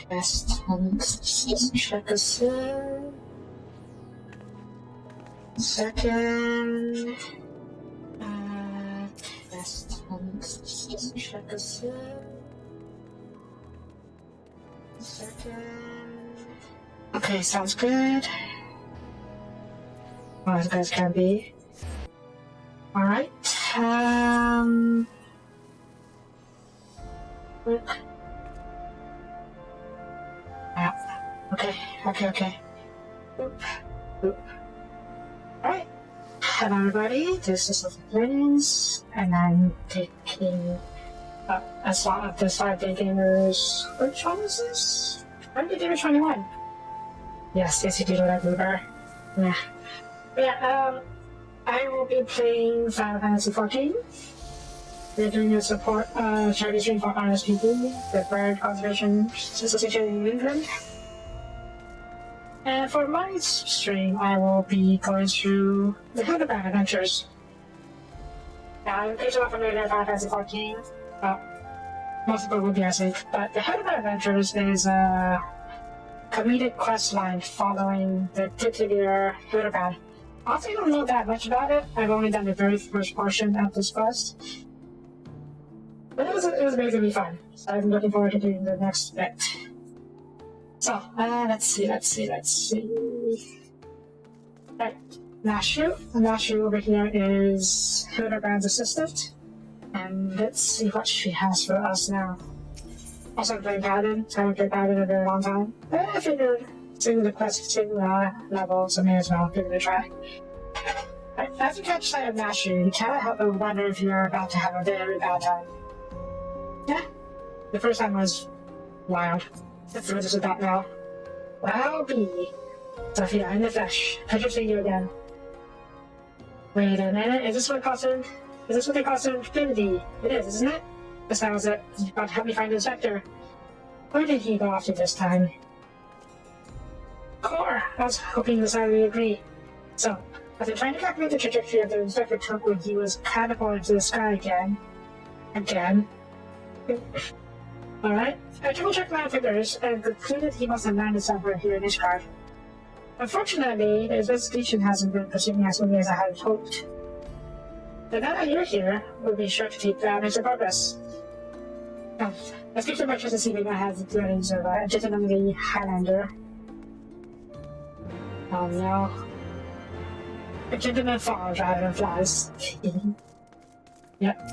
Best, let's just check a second. Best, let's just check a second. Okay, sounds good. Well, as good as can be. Alright, okay. Oop. Alright. Hello everybody, this is the Plains, and I'm taking up a slot of this 5-day gamers. Which one is this? 5-day gamers 21. Yes, you do that Uber. Yeah, I will be playing Final Fantasy 14. We're doing a support charity stream for RSPB, the Bird Conservation Association in England. And for my stream, I will be going through the Hildebrand adventures. Now, in case you're not familiar with Final Fantasy 14, well, most people will be, I think, but the Hildebrand adventures is a comedic quest line following the titular Hildebrand. I also don't know that much about it. I've only done the very first portion of this quest. But it was basically fun, so I'm looking forward to doing the next bit. So, let's see. Right, Nashu over here is Hildebrand's assistant, and let's see what she has for us now. Also, I'm playing Paladin, so I haven't played Paladin in a very long time. I figured, seeing the quest, level, so may as well give it a try. Right, as you catch sight of Nashu, you cannot help but wonder if you're about to have a very bad time. Yeah, the first time was wild. Let's see what this is about now. Wow, B. Sophia in the flesh. Pleasure seeing you again. Wait a minute, is this what they call serendipity? It is, isn't it? This sounds it. You're about to help me find the inspector. Where did he go off to this time? Core! I was hoping this would agree. So, after trying to calculate the trajectory of the inspector took when he was catapulted to the sky again. Alright, I triple-checked my figures and concluded he must have landed somewhere here in Ishgard. Unfortunately, the investigation hasn't been proceeding as smoothly as I had hoped. But now that you're here, we'll be sure to take major progress. Now, I speak to my trust to see if I have the dwellings of a gentlemanly Highlander. Oh no. A gentleman falls rather than flies. Yep.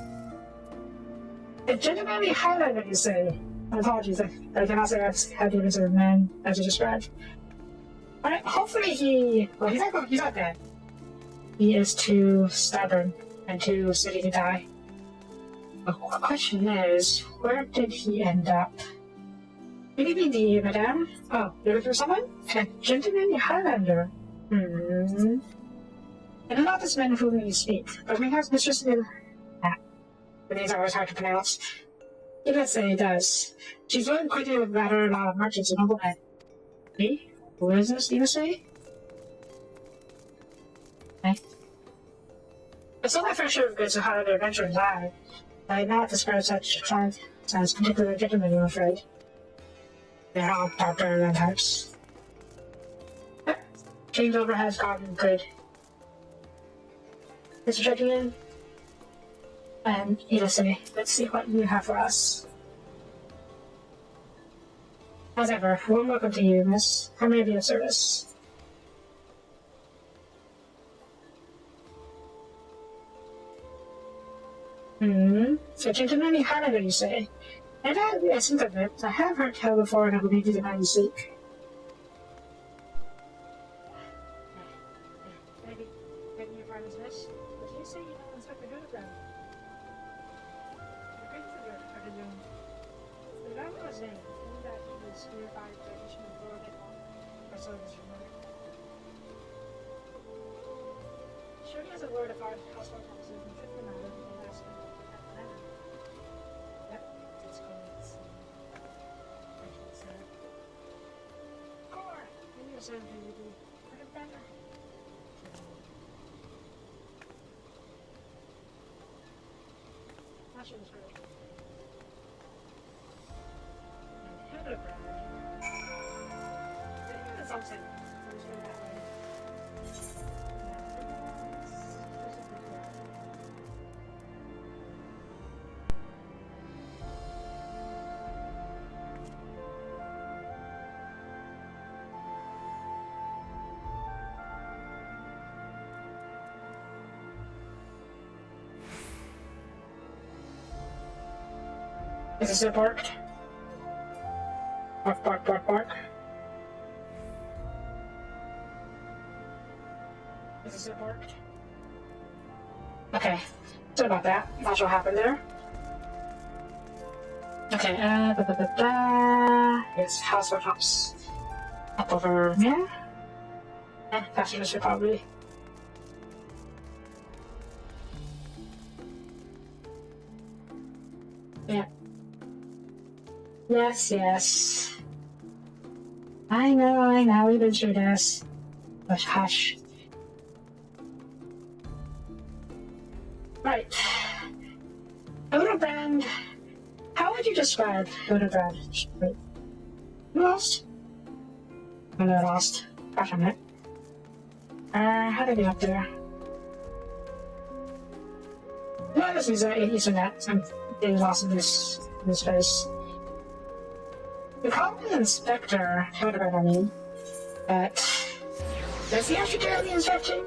A gentlemanly Highlander, you say? Apologies, I cannot say I've had the image of a man as you described. Alright, hopefully well, he's not dead. He is too stubborn and too silly to die. The question is, where did he end up? Good evening to you, madame. Oh, you're looking for someone? A gentlemanly Highlander. And not this man of whom you speak, but we have Mistress the names are always hard to pronounce. Let's say it does. She's willing quickly with rather a lot of merchants and noblemen. Me? Who is this, do you say? I sold my fair share of goods to Highlander adventurers live. I had not described such clients as particularly gentlemen, I'm afraid. They're all barbarian types. Changeover has gotten good. Mr. checking in? And Idase, let's see what you have for us. As ever, warm welcome to you, miss. How may I be of service? So gentlemanly Highlander, you say? And I think of it, I have heard tell before and I believe you the man you seek. Maybe your pardon, miss? But you say you know Inspector Hildebrand? The man was saying that he was nearby the additional door that or so was remote. Sure he has a word of our household officers and trip them out of the last one at the land. Yep, it's going to Core! Give me a sound for you, dude. Put it better. That shit was great. Hildebrand. Is it still barked? Bark, bark, bark, bark. Is it still barked? Okay, sorry about that. Not sure what happened there. Okay, It's house or house. Up over here? That's just probably. Yeah. Yes, yes. I know, we've been through this. But hush. Right. Hildebrand. How would you describe Hildebrand? Wait. You lost? I know I lost. Gosh, I'm it. How did I get up there? No, this is Ethernet. I'm getting lost in this space. You call me Inspector Hildebrand, I mean. But does he actually carry the inspection?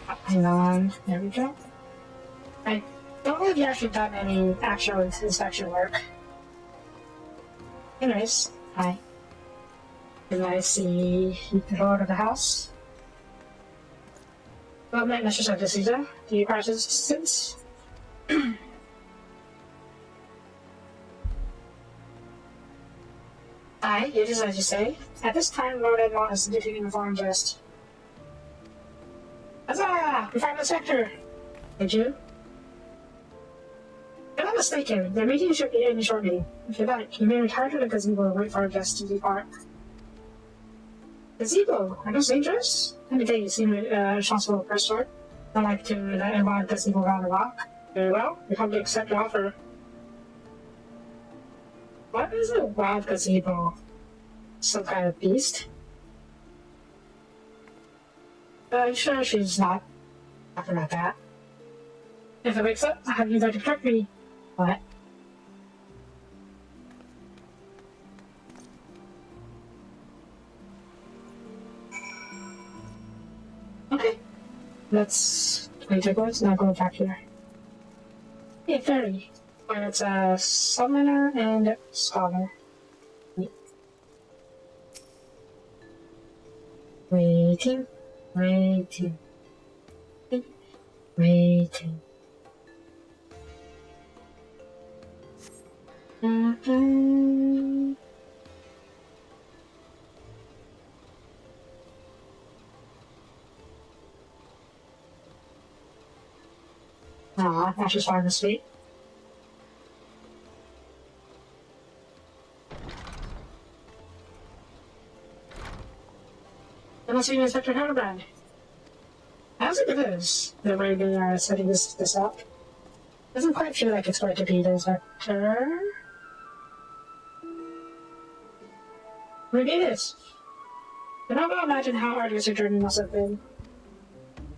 Hang on, there we go. I don't know if you actually done any actual inspection work. Anyways, hi. Can I see the door of the house? Well, let's just have this either. Do you require assistance? Aye, it is as you say. At this time, Lord Edmond is defeating the foreign guest. Huzzah! We found the sector! Did you? If I'm not mistaken, the meeting should be ending shortly. If you like, you may retire to the gazebo and wait for our guests to depart. Gazebo? Are those dangerous? Let me tell you, you seem responsible for a sort. Don't like to let everyone gazebo around the rock. Very well, we come to accept your offer. What is a wild gazebo? Some kind of beast? I'm sure she's not talking about that. If it wakes up, I'll have you there to protect me. What? Okay. Let's play checkpoints, now go back here. Hey, fairy. And it's a summoner and scholar. Waiting. Waiting. Waiting. Aw, now she's falling asleep. I must be Inspector Hildebrand. How's it is? The way they are setting this up. Doesn't quite feel like it's going to be the Inspector. Maybe it is. But I can imagine how arduous your journey must have been.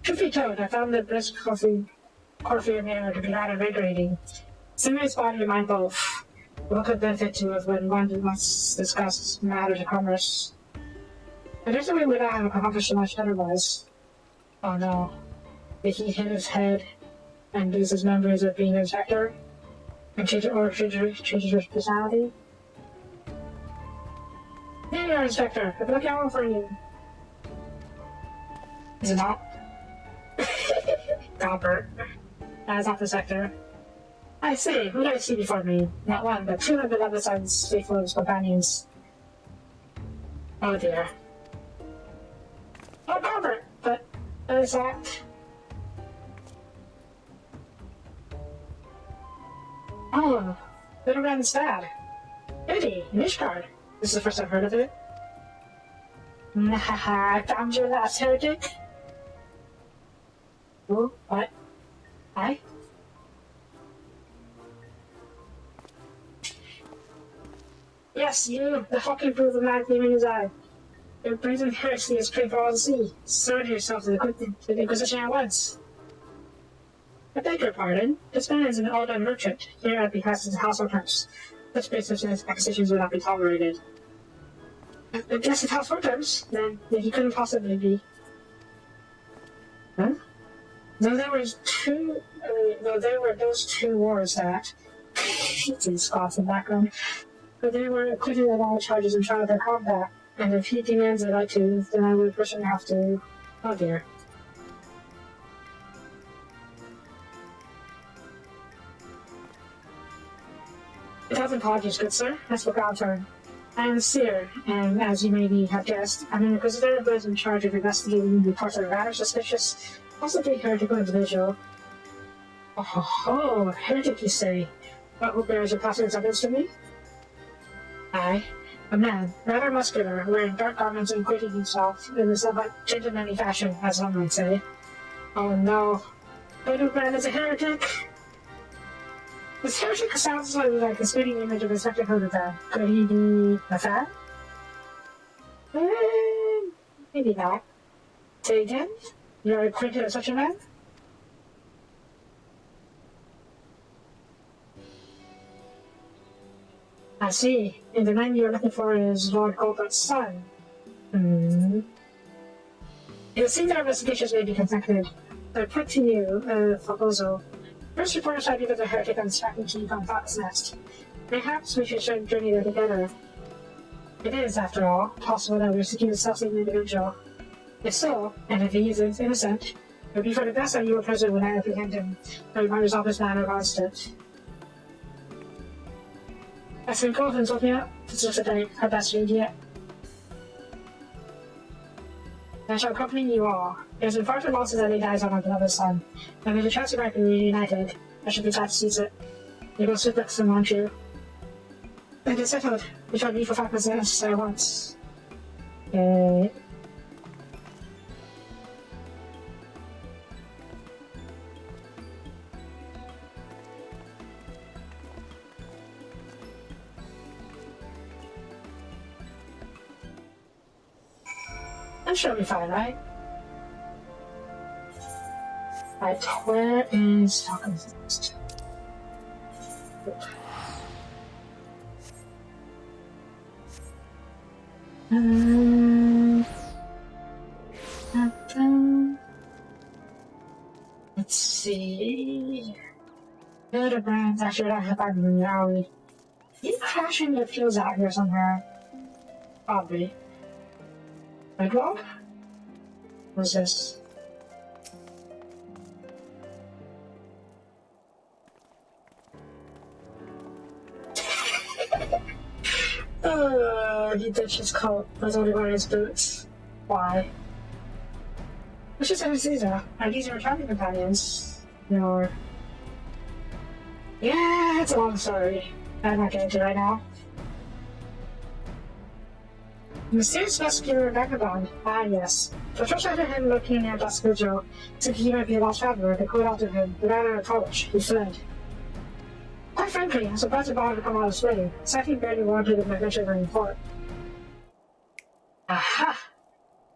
Truth be told, I found the brisk coffee in the air to be rather invigorating. Simulates body and mind both. What could benefit to us when one must discuss matters of commerce? But there's a way without have accomplished so much otherwise. Oh no. Did he hit his head and lose his memories of being an inspector? And change his personality? Here you are, Inspector. I've been looking out for you. Is it not? Albert. That is not the sector. I see. Who did I see before me? Not one, but two of the beloved sons, faithful of his companions. Oh dear. Oh, Albert! But is that... Oh, Little Ren's dad. Eddie, Nishgard. This is the first I've heard of it. Nahaha, I found your last heretic. Oh, what? Hi? Yes, you, the fucking proof of mad gleam in his eye. Your brazen heresy is plain for all to see. Surrender yourself to the Inquisition at once. I beg your pardon. This man is an all-done merchant, here at behest of the household terms. Such business acquisitions would not be tolerated. I guess if household terms, then he couldn't possibly be. Huh? Though there were those two wars that, These squats in the background. But they were acquitted of all charges in trial for combat, and if he demands I'd like to, then I would personally have to. Oh dear. A thousand apologies, good sir. That's what God's heard. I am Seer, and as you maybe have guessed, I'm an inquisitor who is in charge of investigating reports that are rather suspicious, possibly heretical individual. Oh, heretic, you say? But who bears your possible resemblance to me? I, a man, rather muscular, wearing dark garments and equating himself in a somewhat gentlemanly fashion, as one might say. Oh no. But man is a heretic? This heretic sounds like a spitting image of a spectacle of that. Could he be a fan? Maybe not. Say again? You're acquainted of such a man? I see. And the man you're looking for is Lord Colbert's son. It would seem that our investigations may be conducted. I put to you a proposal. First reporters have either the heretic on the tracking keep on Fox Nest. Perhaps we should journey there together. It is, after all, possible that we're seeking a self-same individual. If so, and if he is innocent, it would be for the best that you were present when I apprehend him, and we might resolve this matter constant. I think Golden's looking up. It's just a day, our best idiot. I shall accompany you all. It has been far too long since I laid eyes on my beloved son, and there's a chance we might be reunited. I should be glad to seize it. You go sit next to him, won't you? It is settled. We shall meet for 5 minutes at once. I'm sure it'll be fine, right? Right, where is Falcon next? Let's see. The other brands actually don't have that many, are we? You crashing your fuels out here somewhere. Probably. Like what? What's this? He ditched his coat, was only wearing his boots. Why? We should send Caesar. Are these your traveling companions? No. Yeah, it's a long story. I'm not getting into it right now. Mysterious muscular vagabond. Ah, yes. The first I heard him looking at Daskujo, thinking he might be a lost traveler, they called out to him. Without an approach, he fled. Quite frankly, I'm surprised he bothered to come out of his way. Sophie barely wanted him to venture very far. Aha!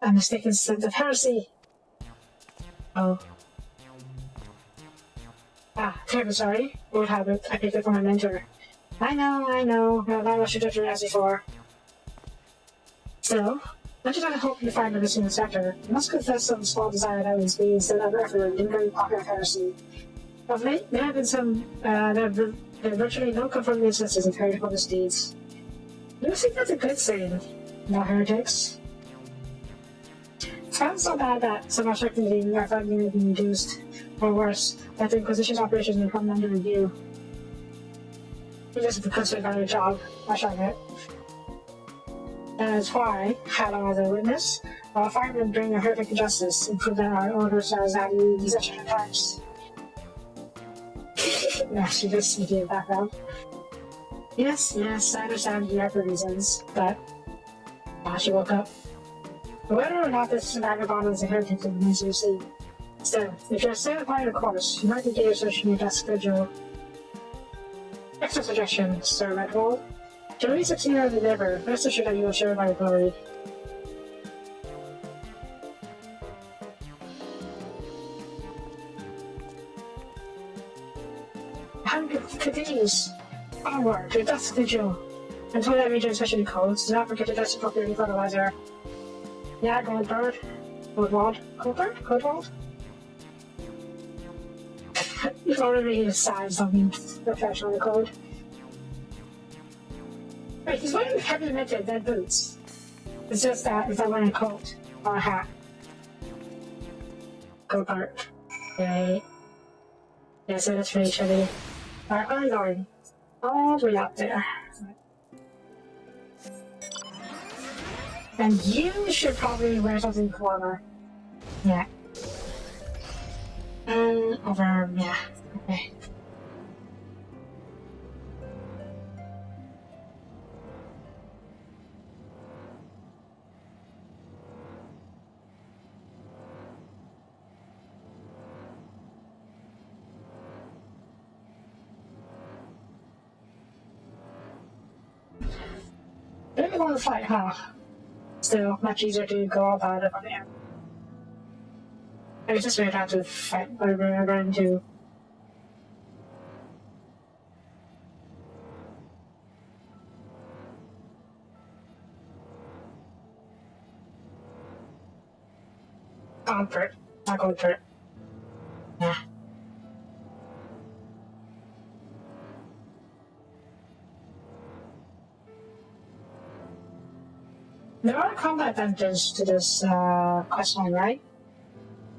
A mistaken sense of heresy. Oh. Ah, terribly sorry. Old habit. I picked it from my mentor. I know. Not much to judge as before. Still, I just had hope you find the missing inspector. I must confess some small desire that was being instead of effort in very popular heresy. Of late, there have been there are virtually no confirmed instances of heretical misdeeds. You think that's a good thing, no heretics? Sounds so bad that some uncertainty are funding may be reduced, or worse, that the Inquisition's operations may come under review. You just have to consider about your job, I shall admit. That is why, had I as a witness, I'll find them bring a heretic justice and prove that our orders are exactly these extra times. Yeah, she just sneaky in the background. Yes, I understand you have the reasons, but... she woke up. Whether or not this vagabond is a heretic remains to be seen. Still, if you're still applying the course, you might be getting searching your desk schedule. Extra suggestion, Sir Redwall. To really succeed or deliver, rest assured that you will share my glory. Continues. Onward to Dust Vigil. Until that major especially codes, do not forget to dress appropriately for the weather. Yeah, Goldbird. Goldwald. Goldbird? Goldwald? If only he signed something professional code. Wait, he's wearing heavy metal dead boots. It's just that he's not wearing a coat or a hat. Go Bart. Okay. Yeah, so that's really chilly. Alright, where are we going? All the way up there. And you should probably wear something warmer. Yeah. Over, yeah. Okay. Maybe want to fight, huh? Still, much easier to go about it on the air. I just weird how to fight over into. Comfort. Not comfort. Yeah. There are combat advantages to this quest line, right?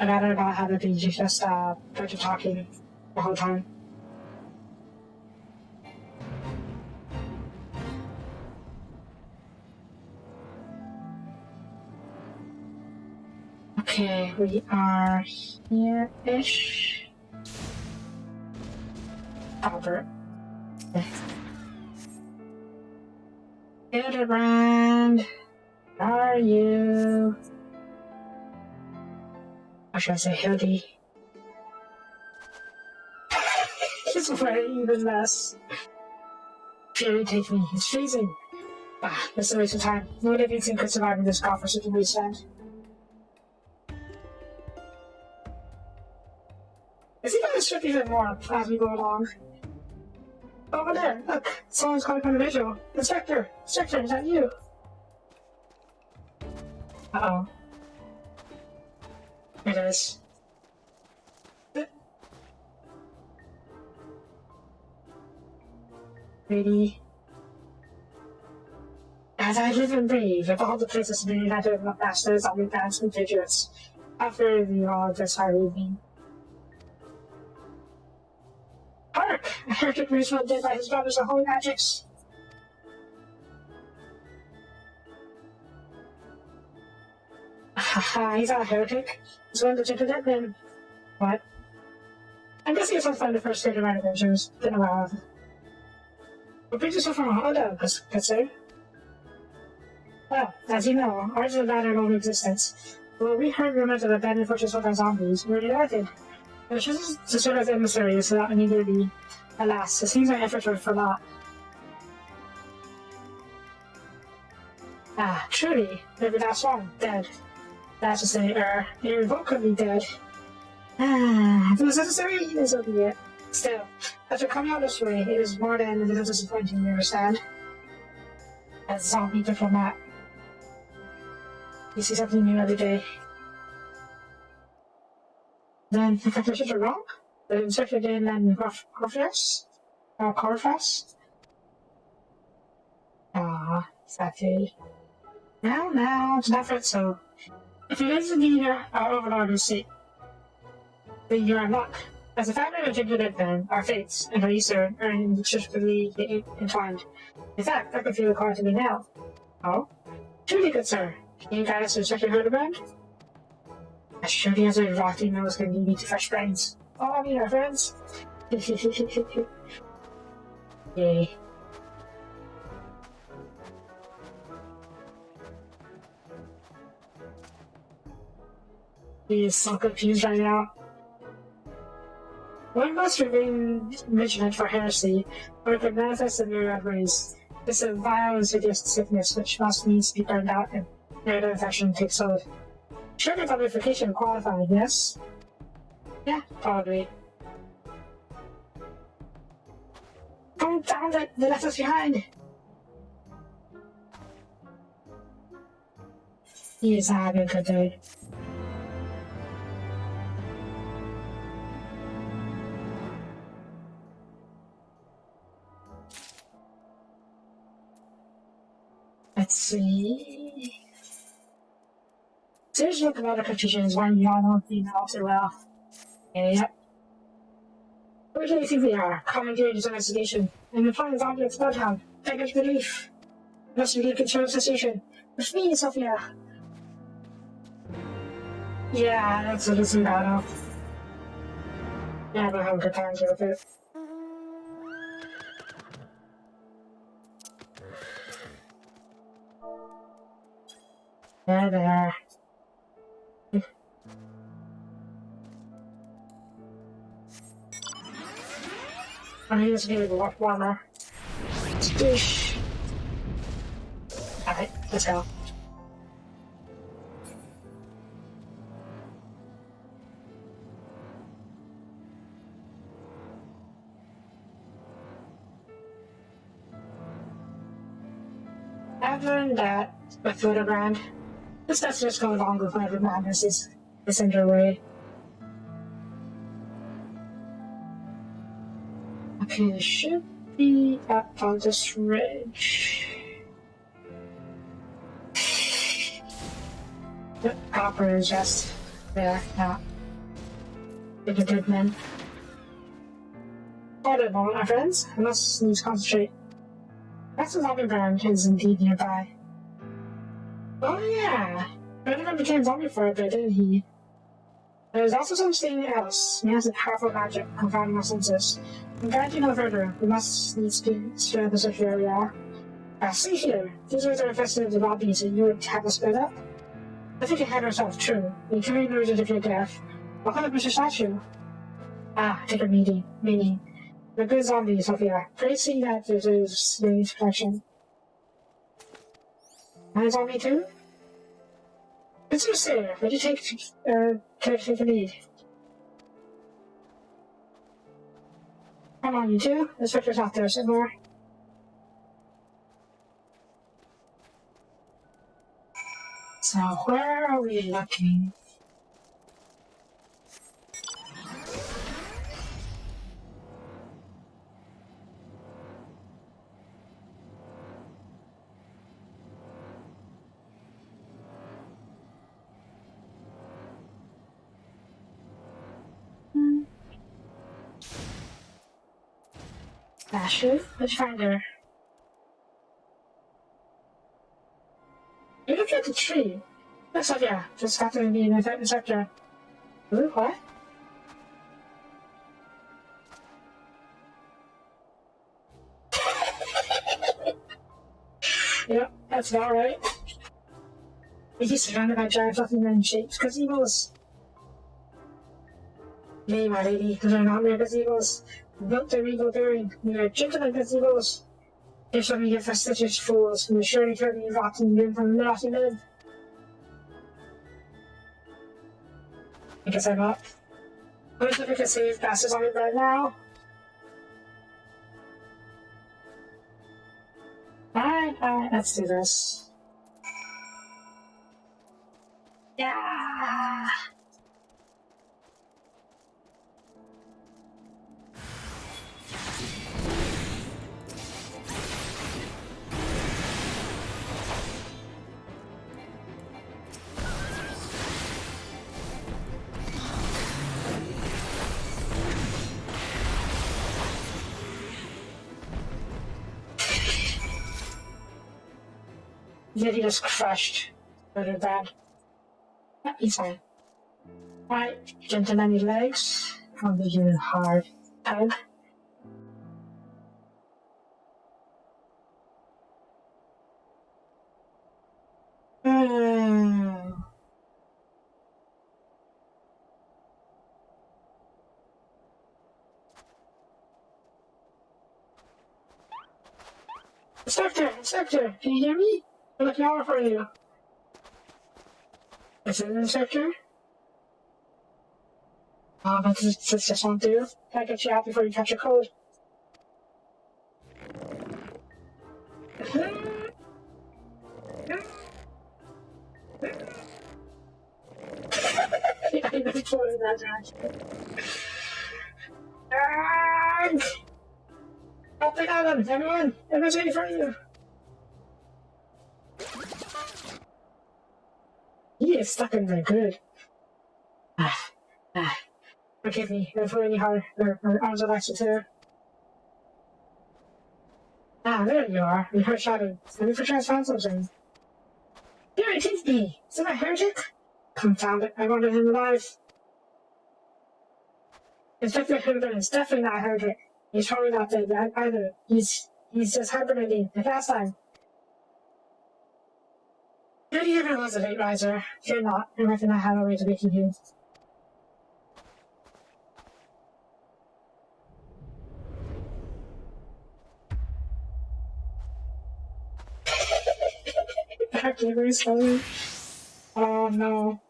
I rather not have it be just bunch of talking the whole time. Okay, we are here-ish. Albert. Okay. Hildebrand, where are you? Or should I say Hildy? It's wearing even less. Fury take me, it's freezing. Ah, it's a waste of time. No living thing could survive in this godforsaken wasteland. Is he gonna strip even more as we go along? Over there, look, someone's calling from the visual. Inspector, is that you? Uh-oh. It is. Really? As I live and breathe, of all the places to be united with masters, I'll be dance and figures. After the all just hard evening. Hark! A heretic Griswold did by his brothers the holy magics. Haha, he's not a heretic. He's one of the gentle dead men. What? I'm guessing it's not the first state of my adventures. Been a while. What brings you so from a holiday, good sir? Well, as you know, ours is a matter of own existence. When we heard rumors of abandoned fortress by zombies, we were delighted. We chose to serve as emissaries without any duty. Alas, it seems our efforts were for naught. Ah, truly, maybe that's wrong, dead. That's to say, irrevocably dead. Ah, if it was necessary, this will be it. Still, after coming out this way, it is more than a little disappointing, you understand? As a zombie diplomat, you see something new every day. Then, the calculations are wrong? The inspector didn't land Corfus? Or Corfus? Ah, exactly. Now, it's not for it, so. If it is indeed our overlord will see, then you're in luck. As a family of Jiggled men, our fates and our Easter are inextricably entwined. In fact, I can feel it calling to me now. Oh? Truly, good sir. Can you guide us to Inspector Hildebrand? As surely as a rotting nose can lead me to fresh brains. Oh, I mean, our friends. Yay. He is so confused right now. One must remain vigilant for heresy, or it could manifest in myriad ways. This is a vile and insidious sickness which must needs be burned out and no infection takes hold. Sugar modification qualified, yes? Yeah, probably. Oh, damn it! They left us behind! He is having a good day. Let's see. Seriously, look about the competition is one you all know female too well. Yep. Where do you think we are? Commentary is investigation. And the final object's bloodhound. Package relief. Investigate control association. With me, Sophia. Yeah, that's what it's about. Yeah, we'll have a good time with it. There they are. I need this to be a lot warmer. Squish. Alright, let's go. I've learned that with Photogrand, this stuff's just going along with whatever madness is underway. Okay, it should be up on this ridge. The copper is just there now. It's a good man. Hold it a moment, my friends. I must need to concentrate. That's a zombie brand is indeed nearby. Oh yeah! Manderville became zombie for a bit, didn't he? There's also something else. He has a powerful magic confounding our senses. I'm glad you know further. We must need to spare the search where we are. See here. These words are infested with the lobbies and you would have us split up? I think you had yourself, true. You can read the reasons if you're deaf. What kind of Mr. Statue? Ah, take a meaning. The good zombie, Sophia. Praise seeing that deserves your protection. And a zombie too? It's so fair. Would you take care to take the lead? Come on, you two. The Spectre's out there somewhere. So, where are we looking? Ashley? Let's find her. You look at the tree. Looks like, yeah, just got to be in the sector. Ooh, what? Yep, that's about right. He's surrounded by giant fluffy men shapes, gazebos. Nay, my lady, those are not mere gazebos. Built to regal bearing, they are gentlemen gazebos. If some of you fastidious fools, who will surely threaten you rotten men from the rotting men. I guess I'm up. Who's looking to save passes on me right now? Alright, let's do this. Yeah! He just crushed. Really bad. Yeah, he's fine. Alright, gentlemanly legs. I'll give you a hard tug. Inspector, can you hear me? I'm looking over for you. Is it an inspector? Oh, but this just won't do. Gotta get you out before you catch a cold. Yeah, I know totally that actually. Help the island, everyone! Everyone's waiting for you! He is stuck in there good. Forgive me if we're any hard or arms are actually too. There you are. We heard shouting. Let me for transform something. There it is me! Is that a heretic? Confound it, I wanted him alive. Inspector Hoover is definitely not a heretic. He's probably not dead either. He's just hibernating the last time. Good evening, Elizabeth Riser. Fear not, I reckon I have a way to make you here. Okay, very slowly. Oh no.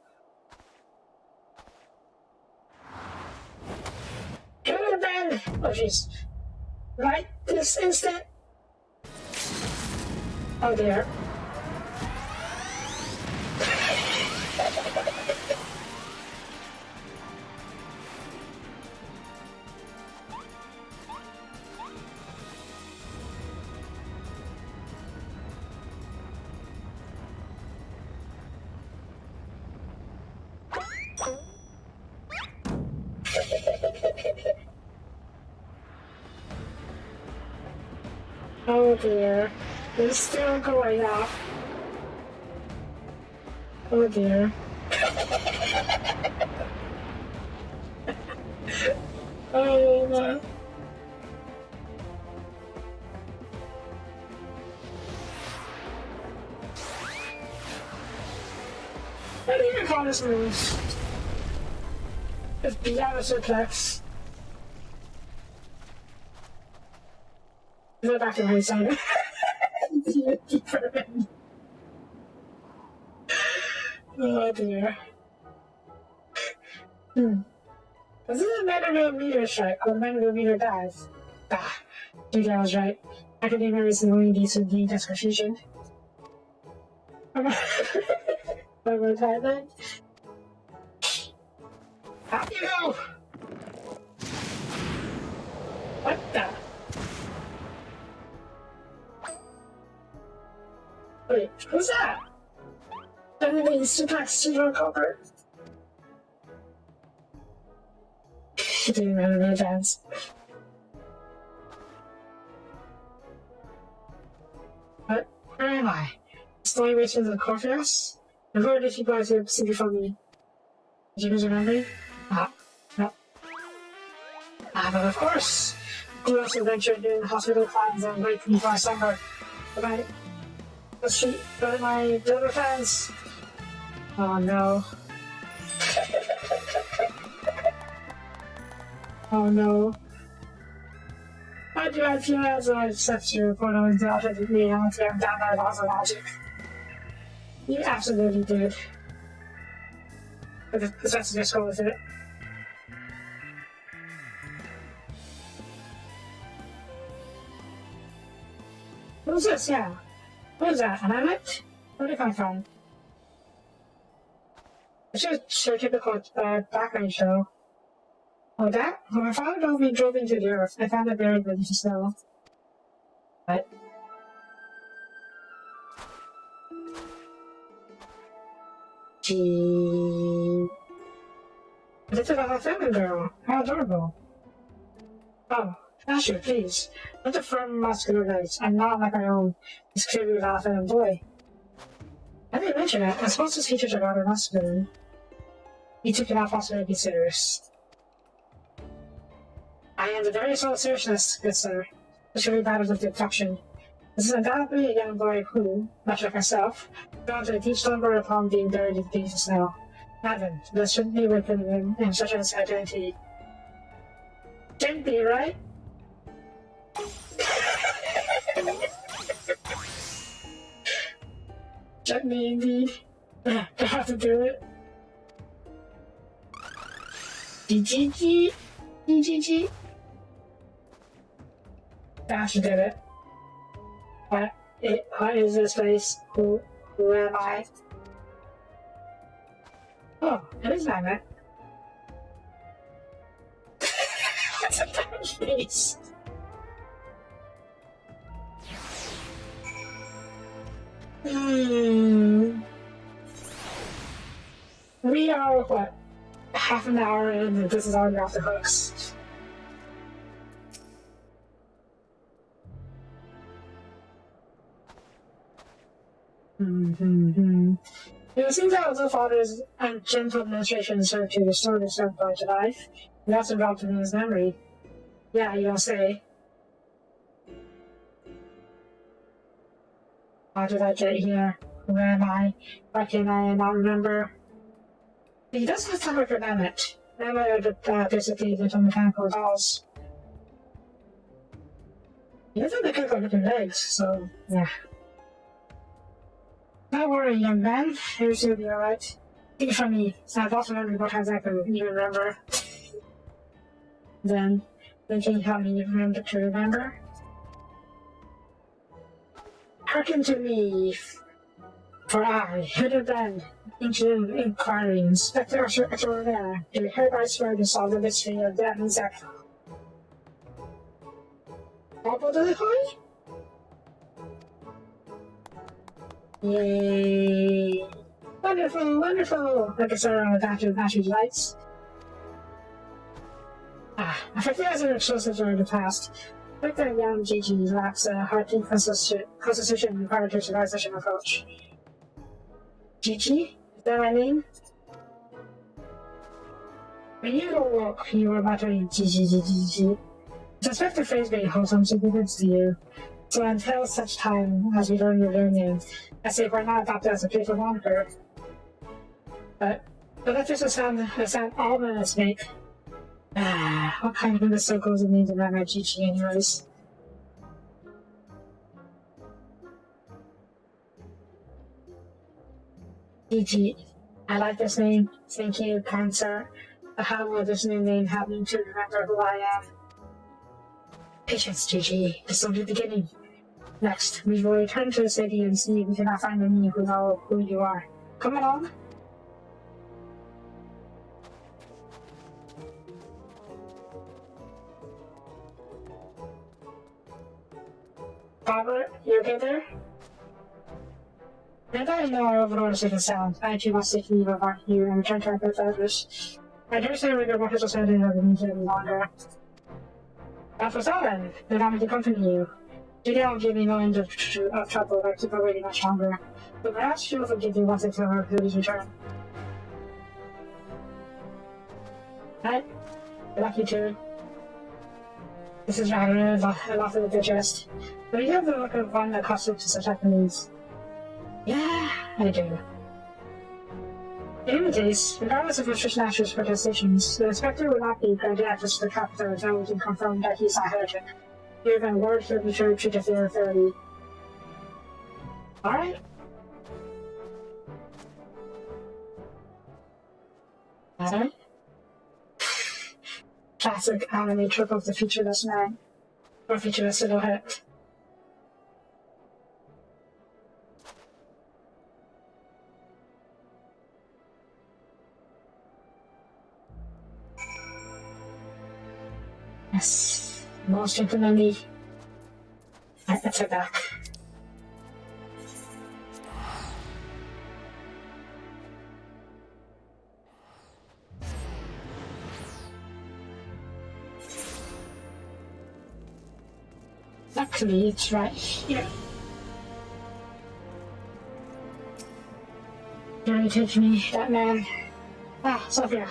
Get out of bed! Oh jeez. Right this instant! Oh dear. Oh dear. It's still going up. Oh dear. Oh no. I don't even call this move. It's beyond a suplex. Go back to my side. Oh dear. This is a Manderville meteor strike, or Manderville meteor dive. Julia was right. Academia recently leads to the confusion. One more time then. Out you go! What the? Wait, who's that? Definitely suplex to your culprit. Doing Manderville dance. What? Where am I? Slowly reaching the courthouse? I've heard if you guys have seen before me. Did you guys remember me? No. But of course! Glorious adventure doing hospital plans and waiting before summer. Goodbye. Let's see, go to my Dover fans. Oh no. Oh no. Why do I feel as though I accept your report on the authentic reality of downright laws of logic? You absolutely did. But let's just go with it. What was this? Yeah. What is that? An island? Where did it come from? It's just a typical background show. Oh, that? When my father drove into the earth, I found it buried beneath the snow. What? Gee. It's about a family girl. How adorable. Oh, Asher, please. Not the firm muscular legs. I'm not like my own. It's clearly without a boy. I didn't mention it. I suppose his features are rather masculine. He took it out possibly to be serious. I am the very soul of seriousness, good sir. Especially matters of the abduction. This is undoubtedly a young boy who, much like myself, fell into a deep slumber upon being buried beneath the snow. Heaven, there shouldn't be within him in such an identity. Shouldn't be, right? Shouldn't be, indeed. I have to do it. GGG. GGG. Dash did it. What is this place? Who am I? Oh, it is Magnet. That's a bad face. We are, what, half an hour in and this is already off the hooks. It seems that the father's gentle administration served to restore the son to life. He also dropped him in his memory. Yeah, you don't say. How did I get here? Where am I? Why can I not remember? He does have time for Mehmet. Mehmet basically little mechanical dolls. He doesn't look like looking legs, so yeah. Don't worry, young man. Everything will be alright. Think from me. I've also remembered what times I can even remember. Then can you help me remember to remember? Hearken to me, for I, Hildebrand, ancient inquiry, inspector extraordinaire, do hereby swear to solve the mystery of that insect. Hoi? Yay! Wonderful, wonderful! Like a star on the battery lights. I forget as an explosives are in the past. Like that young GG lacks a hearty constitution required to survive such an approach. GG? Is that my name? When you go walk, you were muttering GG. I suspect the phrase may hold some significance to you. So until such time as we learn your real name, I say we're not adopted as a playful moniker. But that's just a sound all minutes make. What kind of imbecile goes and names around my GG anyways? GG. I like this name. Thank you, kind sir. But how will this new name help me to remember who I am? Patience, GG. It's only the beginning. Next, we will return to the city and see if we cannot find any who know who you are. Come along. Robert, you okay there? And I know our overlord is safe and sound. I too must take leave of you and return to our birth address. I dare say we go back to society and we need you any longer. That was all then. Allow me to accompany you. Today I'll give you no end of trouble by keep waiting much longer. But perhaps she will forgive you once I tell her Lily's return. Right? Good luck, you two. This is rather a lot of digest. But you have the look of one accustomed to such happenings. Yeah, I do. In any case, regardless of Patricia Nash's protestations, the inspector would not be granted access to the capital until we can confirm that he's not a heretic. Give him word to be sure to treat their authority. Alright? Alright? Classic anime trope of the featureless man. Or featureless silhouette. Yes, most gentlemanly. I take back. Luckily, it's right here. Can you take me, that man? Sophia.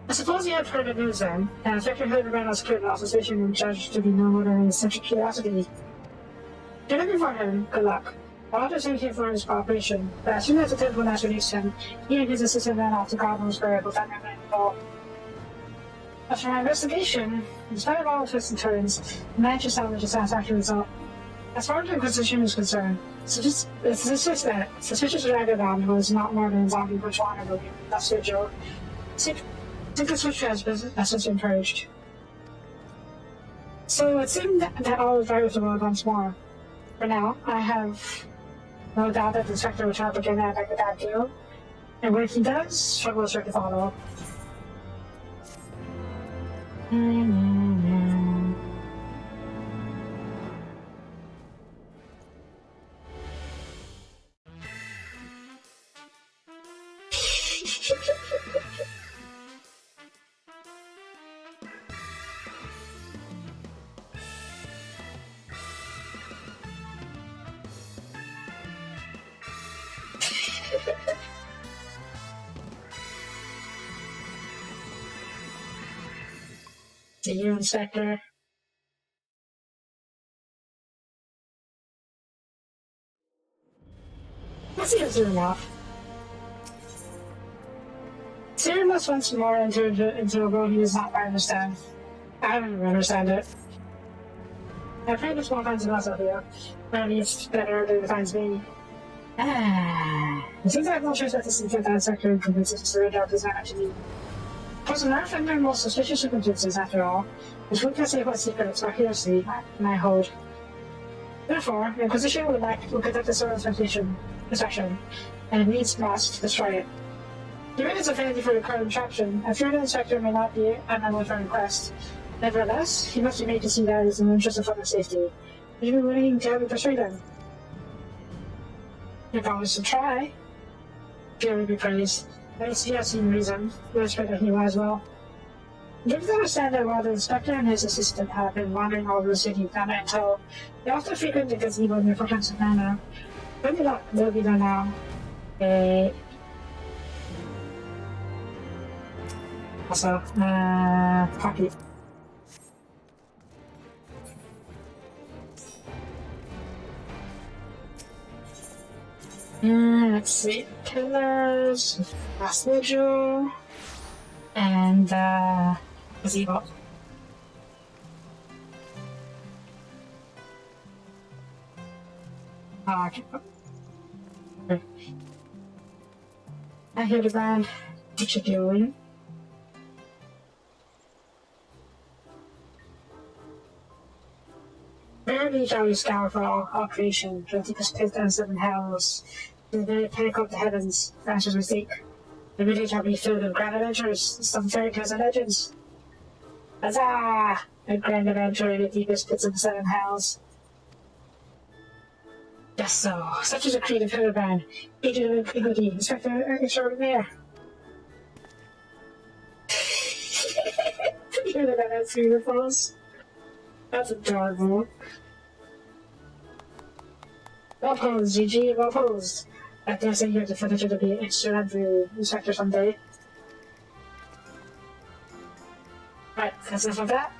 I suppose you have heard the news then. Inspector Hildebrand was cleared of suspicion and judged to be no more than essential curiosity. You're looking for him, good luck. I'll have to thank him for his cooperation, but as soon as the temple nurse released him, he and his assistant ran off to Goblin Square without having any involved. As for my investigation, in spite of all twists and turns, I managed to salvage a satisfactory result. As far as the Inquisition is concerned, suspicious Ragavan was not more than a zombie bushwhacker movie. That's their joke. Secret switch has been purged. So it seemed that all was right with the world once more. For now, I have no doubt that the inspector will try to get back with that deal. And when he does, struggle is sure to follow. See you, Inspector. Let's see if zoom off. Siri must once more into a world he does not understand. I don't even understand it. I pray this one finds himself here. But it's better than it finds me. It seems I have no choice but to seek out that sector and convince it to surrender up his man to me. Was an earth under most suspicious circumstances, after all, which would not say what secrets or heresy I hold. Therefore, the Inquisition will conduct a sort of inspection, and it needs must destroy it. Given its affinity for the current contraption, I fear the inspector may not be an unwilling request. Nevertheless, he must be made to see that it is in the interest of public safety. Would you be willing to help me persuade him? You promise to try. Fear will be praised. Let me see I've seen reason. Let's pray that he will as well. You can understand that while the inspector and his assistant have been wandering all over the city without intel, they often frequent the gazebo near Fortune Savannah. Good luck, they'll be there now. Also, copy. Let's see. Pillars, last vigil, and gazebo. Okay. I hear the band. What you doing? Verily shall we scour for all creation, from deepest pit and seven hells, to the very pinnacle of the heavens, answers we seek. The village shall be filled with grand adventures, some fairy tales and legends. Huzzah! A grand adventure in the deepest pits of the seven hells. Yes, so, such is a creative hill band, agent of antiquity, inspector extraordinaire. You hear that that's beautiful? That's adorable. Well posed, GG, well posed. I dare say you have the footage to be an extraordinary inspector someday. Right, that's enough of that.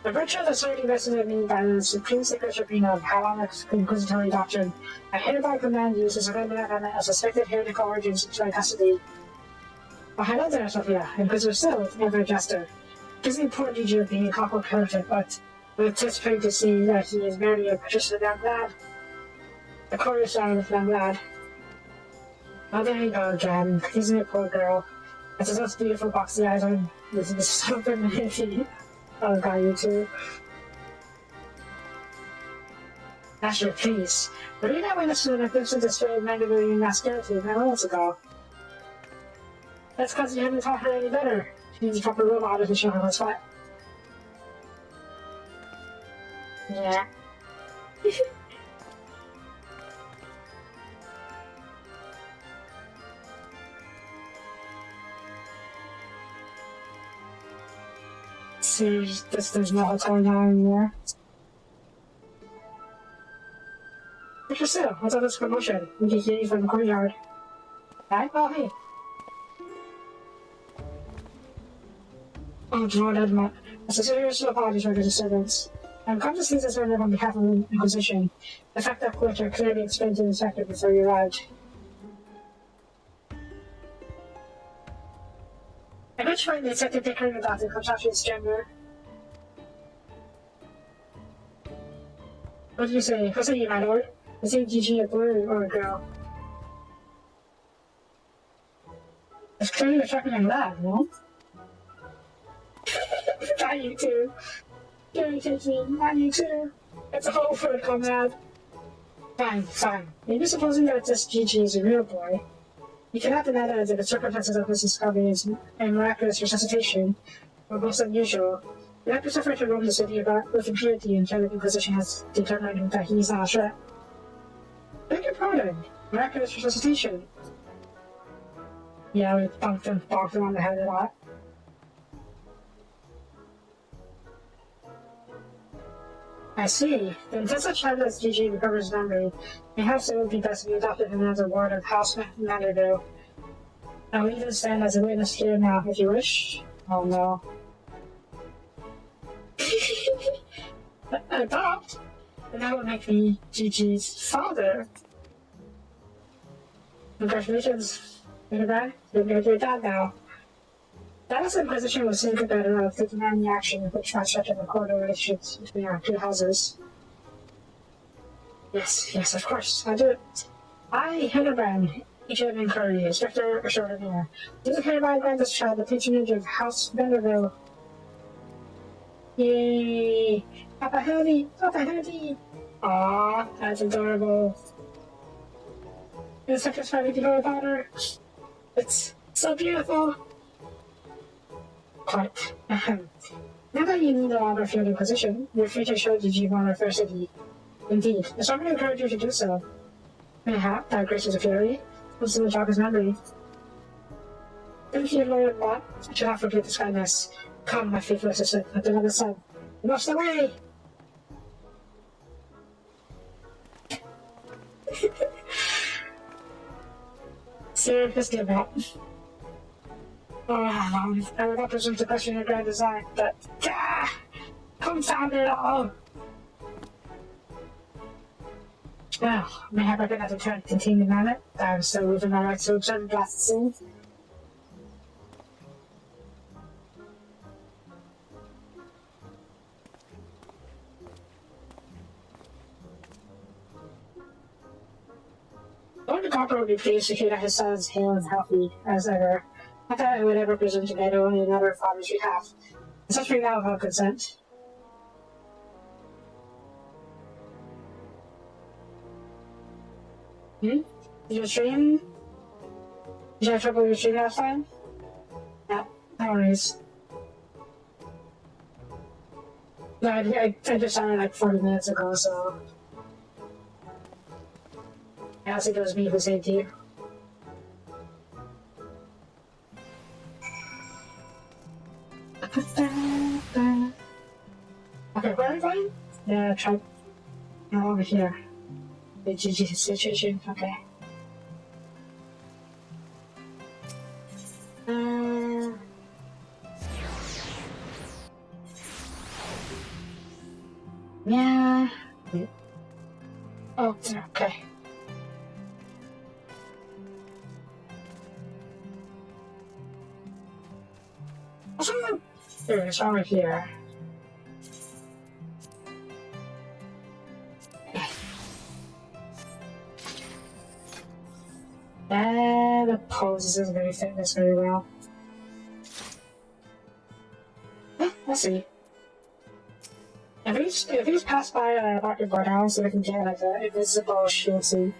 The virtue of the sword invested in me by the Supreme Secret Tribunal of Hellenic Inquisitory Doctrine, I hereby command you to surrender a suspected heretical origins to my custody. Oh, hello there, Sophia. Inquisitor Sill, never adjuster. It is an important duty of being a clockwork heretic, but we anticipate to see that he is merely a patrician of young lad. A chorus song of young lad. Oh, there you go, Jen. Isn't it, poor girl? That's the most beautiful boxy eyes on this is so femininity. Oh, God, you too. Asher, please. Were you not witness to the magnificent display of Manderville masculinity 9 minutes ago? That's because you haven't taught her any better. She needs a proper role model to show her what's what. Yeah. There's no hotel now anymore. Mr. Sill, what's all this commotion? We can hear you from the courtyard. Right? Oh, hey. Oh, Lord Edmund. I sincerely apologize for the disturbance. I'm come to see this order on behalf of the Inquisition. The fact that Porter clearly explained to the inspector before you arrived. At which point the inspector bickering about the contraption's gender. What did you say? What's it, my lord? Is it GG a boy or a girl? It's clearly a shocking young lad, no? Not you too. Don't take me, not you too. It's a whole foot, comrade. Fine, fine. Maybe supposing that this GG is a real boy. You cannot deny that the circumstances of this discovery and miraculous resuscitation were most unusual. The actor suffered to roam the city about with impunity until the Inquisition has determined that he is not a threat. Beg your pardon. Miraculous resuscitation. Yeah, we bumped him on the head a lot. I see. Then just a child as GG recovers memory, perhaps it would be best to be adopted him as a ward of House Manderville. I will even stand as a witness here now, if you wish. Oh no. Adopt? And that would make me GG's father. Congratulations, little guy. You're your dad now. That is Inquisition was think better of taking any action which might threaten the cordial relationships between our two houses. Yes, of course, I do. I, Hildebrand, Agent of Inquiry, Inspector Extraordinaire, do hereby grant this child the patronage of House Manderville. Yay! Papa Howdy! Aww, that's adorable. You're satisfied with your daughter? It's so beautiful! Quite. Now that you no longer feel the Inquisition, you're free to show GG more adversity. Indeed, I strongly encourage you to do so. Mayhap, that graces a fury, will soon jog his memory. If you Lord Bot, I shall not forget this kindness. Come, my faithful assistant, at another sun. You must away! Sir, just give up. Oh, I would not presume to question your grand design, but confound it all! Well, mayhap I could not return to continue on it. I'm still within my rights to observe the last scene. Lord the Copper would be pleased to hear that his son is hale and healthy, as ever. Not that I would ever presume to meddle in another father's behalf. Such being now without consent. Did you stream? Did you have trouble with your stream last time? No, no worries. No, I just started like 40 minutes ago, so... I also it was me who saved you. Okay, where are we going? Yeah, try... No, over here. The GG situation, okay. Yeah. Oh, okay. There it is, over here. The pose isn't going to fit this very well. Let's see. If he's passed by Dr. Birdhouse, we can get like an invisible shield suit.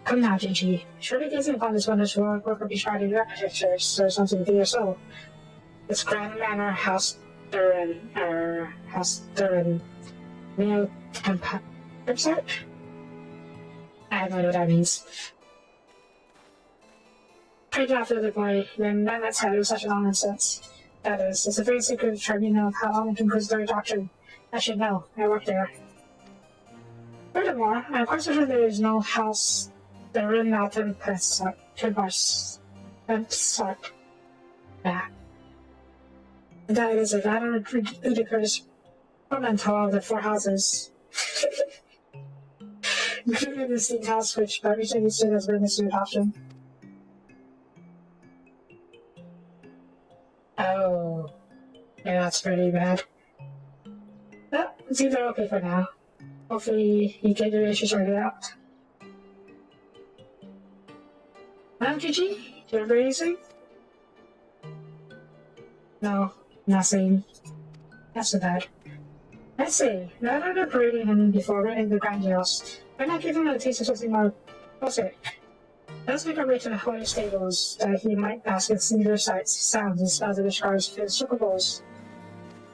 Come now, GG. Surely gazing upon this wondrous world will be shrouded in architecture, so something to your soul. This grand manor, House Durin, male website? I have no idea what that means. Pray God for the boy, then none that's had such a long instance. That is, it's a very secret tribunal of how long inquisitory doctrine. I should know, I work there. Furthermore, I'm quite certain there is no house therein not in website. Yeah. That is a rather ludicrous portmanteau of the four houses. Including the distinct house which by recently stood as witness to adoption. Oh. Yeah, that's pretty bad. But it seems they're okay for now. Hopefully you get your issues sorted out. Well, GG? Do you remember anything? No, nothing. That's so bad. Let's see. Rather than parading him before we're in the grand jails, why not give him a taste of something more closer? Let's make our way to the holy stables that he might bask in singular sights, sounds, and smells of the scars of his chocobos.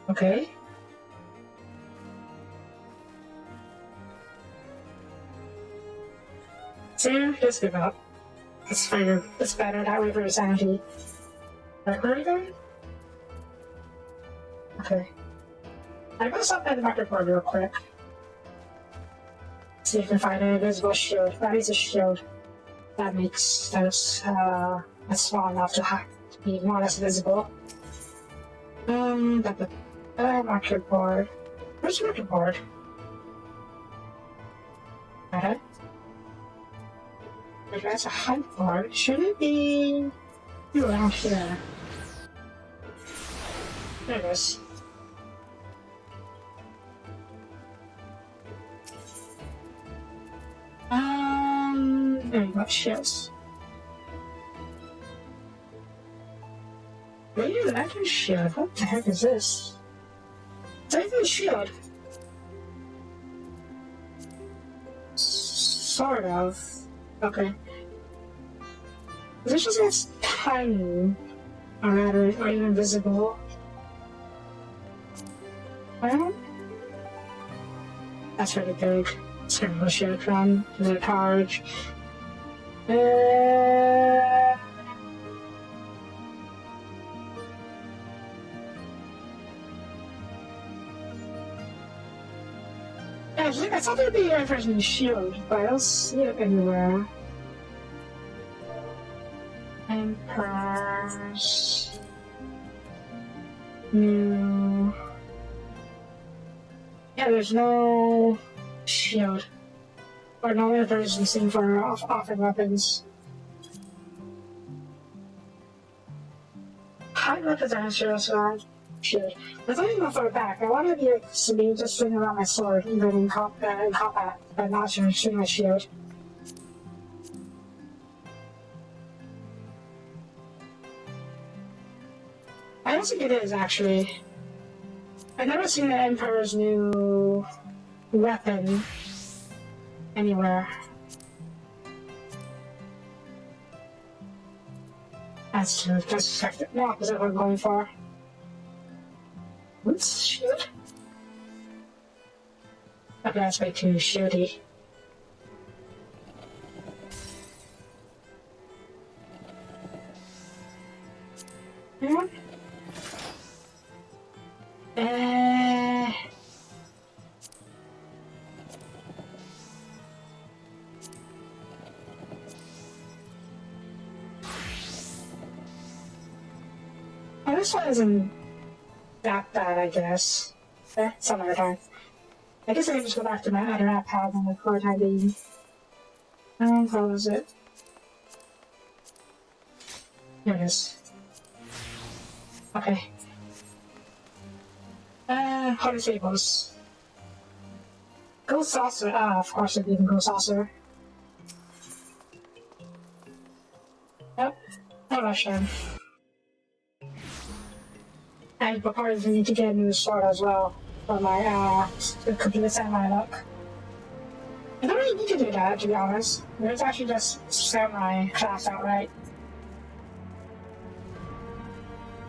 Okay. So, just give up. It's fine. It's better that way for your sanity. Right, where are you going? Okay. I'm gonna stop at the market board real quick. See if we can find an invisible shield. That is a shield. That makes sense. That's small enough to be more or less visible. The market board. Where's the market board? Okay. If that's a hunt board, should it be around here? There it is. There you go, shields. Maybe the lantern shield. What the heck is this? It's not even a shield. Sort of. Okay. This just gets tiny, or rather, or even visible. Well, that's really big. It's gonna go shield from the charge. Yeah, I thought there'd be a version of shield, but I don't see it anywhere. Emperors. No. Yeah, there's no shield. Or no version seen for offering weapons. High weapons are shield, so shield. I don't even go for a back. I want to be able to be just swinging around my sword, even in combat, but not swinging my shield. I don't think it is, actually. I've never seen the Emperor's new weapon anywhere. That's true. Just the opposite of what I'm going for. Oops, shield. Okay, that's way too shieldy. Yeah. Oh, this one isn't that bad, I guess. Some other time. I guess I can just go back to my other app pad and record time being. How was it? Here it is. Okay. How disables. Go saucer. Ah, of course it didn't go saucer. Yep. No rush then. I probably need to get a new sword as well for my to complete samurai look. I don't really need to do that, to be honest. It's actually just samurai class outright.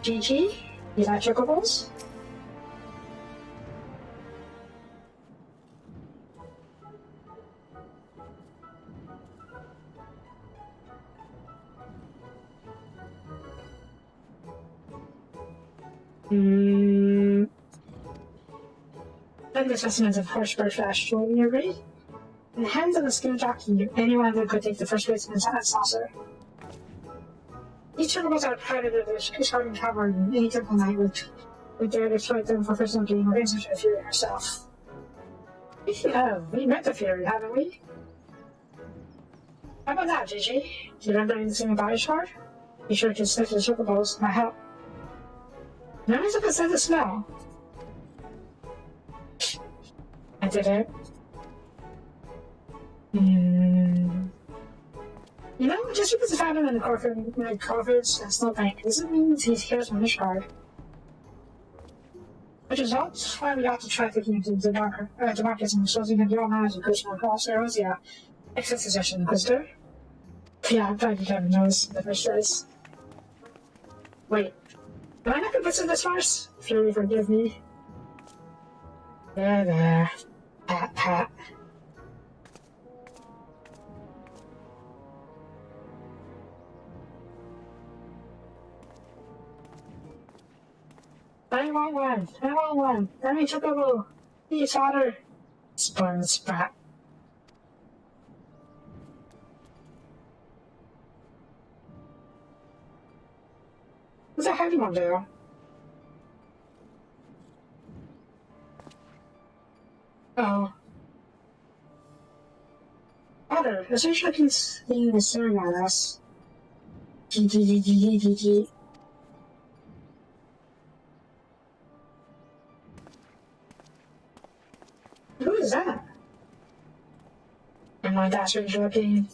GG? You like chocobos? Then the specimens of horseback flash join you agree? In the hands of the skilled jockey, anyone of them could take the first place in the saucer. Each chocobos are predated with starting cover in any temple night would dare to exploit them for personal gain or answer to the Fury herself. We met the Fury, haven't we? How about that, GG? Do you remember anything about your card? Be sure to sniff the chocobos, my help. Nobody's up inside the smell. I did it. You know, just because I found him in the Corvids, that's no bank. Doesn't mean he cares from this card. Which is why we ought to try taking him to the markets and exposing him to all manners of personal cross arrows. Yeah. Exit suggestion, Inquisitor. Yeah, I'm glad you never noticed in the first place. Wait. Am I not convinced this farce? Fury, forgive me. There. Pat. want one. I want one. Let me took over. Please, father. Spoiled sprat. There's a heavy one there. Oh. Father, essentially he's being staring at us. GG. Who is that? Am I dashing joking?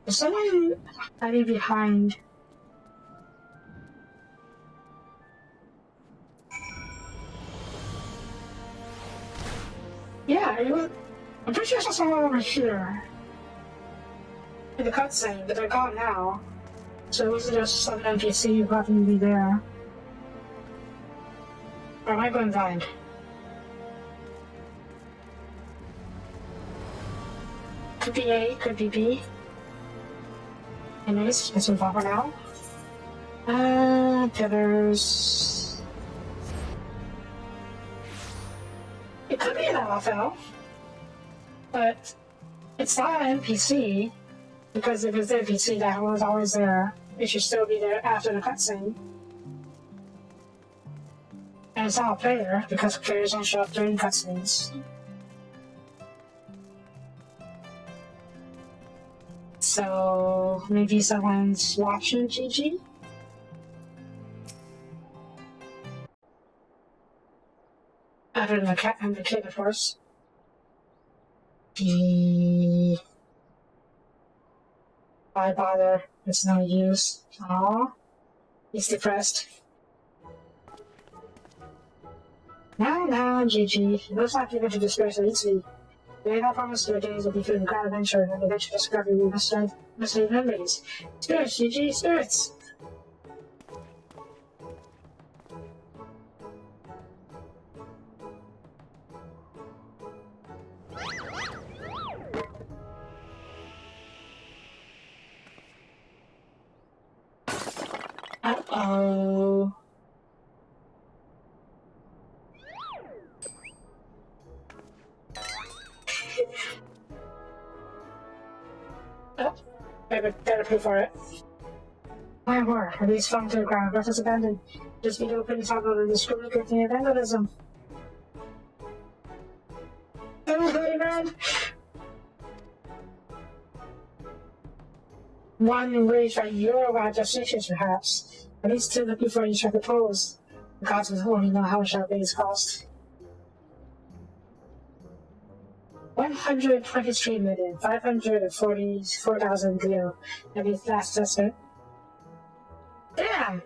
Is someone hiding behind? Yeah, I'm pretty sure I saw someone over here. In the cutscene, but they're gone now. So it wasn't just some NPC who happened to be there. Or am I going blind? Could be A, could be B. Anyways, let's move on for now. Pillars. It could be an LFL, but it's not an NPC, because if it's an NPC that was always there, it should still be there after the cutscene. And it's not a player, because players don't show up during cutscenes. So maybe someone's watching GG? Other than the cat and the kid, of course. Why bother? It's no use. Aww. He's depressed. Now, GG. It looks like you're going to disgrace it easily. They have promised your days will be filled with grand adventure and eventual discovery will mislead memories. Spirits, GG, spirits! Uh-oh. Oh, better pay for it. My word, are these falling to the ground versus abandoned? This video opens up on the discriminating and vandalism. 730 grand! One wage by euro adjustations, perhaps. At least two looking for each other pose. The gods will only know how much our base cost. 123,544,000 deal. That is last estimate. Damn!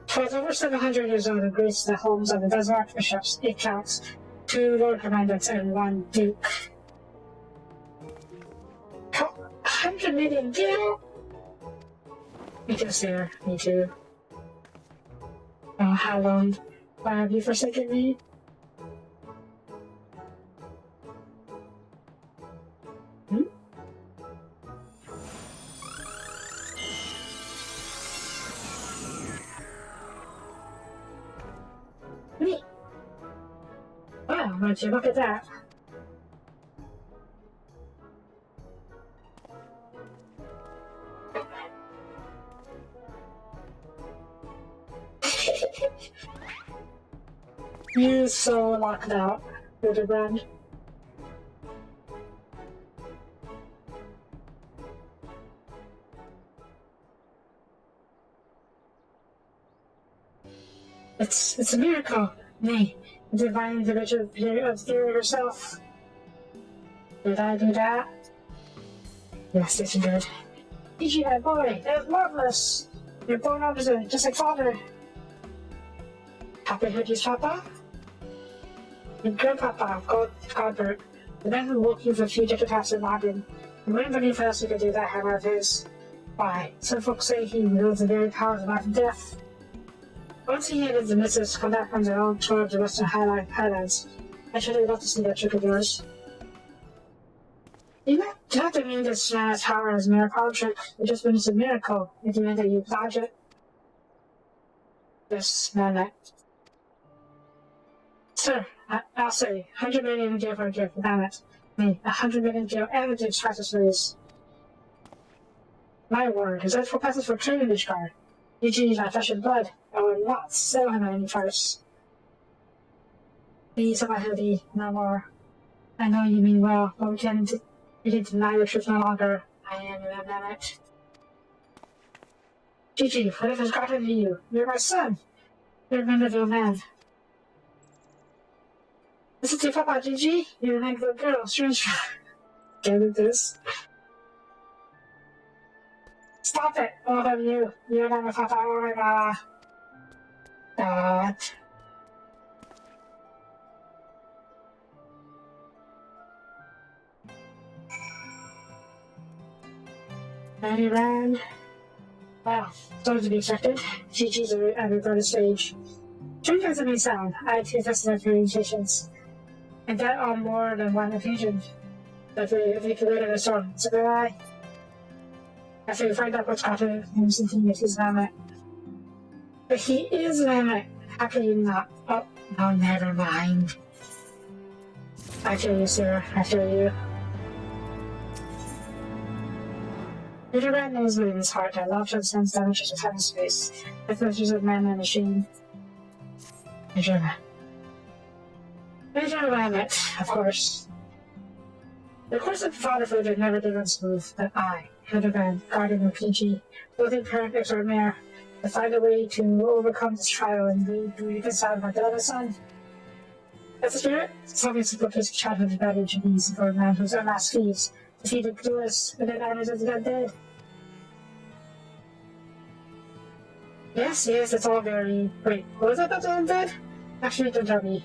For over 700 years old and graced the homes of the dozen archbishops, it counts 2 lord commandants and 1 duke. 100 million deal? Me too, sir. Me too. Oh, how long? Why have you forsaken me? Me? Wow, would you look at that? You so locked out, Hildebrand. It's a miracle. Nay, the divine individual of theory herself. Did I do that? Yes, yes you did. GG, my boy, that was marvelous. You're born opposite, just like father. Happy Hoodie's Papa? Your grandpapa, Godbert, the man who woke you for a few decades in London. And when anybody else who could do that hammer of his? Why, some folks say he wields the very powers of life and death. Once he and the missus come back from their own tour of the Western Highlands, I should have loved to see that trick of yours. You don't have to mean this man's power as a mere power trick. It just means a miracle, if you meant that you dodge it. this man. Sir, I'll say 100 million in jail for a gift, damn it. Me, 100 million in jail and the gift tries to lose. My word, is that for passes for training this card? GG, my flesh and blood. I will not sell him any first. Please, my heavy, no more. I know you mean well, but we can deny the truth no longer. I am your Mehmet. GG, what if it's gotten to you? You're my son. You're a Manderville man. Listen to Papa, GG. You're an good girl. Strange. Get at this. Stop it, all of you. You're not a Papa or a Mama. God. And he ran. Well, started to be expected. GG's at a regarded stage. Strange as it may sound, I too tested their communications. And that on more than one occasion. If we could wait in a storm, it's a good eye. After we find out what's happening, I'm thinking if he's Mehmet. But he is Mehmet. How can you not? Oh, no, never mind. I feel you, sir. I feel you. Peter Red knows within his heart that love transcends damages of time and space, the pleasures of man and machine. Major Mehmet, of course. The course of fatherhood never did run smooth, but I, Hildebrand, guardian of PG, loving parent extraordinaire, to find a way to overcome this trial and be reconciled with my beloved son. As a spirit, something simple case of childhood advantage and ease for a man whose unmasked thieves defeated Glorious and then armies of the dead. Yes, it's all very... Wait, what was that about the undead? Actually, don't tell me.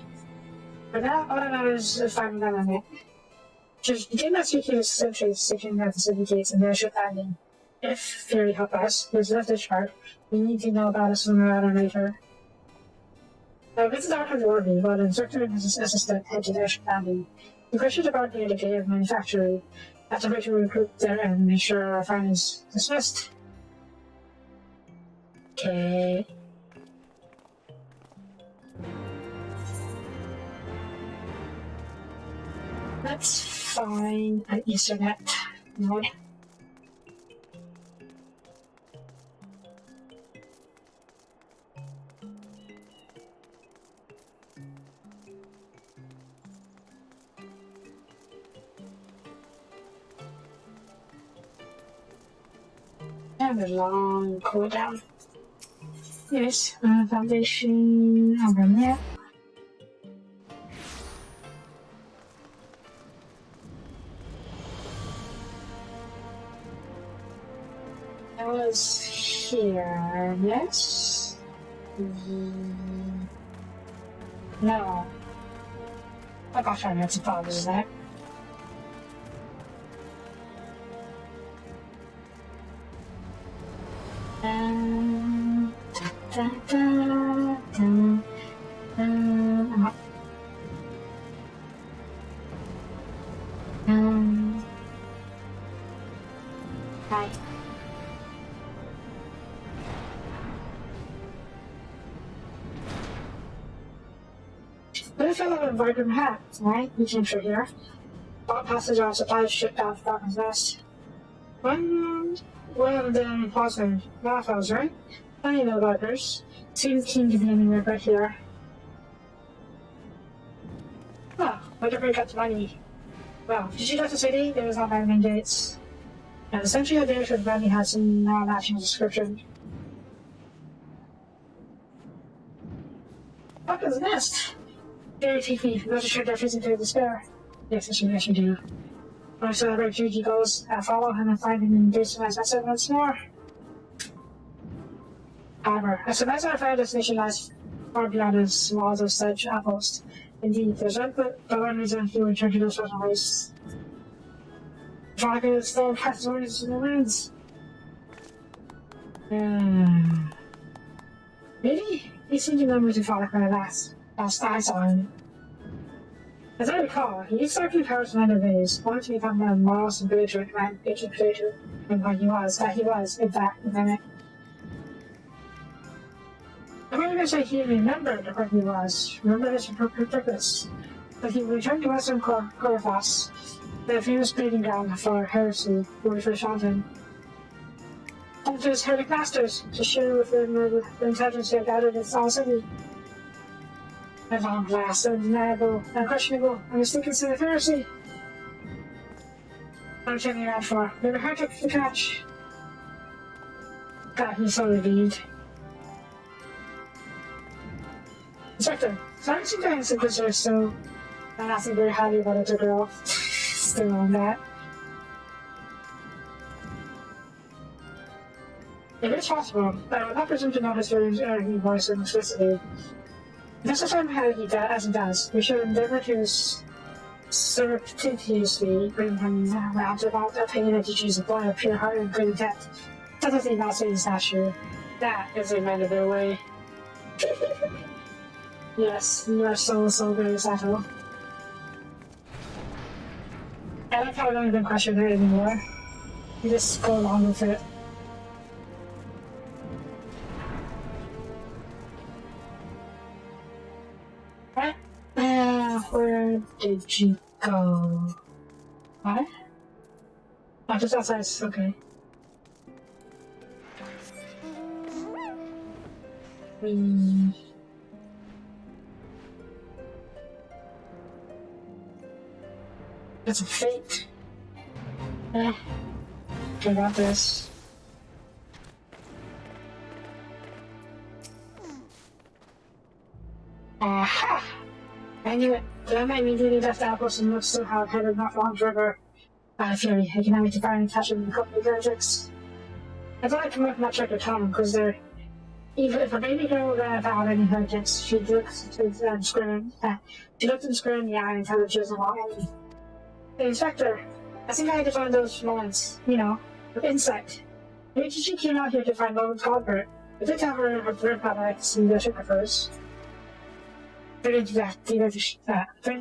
But now, all I know is finding them on it. Just begin that speaking of centuries, sticking at the city gates and airship landing. If Fury help us, who's left this chart, we need to know about it sooner rather than later. Now, this is Dr. Warby, while the instructor and his assistant head to the airship landing. The questions about the indicator of manufacturing, after which we recruit there and make sure our fine is dismissed. Okay. Let's find an Ethernet node. And a long cooldown. Yes, foundation over there. It was here, yes? No. Oh gosh, I know it's a problem, isn't it? Hi. What if I have a vibrant hat, right? You came through here. Bought passage on supplies shipped out to Falcon's Nest. One of them Hosmer Raffles, right? Plenty of vipers. Seems keen to be anywhere but here. Oh, where to break up the money? Well, did you go to the city? There was not very many gates. And the century of there should Brandy had some matching description. Falcon's Nest! Very teepee, not sure there's reason to despair. Yes, I should do. When I celebrate Juji goes, I follow him and find him in Jason as I said once more. However, as soon as I found this nation lies far beyond his walls of such outposts. Indeed, there's one reason he would turn to those social wastes. Veronica is still cast orders in the winds. Maybe? He seemed to remember to Veronica last I saw him. As I recall, he used to argue powers from Manderville, wanted to become a morose and belligerent man, making clear and what he was, that he was, in fact, a mimic. I remember to say he remembered where he was, remembered his purpose, but he returned to Western Corfas, the famous breeding ground for heresy, where we first found him. Home to his heretic masters, to share with them the intelligence he had gathered in Salt City. At long last, undeniable, unquestionable, unmistaken sin of heresy. I'm checking out for. Never heretic to catch. God, he's so relieved. Inspector, sorry to guys Inquisitor, so I'm not thinking very highly about it, girl. Still on that. It is possible, but I would not presume to know his very voice and explicitly. Just as I'm how he as he does, we should endeavor to surreptitiously bring him around about the opinion that he chooses a boy of pure heart and good intent. That doesn't not say it's not true. That is a Manderville way. Yes, you are so very subtle. I like how I don't even question it anymore. You just go along with it. Right? Where did you go? What? Oh, just outside, okay. It's a fate. Yeah. Okay, got this. Aha! I knew it. That might mean leading left outpost and looks to have headed not long river. Fury, I can only find and catch them in the company of heretics. I thought I'd come up much like a Tom, because they're. Even if a baby girl ran about any heretics, she looked and screamed. She looked and screamed in the eye and told her she wasn't want any. Hey, Inspector, I think I had to find those moments, you know, of insight. Maybe she came out here to find Logan's Godbert. I did tell her her grandfather I could see the shipwreckers. Turning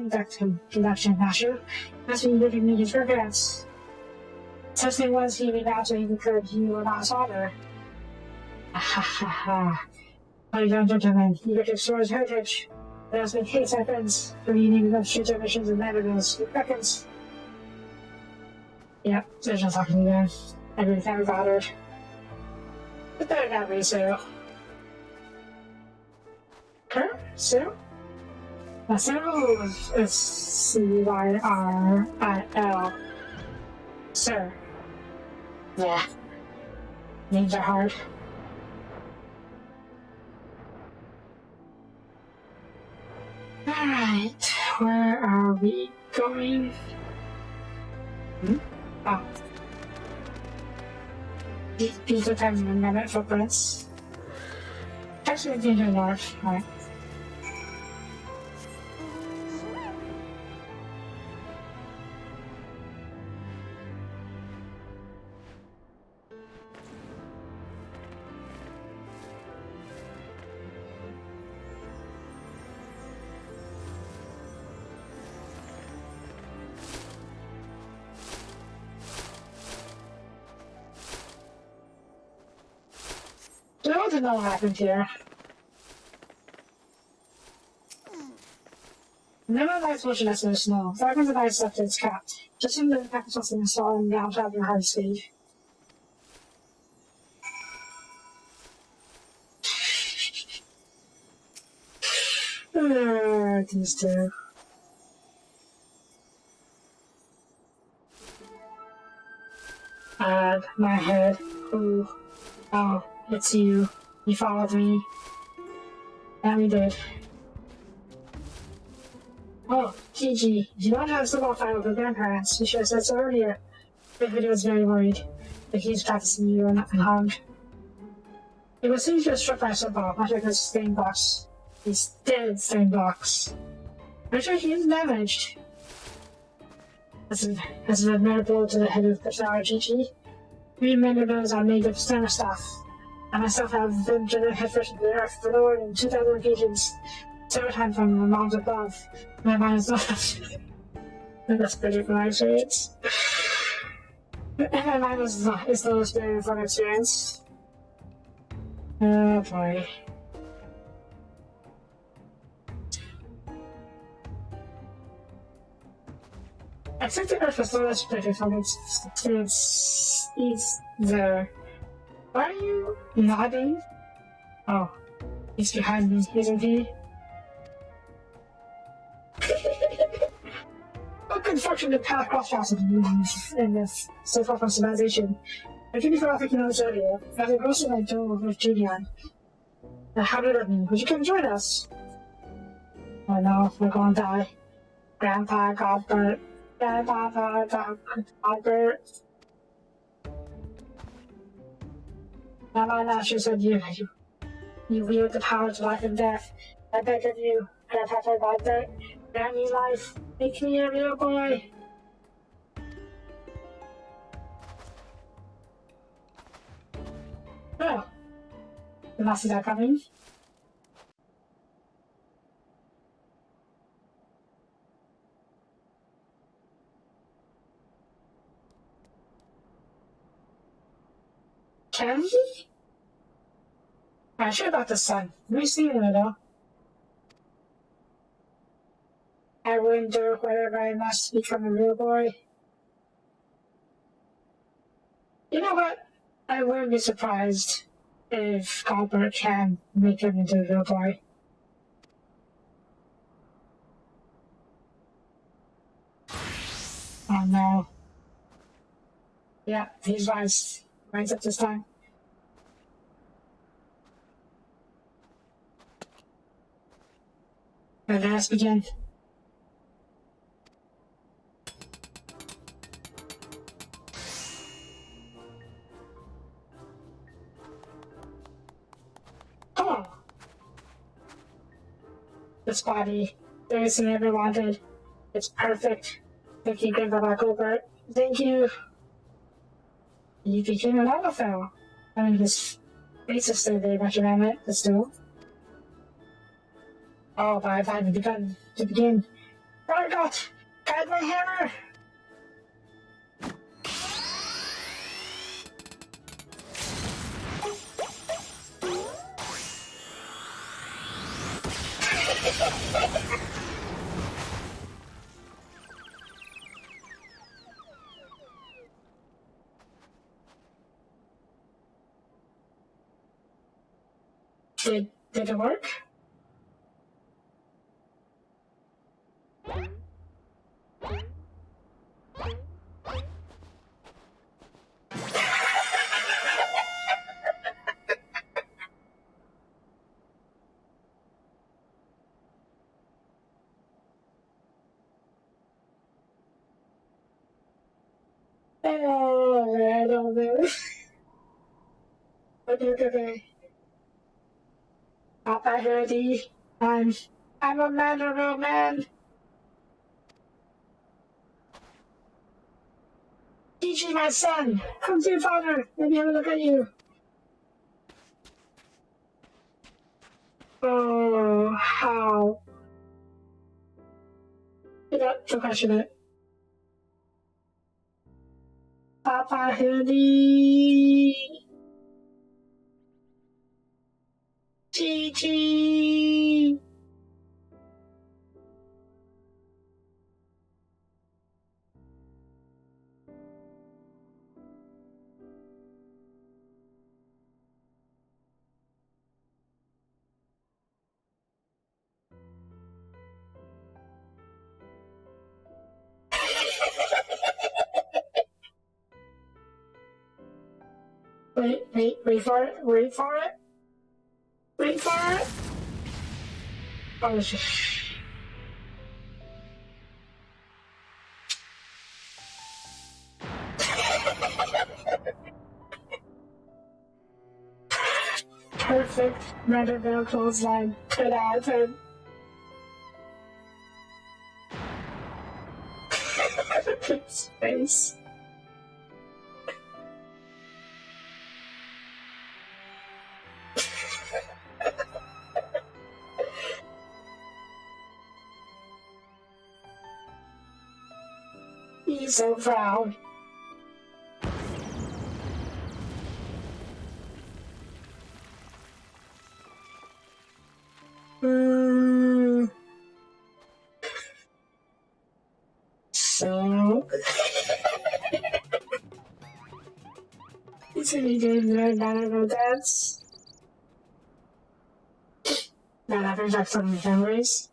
back to conduction, Nasher. That's when giving me his regrets. Such thing was he made out so he could he were not his father. Ha ha ha. My young gentleman, eager to explore his heritage. Let us make haste, my friends, for meeting the future missions and Manderville's records. Yep, there's no talking to them. I really can't be bothered. But better not be so. Her? Cyril? Now, Cyril is C-Y-R-I-L. Sir. Yeah. Names are hard. Alright, where are we going? Oh. These are times when I met footprints. Actually, it's into the north. Alright. I don't know what happened here. Never mind watching us in the snow. Fragments of ice left its capped. Just in the impact of something I saw in Downtrail in hard speed. These two. My head. Ooh. Oh. It's you. You followed me. And we did. Oh, Gigi, you don't have a football fight with your grandparents. You should have said so earlier. The video was very worried. But he's practicing you and not unharmed. It was soon just struck by a football, much like his stain box. He's dead stain box. I'm sure he isn't damaged. As a mere blow to the head of the flower, Gigi. We Mandervilles are made of stammer stuff. I myself have been driven headfirst into the earth for more than 2,000 occasions, several times from the mountains above. My mind is not. That's pretty for my experience. My mind is the most very fun experience. Oh boy. I think the Earth is less pretty from it's there. Why are you nodding? Oh, he's behind me, isn't he? What construction did path cross facets in this so far from civilization? I think you thinking of this earlier. As a grocer like Joe with Julian. How did it mean? Would you come join us? Oh no, we're gonna die. Grandpa got burnt. Grandpa got burnt. Grandma last year said you wield the power to life and death. I beg of you, Grandpa got burnt. Grant me life. Make me a real boy. Oh, did not see that coming. Can he? I'm sure about the sun. We've seen it all. I wonder whether I must become a real boy. You know what? I wouldn't be surprised if Albert can make him into a real boy. Oh no. Yeah, he's right. Right up this time. And let us begin. Oh! This body, everything I ever wanted. It's perfect. Thank you, Grandpa Gilbert. Thank you. You became an Alpha. I mean, his face is still very much around it, but still. Oh, but I've had begun to begin. Forgot! Guide my hammer! Did it work? Oh, I don't know. Okay. Papa Hurdy, I'm a Manderville man. Gigi, my son, come to your father. Let me have a look at you. Oh, how? You got to question it. Papa Hurdy. Gigi. Wait for it. Oh, shit. Perfect Manderville clothesline. 10 out of 10. Space. He's so proud. So... It's really good, learn Manderville dance. Man, that brings back so many memories.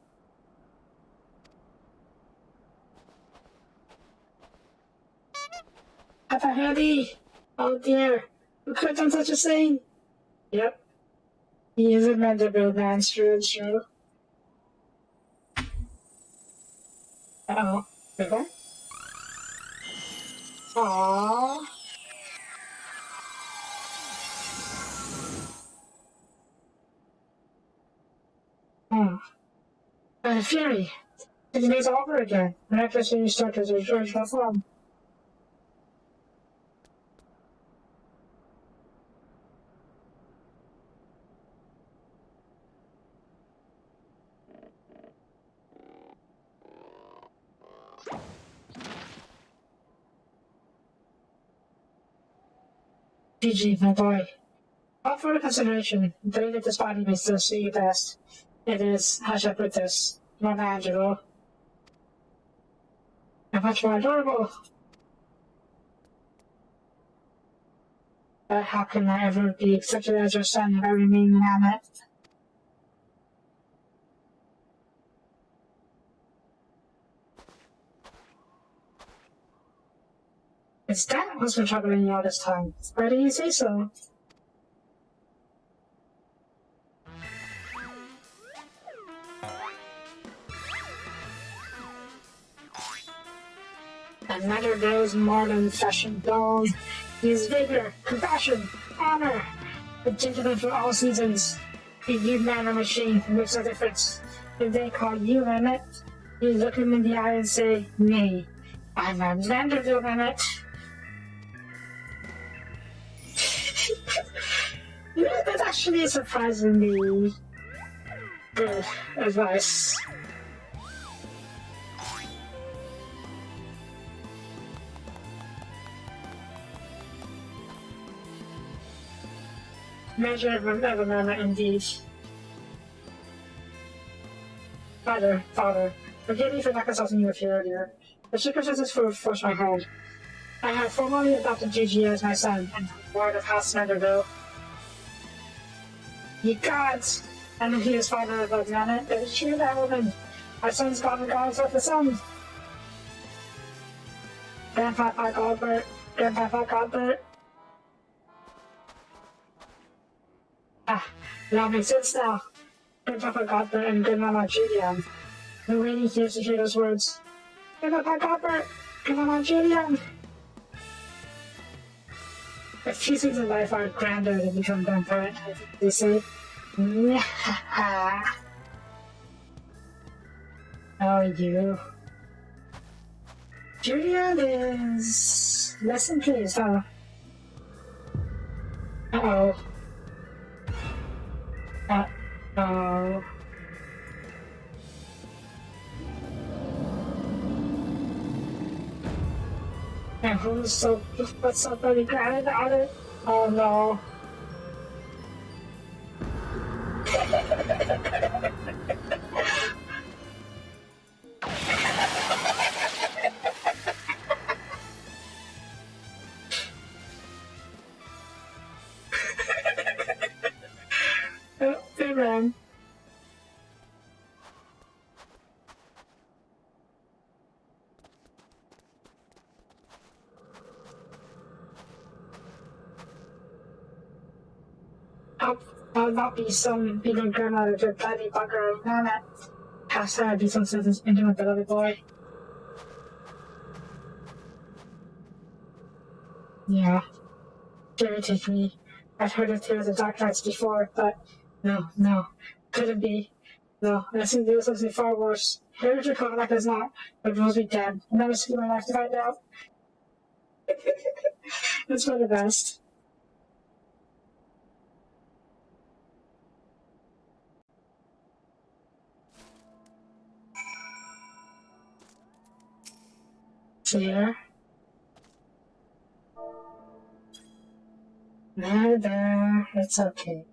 Papa Handy! Oh dear, we could have done such a thing! Yep. He is a Manderville man, true and true. Uh-oh. Wait, what? Aww. Fury. It is all over again. Miraculously restored to its original form. GG, my boy. All further consideration, believe that this body may still suit you best. It is, how shall I put this, more manageable. And much more adorable. But how can I ever be accepted as your son if I remain inanimate? It's that what's been troubling you all this time. Why do you say so? Another day's modern fashion dog. He is vigor, compassion, honor, a gentleman for all seasons. A good man or machine makes no difference. If they call you Emmett, you look him in the eye and say, nay, I'm a Manderville Emmett. You know, that's actually surprisingly good advice. Measure of a moment indeed. Father, forgive me for not consulting you with you earlier. The circumstances forced my hand. I have formally adopted Gigi as my son, and ward of House Manderville. Ye gods! And he is father of Lieutenant. It is true that woman. Our son's gone and gone with the sun. Grandpapa Godbert. Ah, it all makes sense now. Grandpapa Godbert and Grandmama Julian. We're waiting here to hear those words. Grandpapa Godbert, Grandmama Julian. A few things in life are grander than becoming grandparent, I think they say. Oh, you. Julian is less than pleased, huh? Uh-oh. Uh-oh. And what's so bloody grand about it? Oh no. Oh, they ran. I'll not be some big grandmother to a bloody bugger. No, that has to be some sort of intimate beloved boy. Yeah. Irritate me. I've heard of tales of dark nights before, but no. Couldn't be. No, I think there was something far worse. Heritage contact is not, but Rose be dead. I'll never see my life to find out. That's for the best. Here. There. It's okay.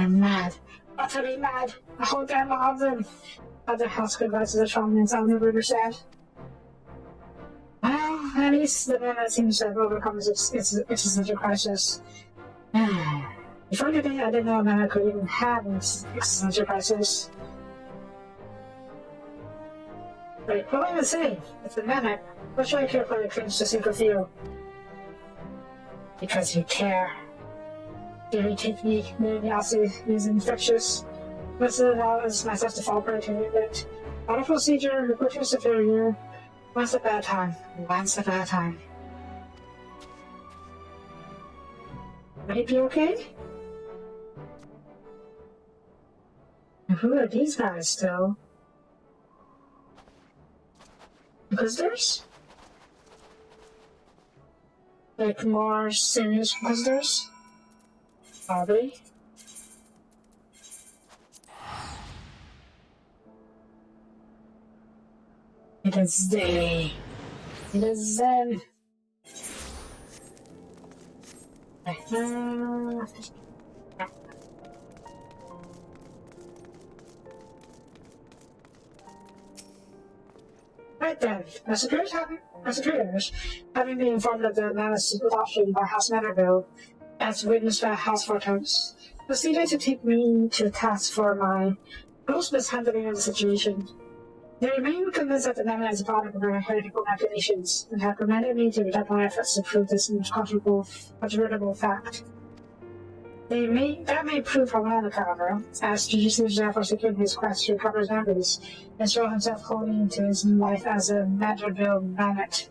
I'm mad. Utterly mad. A whole damn lot of them. Other house goodbyes to the Tromans I'll never understand. Well, at least the man that seems to have overcome its existential crisis. Before today, I didn't know a man could even have an existential crisis. Wait, what am I saying? It's a manic. What should I care for the claims to sync with you? Because you care. Do you take me? Maybe is infectious. Listen allows myself to fall prey to movement. Auto procedure, report to superior. Once at a time. Once at a time. Would it be okay? And who are these guys still? Inquisitors? Like more serious inquisitors? Are they? It is they. It is them. Right then, messengers having been informed of the madness adoption by House Manderville, as witnessed by House Fortones, proceeded to take me to task for my gross mishandling of the situation. They remain convinced that the Naman is a product of their heretical machinations, and have commanded me to conduct my efforts to prove this incontrovertible fact. That may prove problematic, however, as Jujitsu's therefore secured his quest to recover his memories, and show himself holding to his new life as a Manderville Mamet,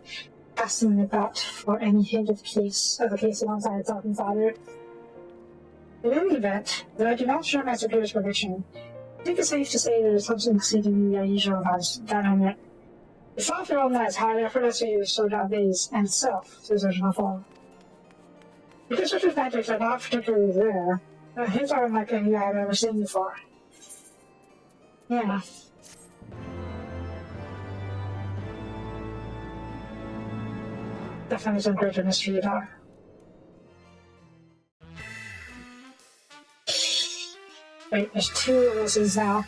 casting about for any hint of the case alongside its talking father. In any event, though I do not share my superior's prediction, I think it's safe to say there is something exceedingly unusual about this dynamic. It's not your own lives how effortlessly you showed our days and itself to its original form. Because such magics are not particularly rare, his are unlike any I've ever seen before. Yeah. Definitely some greater mystery about it. Wait, there's two of those now.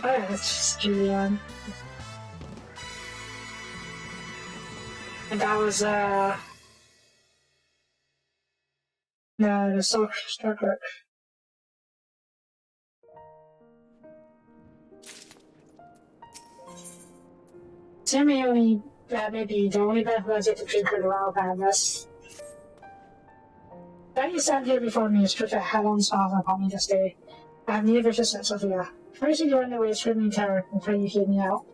Alright, that's just Julian. And that was, no, the Starkirk. Sammy only, maybe the only man who has yet to drink her around madness. That you stand here before me is proof that heaven smiles upon me this day. I have need of resistance, Sophia. First you run away screaming terror and pray you hear me out.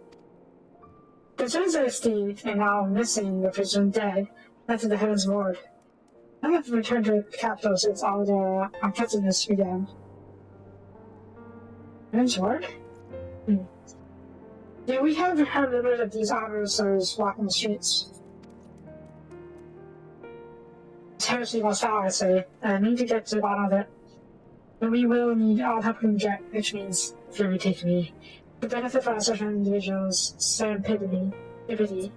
Concerns that Steve, and now missing the presumed dead, led to the heaven's ward. I have returned to the capital since all the unpleasantness began. Heaven's ward? Yeah, we have heard rumors of these officers walking the streets. It's heresy most foul, I say, and I need to get to the bottom of it. But we will need all help we can get, which means, if you take me, the benefit for a certain individual's serendipity.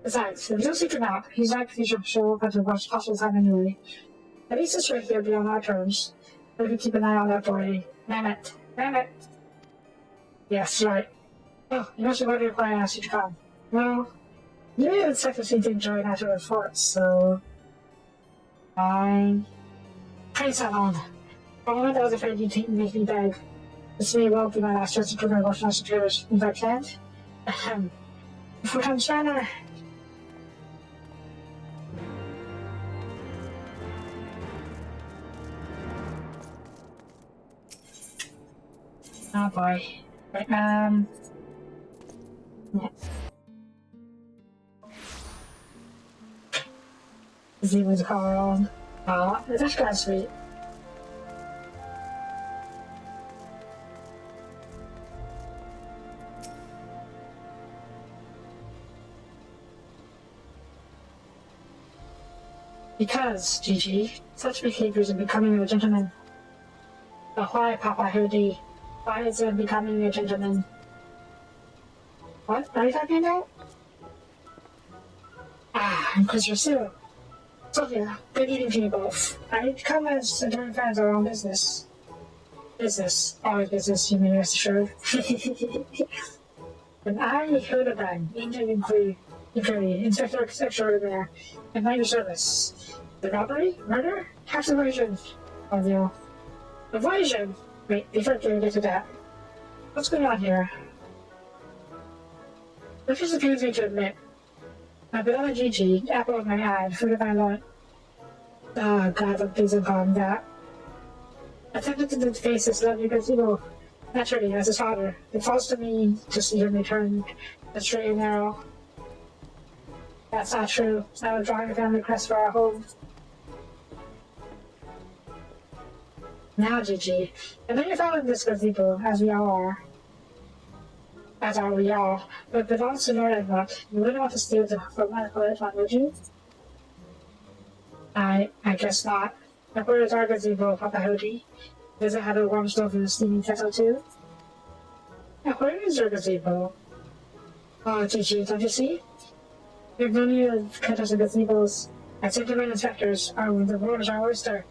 Besides, there's no secret now. He's not the future show up at the worst possible time anyway. At least it's right here beyond our terms. But we can keep an eye on that boy. Damn it. Yes, right. Oh, you must have wondered why I asked you to come. Well, you didn't expect to enjoy natural forts, so... Fine. Praise that on. For a moment I was afraid you'd make me beg. This may well be my last chance to prove my emotional superiors. If I can't... Before I'm Shanner. Oh boy. Right, yeah. Z was color on. Aw, that's kind of sweet. Because, Gigi, such behaviors are becoming a gentleman. But why, Papa Hurdy? Why is it becoming a gentleman? What are you talking about? Ah, because you're still. Sophia, good evening to you both. I come as a joint fans of our own business. Business, always business, you may rest assured. When I heard about Indian inquiry, Inspector Extraordinaire, and my service. The robbery? Murder? Tax evasion? Oh no. Evasion? Wait, before I get to that. What's going on here? This just appears me to admit. My beloved Gigi, apple of my eye, fruit of my lord. Oh god, what please don't call him that. Attempted to face this lovely gazebo. Naturally, as his father, it falls to me to see him return the straight and narrow. That's not true. I was drawing a family crest for our home. Now, Gigi, I know you're following this gazebo, as we all are. As are we all, but it belongs to Lord Edmund. You wouldn't want to steal it from my Edmund, would you? I guess not. But where is our gazebo, Papa Hody? Does it have a warm stove and a steaming kettle too? Now, where is your gazebo? Oh, Gigi, don't you see? We have no need of kettles and gazebos. As gentlemen inspectors, the world is our oyster.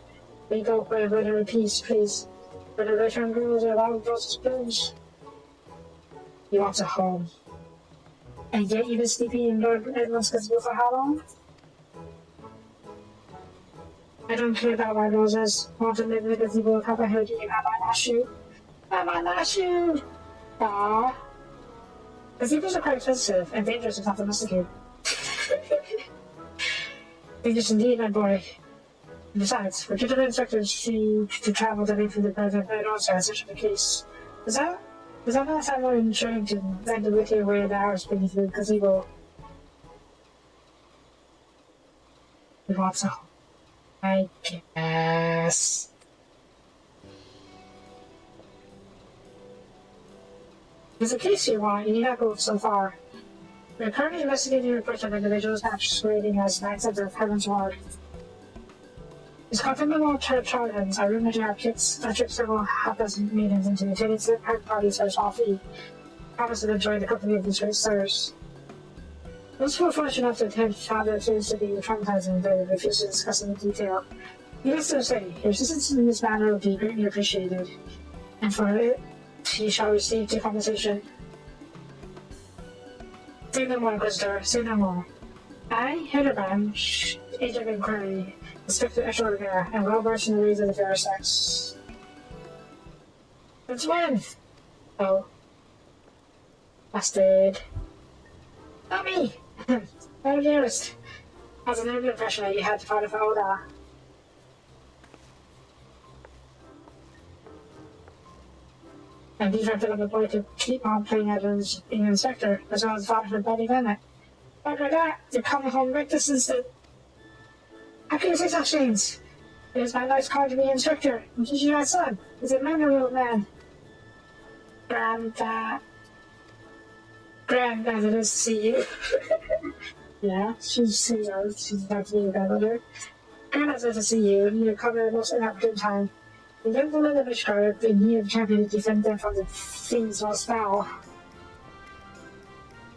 We go where there is peace, please. Where the return girls are allowed girls to spoons. He wants a home. And yet you've been sleeping in Lord Edmund's gazebo for how long? I don't care about my roses. I want to live in the gazebo of Papa Hody and I might not shoot. I might not shoot! Aww. Gazebos are quite expensive and dangerous if not domesticated. Dangerous indeed, my boy. Besides, we're gentlemen inspectors fee to travel to for the present and also has such a case. Is that not someone in Sherrington that the witty away the hours beneath the gazebo? We want some. I guess. There's a case you want, you need not go so far. We're currently investigating reports of individuals masquerading as Knights of the Heaven's Ward. These confirmable charlatans are rumored to have tricked several half-dozen maidens into attending private parties for a small fee, promise to enjoy the company of these great stars. Those who are fortunate enough to attend found it appears to be traumatizing, though they refuse to discuss in detail. Needless to say, your assistance in this matter will be greatly appreciated, and for it, you shall receive due compensation. Say no more, Inquisitor, say no more. I, Hildebrand, agent of inquiry, Inspector Extraordinaire, and well-versed in the ways of the fair sex. It's when? Oh. Busted. Not me! I'm dearest. I was under the impression that you had to fight for Oda. And these are the boy to keep on playing as being an inspector, as well as father for Betty Bennett. But like that, you're coming home right this instant. How can you say such things? It is my life's call to be an instructor, and teach you my son. He's a Manderville man. Grand as it is to see you. Yeah, she's not to be a grandmother. Grand as it is to see you, and you're coming at the most inopportune time. The young woman of Ishtar have been here to champion to defend them from the fiend's most foul.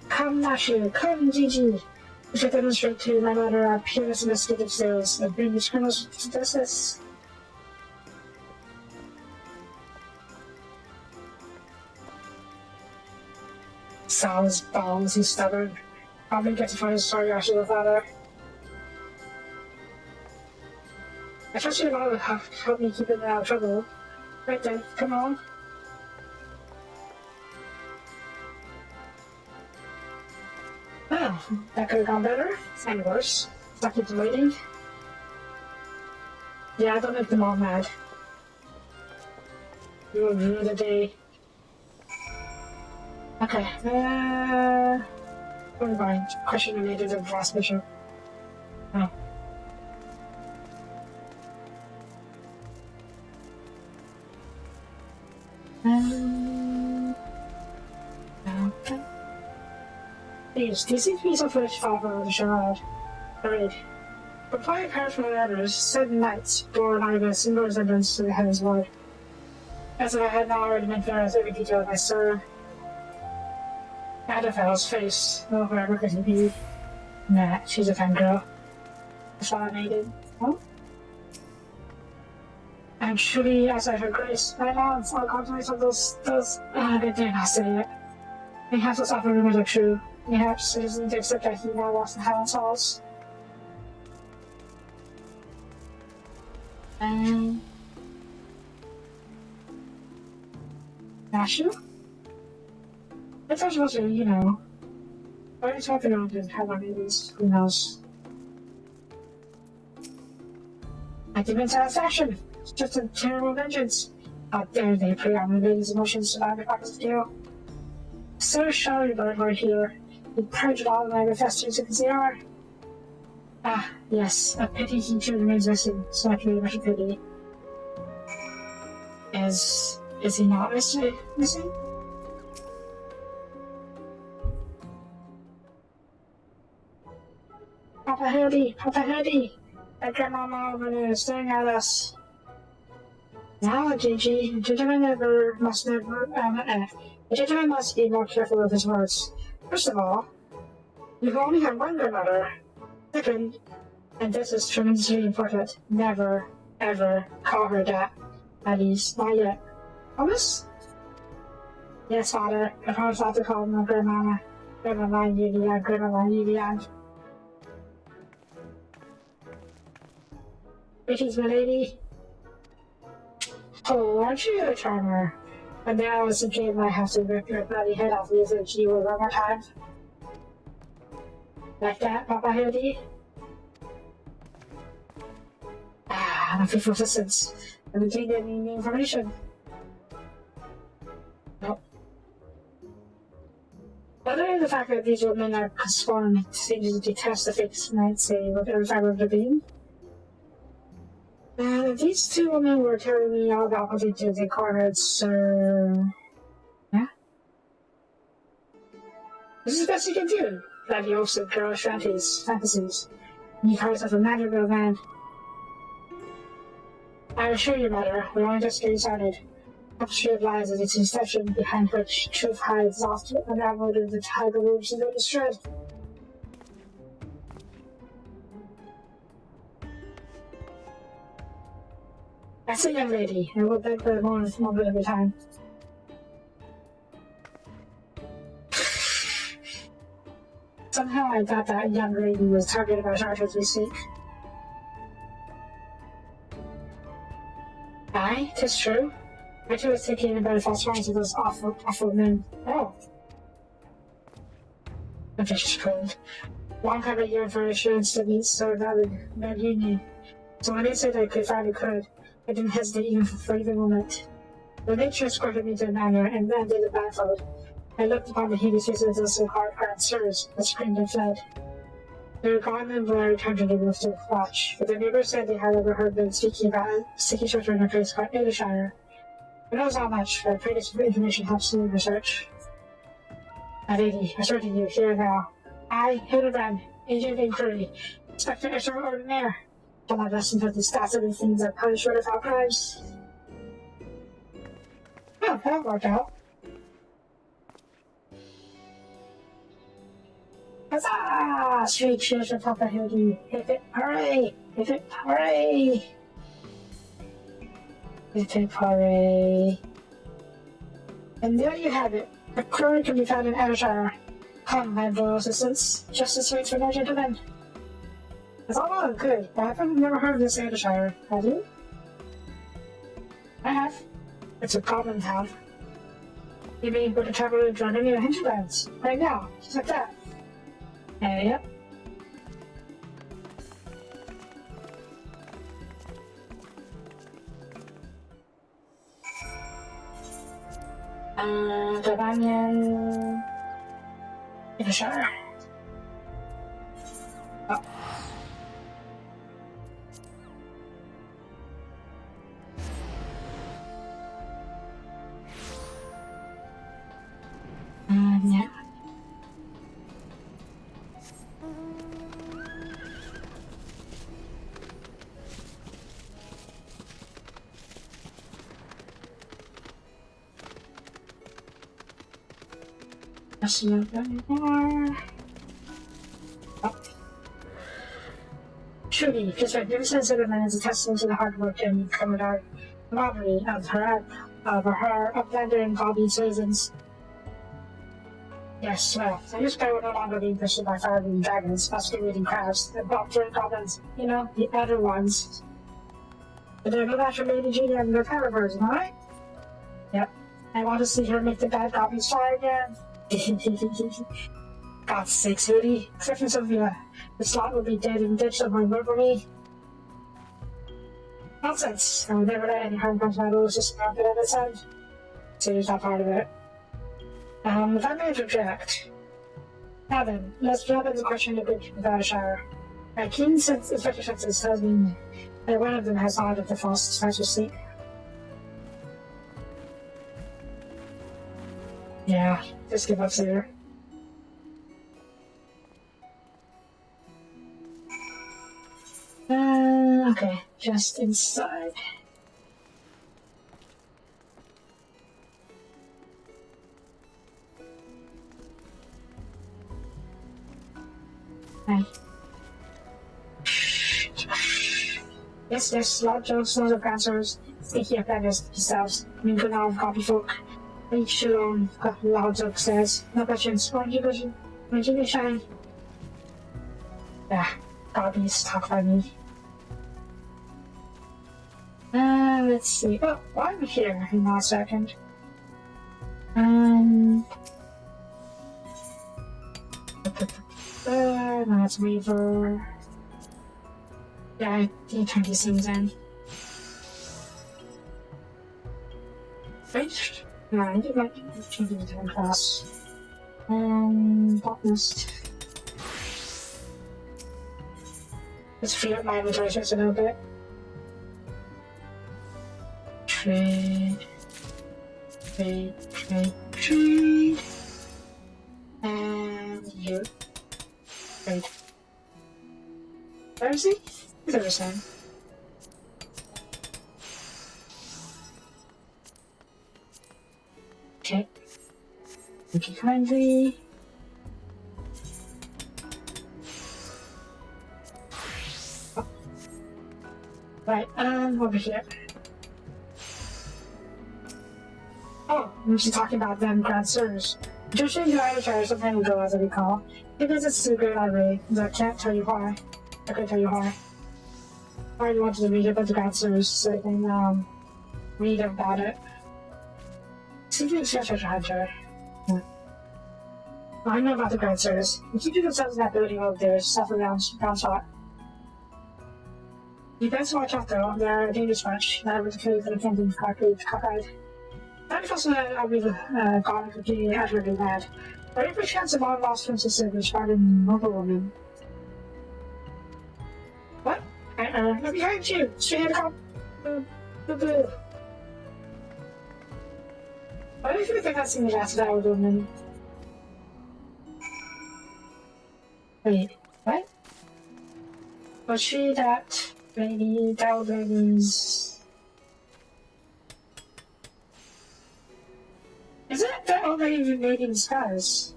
Come, Nashu, come, Gigi. We shall demonstrate to my mother our pureness investigative skills and bring these criminals to justice. Sal's balls, he's stubborn. Probably get to find his story after the father. I trust your mom will help me keep him out of trouble. Right then, come on. Well, that could have gone better, and worse. Stuck into waiting. Yeah, don't make them all mad. You will ruin the day. Okay, where are we going? Question related to the last mission. Oh. Okay. Please, do you seem to be so foolish, Father of the Charade? Read. Reply apart from the letters, certain knights bore neither a single resemblance to the Heaven's Word. As if I had not already been through every detail I saw. Manderville's face. Oh, whoever could it be? Nah, she's a fangirl. Fascinated. Oh? And truly, as I heard Grace, my lords, all confidence of those, they dare not say it. Perhaps it's often rumors are true. Perhaps it isn't to accept that he now walks in Heaven's halls. Nashu? I thought you was, you know. Why are you talking around and how long it is? Who knows? I demand satisfaction. It's just a terrible vengeance. How dare they prey on the lady's emotions to buy the pockets of deal? So sorry, but we're here. We purged all of my manifestos to consider. Ah, yes, a pity he too remains missing. So much very much a pity. Is he not missing? Papa Hedy! That grandmama over there is staring at us. Now, Gigi, a gentleman must be more careful with his words. First of all, you only have one grandmother. Second, and this is tremendously important, never, ever call her that. At least, not yet. Promise? Yes, Father. I promise not to call my grandmama. Grandmama Yulian. Greetings, my lady. Oh, aren't you a charmer? But now I was thinking I might have to rip your bloody head off you so she will one more time. Like that, Papa Hedy? Ah, I'm for assistance. Have you gained any new information? Nope. Other than the fact that these women are sworn to detest the fakes, might say, with every fiber of their being. These two women were telling me all about what they do. They cornered Sir... Yeah? This is the best you can do. That he hopes that girlish fantasies. He calls himself a Manderville man. I assure you, Mother, we're only just getting started. Tapestry of lies is its deception behind which truth hides oft unraveled in the tiger roots of the shred. That's a young lady, and we'll beg for a moment every time. Somehow I thought that young lady was targeted by Arthur's mistake. Aye, 'tis true. I too was thinking about the false crimes of those awful men. Oh. I'm just cold. Long have a year for assurance to meet so valid men union. So when they said I could find a could, I didn't hesitate even for even a moment. When nature escorted me to the manor and landed the blindfold, I looked upon the hideous faces of those so hard-hearted sirs that screamed and fled. They were gone and when I returned to the roof to watch, but the neighbors said they had overheard them speaking about a sticky shelter in a place called Ayrshire. But that was not much, but previous information helps me in research. My lady, I swear to you, here now. I, Hildebrand, agent of inquiry, Inspector Extraordinaire. Shall my lesson for the stats of the things that punish short of our crimes? Oh, that worked out. Huzzah! Sweet cheers for Papa Hedy. Hip hip hooray! Hip hip hooray! Hip hip hooray! And there you have it. The crew can be found in Ayrshire. Come, my royal assistants. Justice waits for no gentlemen. It's all well and good, but I've never heard of this Ayrshire. Have you? I have. It's a common town. You mean go to travel and join any of the hinterlands? Right now, just like that. Yep. Dominion... Ayrshire. Oh. Yeah. Just a little bit more. Oh. Truly, just right, never since Superman is a testament to the hard work and camaraderie of her uplander and Bobby citizens. Yes, well, the newspaper will no longer be pursued by fire-breathing dragons, masquerading crabs, the doctoring goblins, you know, the other ones. But they're no match for Lady Judy and their power version, alright? Yep. I want to see her make the bad goblins fly again. God's sakes, Hoodie. Except of the slot will be dead and ditched on my for me. Nonsense. I would never let any harm come to my little system out there at its end. So here's that part of it. If I may interject. Now then, let's jump into the question a bit without a shower. My keen inspector senses tells me that one of them has ordered the false special sleep. Yeah, just give up there. Okay, just inside. Hi. Yes, large jokes, lots of answers. Sticky up at yourselves. Mingle on copy folk. Each alone, loud joke says. No questions. Why do you shine? Yeah, copies talk by me. Let's see. Oh, why are we here? Hang on a second. No, that's Weaver. Yeah, I need to turn these things in. Right? No, I did like changing the time class. Botanist. Let's free up my inventory just a little bit. Trade. And you. Trade. Where is he? He's over there. Okay. Thank you kindly. Oh. Right, over here. Oh, we should talk about them Grand Sirs. Just changed the Irish some time ago, as I recall. Because it's a great library, but I can't tell you why. I couldn't tell you why. I really wanted to read about the Grand Sirs so I can, read about it. Secret treasure hunter. Well, I know about the Grand Sirs. They keep themselves in that building over there, stuff around shot. You best watch out though, they're a dangerous bunch. That was a clue for the camping cockeyed. That is also that I'll be gone completely utterly mad. But every chance of all lost princess service rather than noble woman. What? Look behind you! Straight ahead, boo. Why do you think I've seen the last of that woman? Wait, what? Was she that lady, that old lady's... Is that that old lady who made in skies?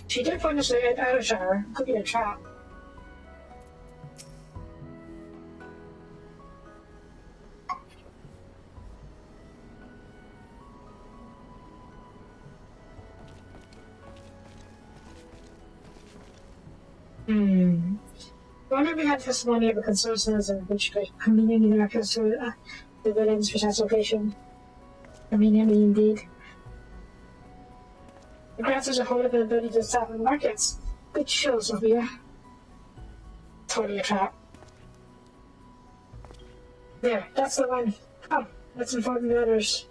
She did point us at out of shower. Could be a trap. I wonder if we had testimony of a consortium which could conveniently direct us to the villain's precise location. Conveniently indeed. The grants us a whole of the ability to stop in the markets. Good show, Sophia. Totally a trap. There, that's the one. Come, let's inform the others.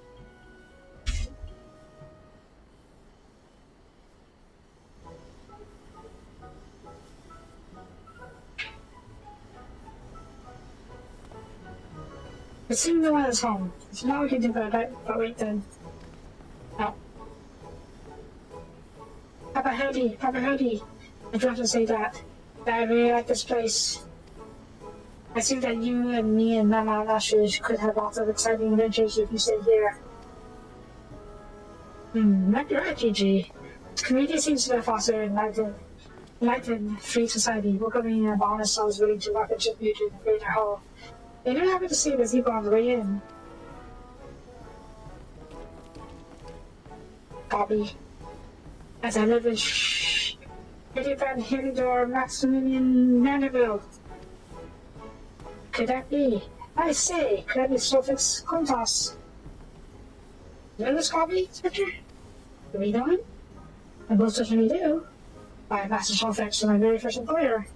It seems no one is home. So now we can do that, but wait then. Oh. Papa Howdy. I forgot to say that I really like this place. I think that you and me and Mama Lashes could have lots of exciting adventures if you stay here. Might be right, Gigi. Community seems to be fostering enlightened free society, welcoming and honest souls willing to work and contribute to the greater whole. They don't happen to see the Zebo on the way in. Copy. As I live in City Van Hilldor, Maximilian Manderville. Could that be? I say, could that be Sophie's coin toss? You know this copy, Inspector? Do we know him? I most certainly do. By Master Sophix, my very first employer.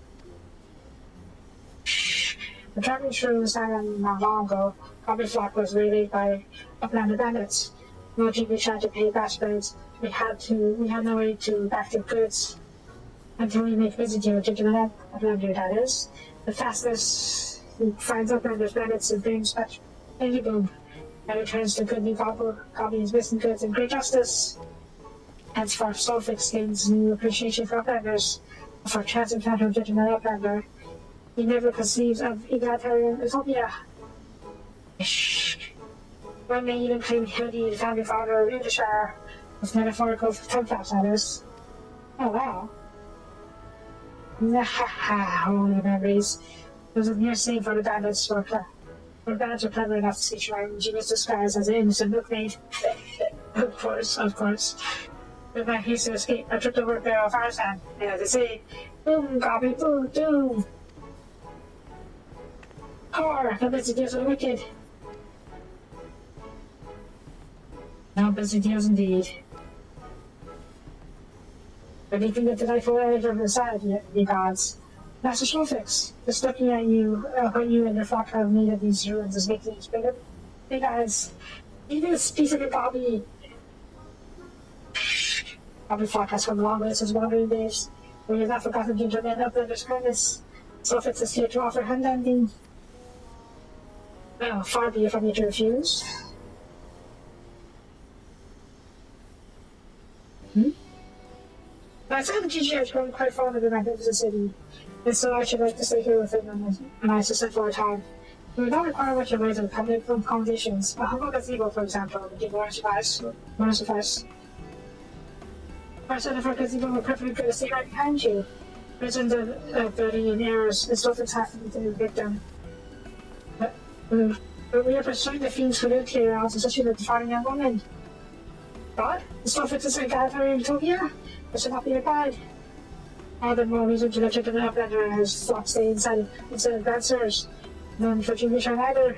The traveling through this island not long ago, Copy Flock was waylaid by uplander bandits. Noting we tried to pay bash birds, we had no way to back the goods. Until we make visit to a gentleman uplander, that is. The fastest he finds uplanders bandits and brings back any boom. And returns to good new copy his missing goods in great justice. Henceforth, Sophix gains new appreciation for uplanders. For a chance encounter with gentleman uplander, he never conceives of egalitarian utopia. One may even claim he'll be the founding father of Englishshire, with metaphorical tongue flaps at us. Oh wow. Nahaha, holy memories. It was a near scene for the bandits were clever enough to see trying ingenious disguise as an innocent milkmaid. Of course. With my haste to escape, I tripped over a barrel of fire sand, and as I say, boom, copy, boom, doom! Horror, the busy deals with the wicked. No busy deals indeed. Anything that the delightful edge of the side, ye gods. Master Sophix, just looking at you, what you and your flock have made of these ruins is making each bigger. Hey guys, even this piece of your Bobby Flock has come a long way since wandering days. We have not forgotten to men up under kindness. Sophix is here to offer hand-landing. Well, far be it from you to refuse. I said the GG has grown quite fond of the magnificent city, and so I should like to stay here with him and I to for a time. We would not require much of ways of accommodations. A humble gazebo, for example, would give more suffice. Our center for gazebo would perfectly good to stay right behind you. Prisons of burning and errors, and Sophix happened to be a victim. But we are pursuing the fiends who live here, especially the defining young woman. God? The Sophix is a egalitarian utopia? This should not be replied. All the more reason to let the uplander and his flock stay inside instead of dancers. None for English either.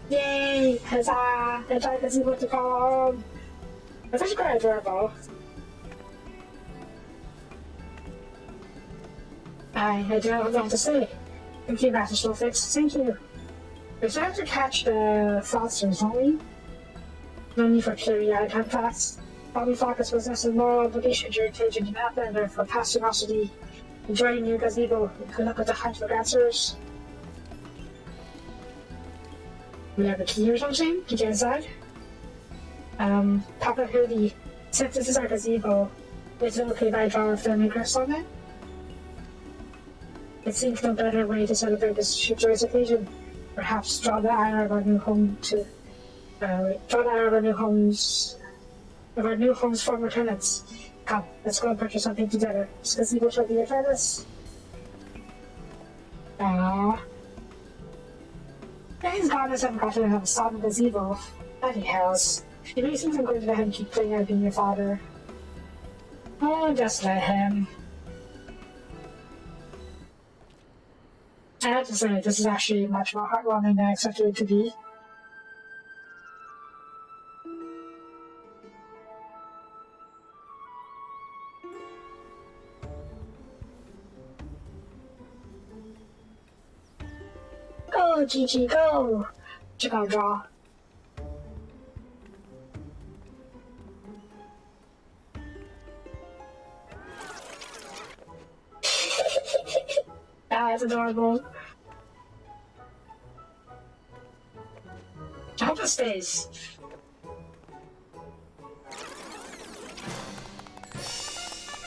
Yay! Huzzah! The giant gazebo to call our own. It's actually quite adorable. I do not know what to say. Thank you, Master Sophix. Thank you. We still have to catch the fraudsters, don't we? No need for teary-eyed class. Bobby Flockers possesses a moral obligation to retain an uplander for past generosity. Enjoying your gazebo, good luck with the hunt for answers. We have a key or something to get inside. Papa Hoodie, since this is our gazebo, is it okay if I draw a family crest on it? It seems no better way to celebrate this joyous occasion. Perhaps draw the ire of our new home of our new home's former tenants. Come, let's go and purchase something together. This gazebo shall be your furnace. Aww. Thanks goddess I'm got to have a solemn gazebo. Bloody hells. It really seems I'm going to let him keep playing out being your father. Oh, just let him. I have to say, this is actually much more heartwarming than I expected it to be. Go, Gigi, go! Check out draw. That's adorable. I hope it stays.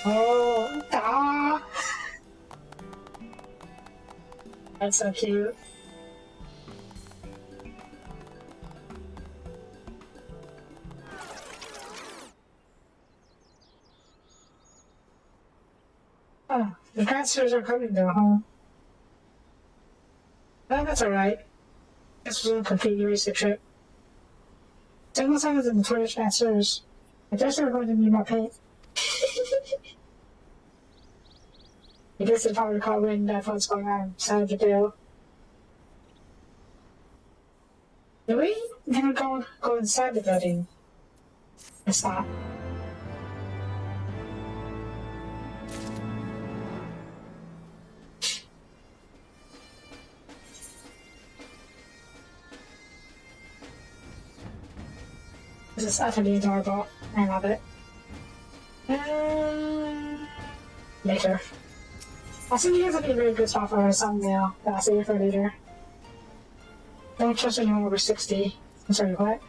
Oh, ah! That's so cute. Oh, the transfers are coming though, huh? Well, that's alright. This was a completely wasted trip. Single signs of the tourist transfers. I guess they're going to need more paint. I guess they probably call when that's what's going on inside the deal. Do we never go inside the building? It's not. This is utterly adorable. I love it. Later. I think you guys would be a very good spot for a thumbnail, but I'll save it for later. Don't trust anyone over 60. I'm sorry, what?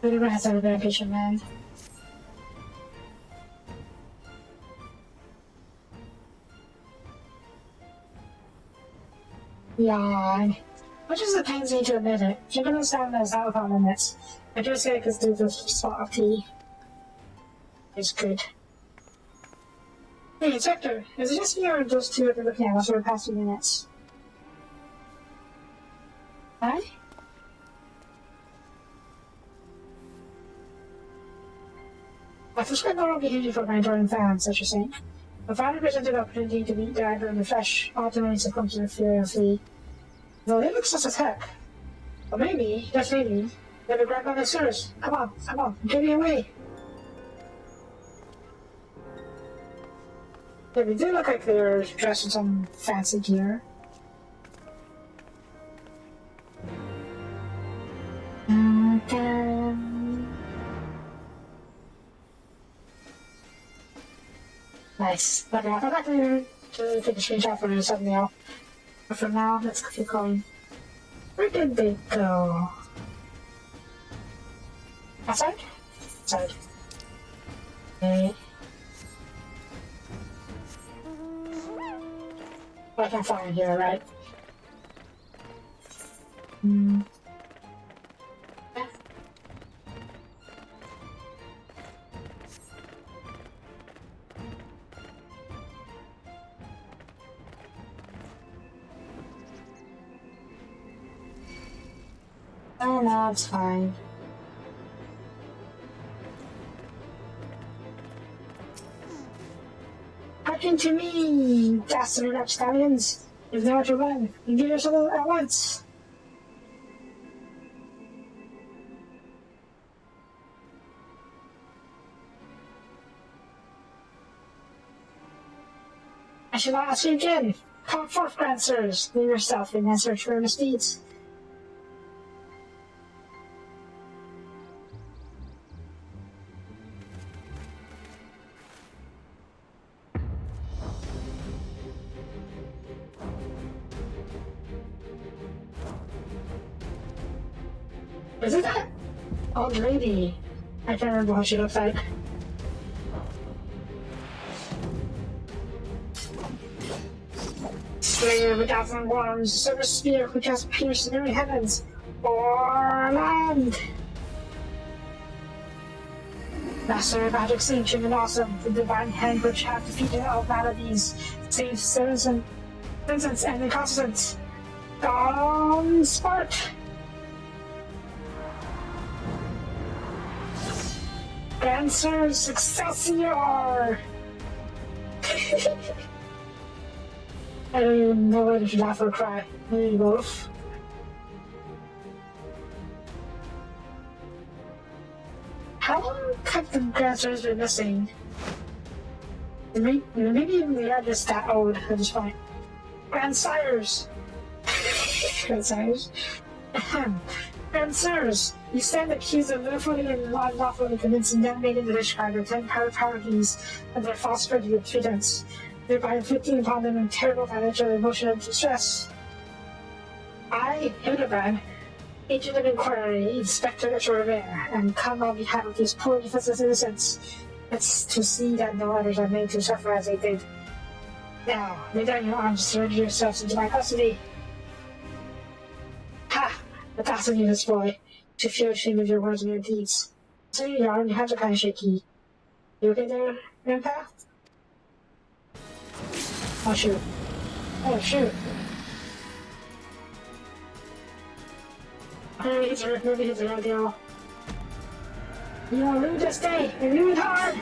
Everyone has to have a very patient man. Yawn. Which is a pain me to admit it. You're gonna sound as out without limits. I just say it because there's a spot of tea. It's good. Hey, Inspector, is it just me or those two have been looking at us for the past few minutes? Hi? I suspect normal behavior for my adoring fans, such as saying. The finally presented the opportunity to meet the idol in the flesh, ultimately succumbed to the fear of the. Though they look sus as heck. But maybe, just maybe, they're the grandmothers. Come on, get me away. Yeah, they do look like they're dressed in some fancy gear. Nice. Okay, I forgot to take a screenshot for something else. But for now, let's keep going. Where did they go? Outside? Outside. Okay. I can find here, right? Yeah. Oh no, it's fine. Hearken to me, dastardly rapscallions. You've nowhere to run. You get yourself at once. I shall not ask you again. Come forth, grand sirs. Leave yourself in and search for misdeeds. Isn't that old lady? I can't remember what she looks like. Slayer of 1,000 worms, silver spear which has pierced the very heavens, or land. Master of magic, ancient and awesome, the divine hand which hath defeated all maladies, save citizen, sentence and inconstant. Gone smart. Grand Sirs Excelsior! I don't even know whether to laugh or cry. Maybe both. How long have the Grand Sirs been missing? Maybe they are just that old at this point. Grand Sires! Grand Sires? Ahem. Grand Sirs, you stand accused of willfully and unlawfully convincing young maidens of Ishgard to attend parties under false pretense, thereby inflicting upon them a terrible financial and emotional distress. I, Hildebrand, agent of inquiry, inspector extraordinaire, and come on behalf of these poor defenseless innocents. It's to see that no others are made to suffer as they did. Now, lay down your arms, surrender yourselves into my custody. Ha! The audacity of this boy, to feel ashamed of your words and your deeds. So you are, and your hands are kind of shaky. You okay there, Grandpa? Oh shoot. Oh shoot. Maybe he's a real deal. You know, really just stay and really hard.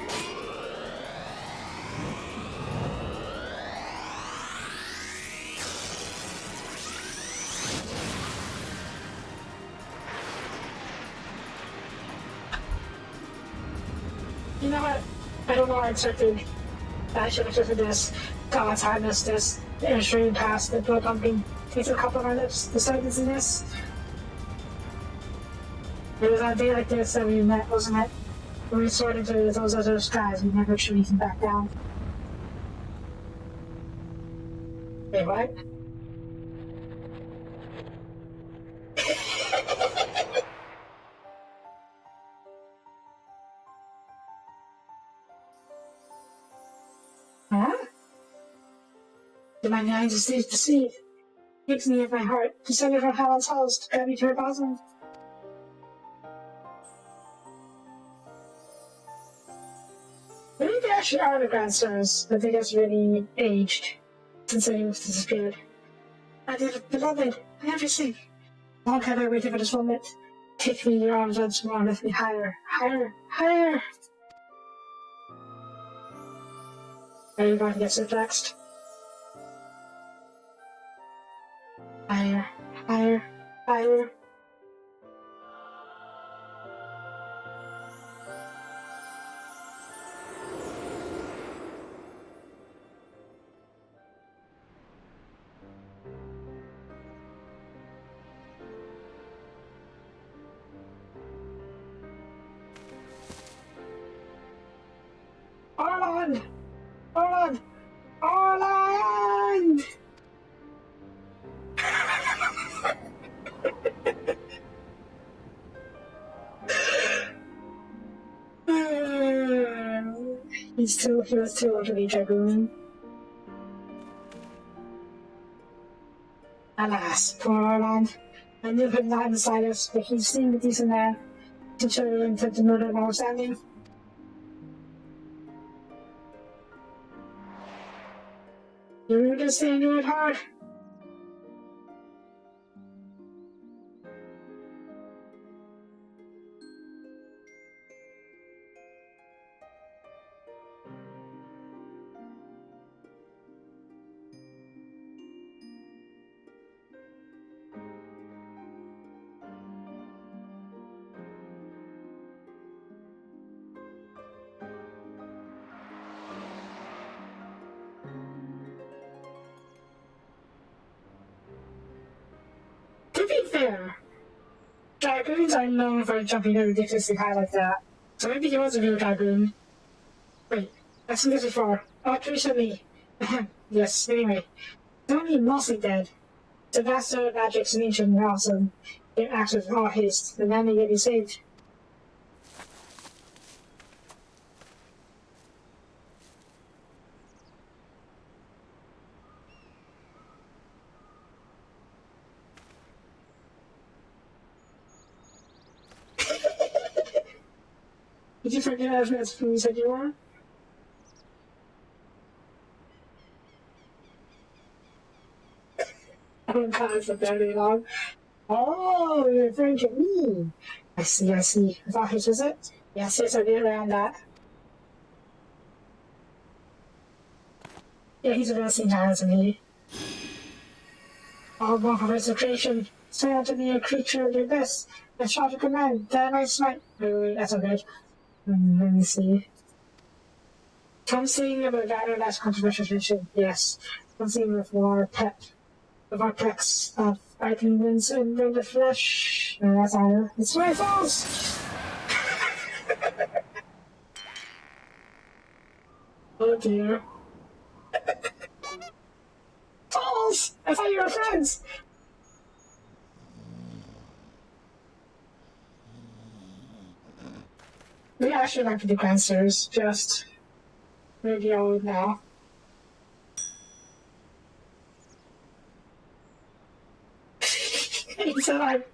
You know what? I don't know why I accepted. I should have accepted this. God, I missed this. The extreme past the blood pumping. Takes a couple of my lips. The sadness in this. It was on a day like this that we met, wasn't it? When we soared into those other skies, we never should even back down. Wait, what? Huh? Did my mind just deceive? Takes me of my heart, descended from Helen's halls to grab me to her bosom. Maybe they actually are the grandstars, but they just really aged since they disappeared. My dear beloved, I everything. Long have I waited for this moment. Take me in your arms once more and lift me higher, higher, higher. Are you going to get so next? Higher, higher, higher. Orland! Orland! Orland! He was too old to be dragoon. Alas, poor Orland. I knew him not inside us, but he seemed a decent man. To show the intent to murder notwithstanding. You were just saying you it hard. To be fair, dragoons are known for jumping ridiculously high like that, so maybe he was a real dragoon. Wait, I've seen this before. Oh, recently. Yes, anyway. It's only mostly dead. The master of magic's an ancient and awesome. It acts with all haste. The man may yet be saved. Did you forget as who you said you were? Oh god, it's a very long. Oh, you're referring to me. I see, I see. Without his visit? Yes, yes, I did around that. Yeah, he's a real senior, isn't he? All born for resurrection. Say unto me a creature of your best. And shout a command, that I smite. Wait, that's okay. Let me see. Something about that last controversial mission. Yes. Something with more pep. The vortex of fighting winds and the flesh. No, that's all. It's my fault! Oh dear. Falls! I thought you were friends! We actually like to do cancers, just radio now. He's alive.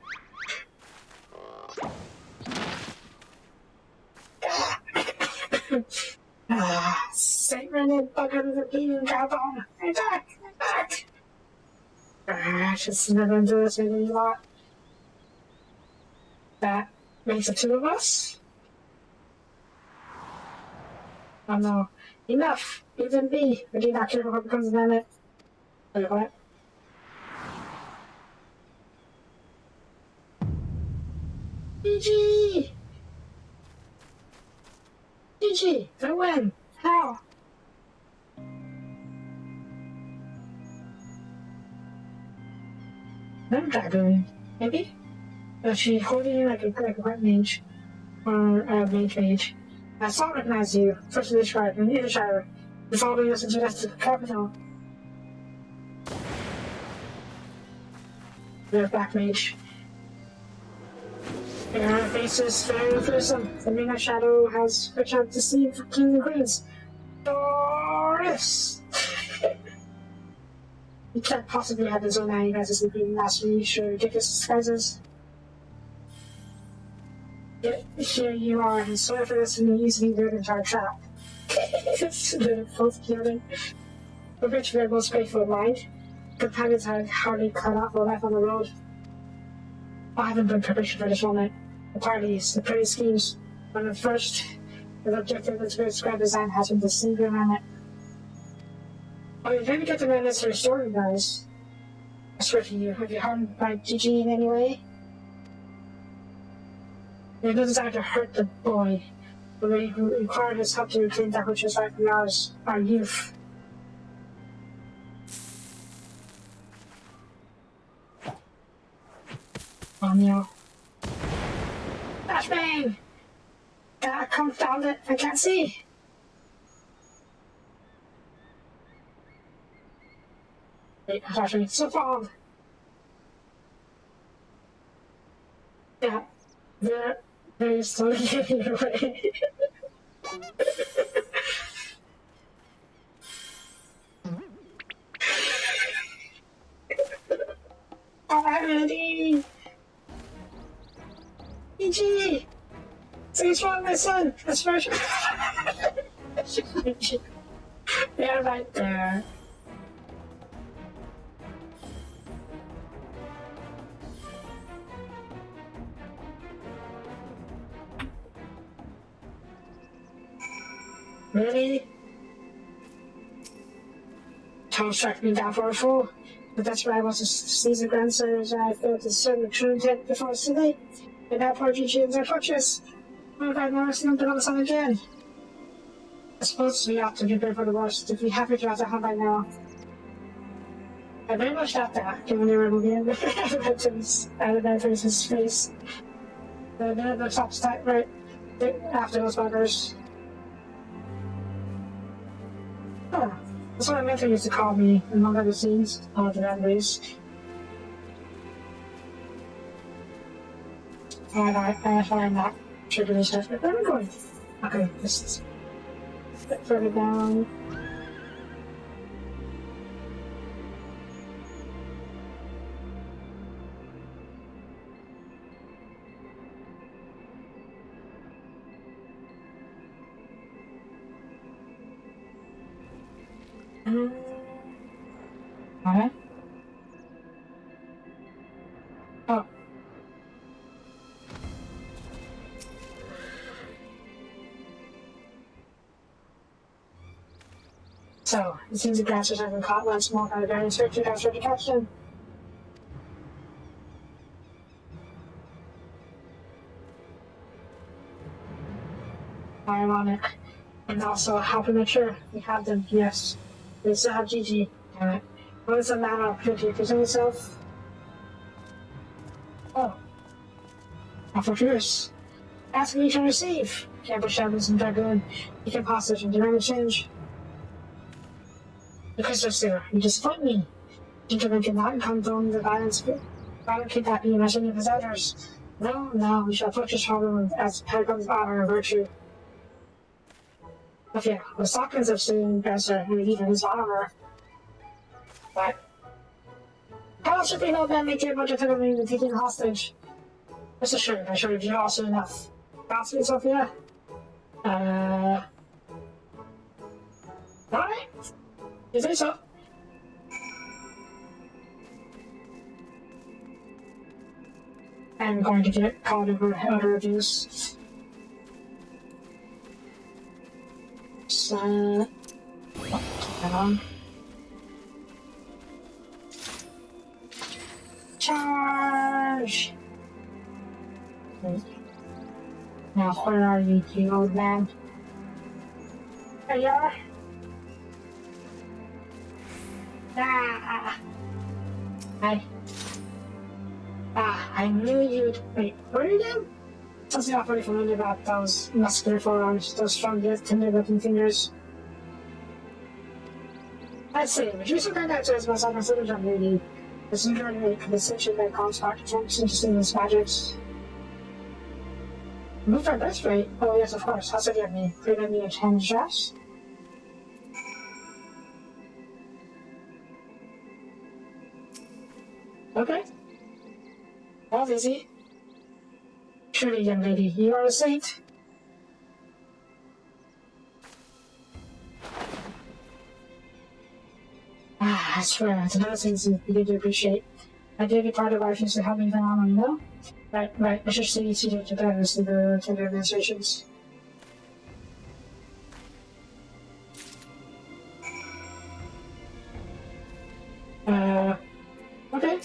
Saint Renard bugger with a bleeding carbon. I'm back! I'm back! I just never do this with you lot. That makes the two of us. Oh no. Enough! Even me. I do not care what becomes of it. Wait, what? GG! GG! I win! How? I'm dragoon. Maybe? She's holding like a white mage. Or a mage. I saw recognize you. First in the tribe, and in the Shire. You following us into the capital. You're a black mage. Your face is very fearsome. The midnight shadow has a chance to see for kings and queens. Doris! You can't possibly have his own man. You guys are sleeping last week. Your ridiculous disguises. Yet here you are, and swear for this, and you easily lured into our trap. It's both clothing. A rich, very most grateful of mind. Companions had hardly cut off our life on the road. I haven't been preparation for this moment. The parties, the pretty schemes. When the first, the objective of the described design has been the single amendment. Oh, you maybe get the man necessary story, guys. I swear to you, have you harmed my GG in any way? There's no desire to hurt the boy, but we require his help to reclaim that which is rightfully ours, our youth. Oh no. Flashbang! God, confound it, I can't see! Wait, flashbang, so fog! Yeah, they're slowly getting away. Alrighty! EG! What's wrong, my son? That's first. Yeah, right there. Really? Tom struck me down for a fool, but that's why I was to seize the grandson as I failed to discern the true intent before it's too late. And now poor Gigi is unconscious. Oh God, never seen him put on the sun again. I suppose we ought to be prepared for the worst. If we have it, at home by now. I very much doubt that, given the movie and the his face. The top's tight right after those buggers. Oh, that's what my mentor used to call me, among other scenes, all the memories. I'm not triggering stuff, but where am I going? Okay, just a bit further down. Alright. Oh. So, it seems the grassers have been caught once more by the very search after detection. Ironic. And also, how premature. We have them, yes. We still have GG. Damn it. What is the matter of opportunity to present itself? Oh. Offer fierce. Ask what you can receive. Can't push out some dragoon. You can hostage and demand a change. Because they're still, you disappoint me. Gentlemen cannot condone the violent kidnapping and many of his elders. No, we shall approach this problem as paragons of honor and virtue. But yeah, the Stockmans have seen Besser and even his armor. But how else should we know that make a bunch of filming and taking hostage? Rest assured, I shall review also enough. Bounce me, Sophia? Alright? You think so? I'm going to get caught over other reviews. So, keep that on. Charge! Now, where are you, you old man? There you are. I knew you'd. Wait, what are you doing? Something not very familiar about those muscular forearms, those strong, tender looking fingers. Let's see, reduce the contact as myself and footage on maybe. This is going to make the decision that calls back to interesting in this magics. Move our best rate? Oh, yes, of course. How's it get me? Prevent me a 10 shots? Okay. That's easy. Truly, young lady, you are a saint. I swear, it's another thing you begin to appreciate. I did get part of life used to help me down, you know? Right. I should see you to parents to the administrations. Okay.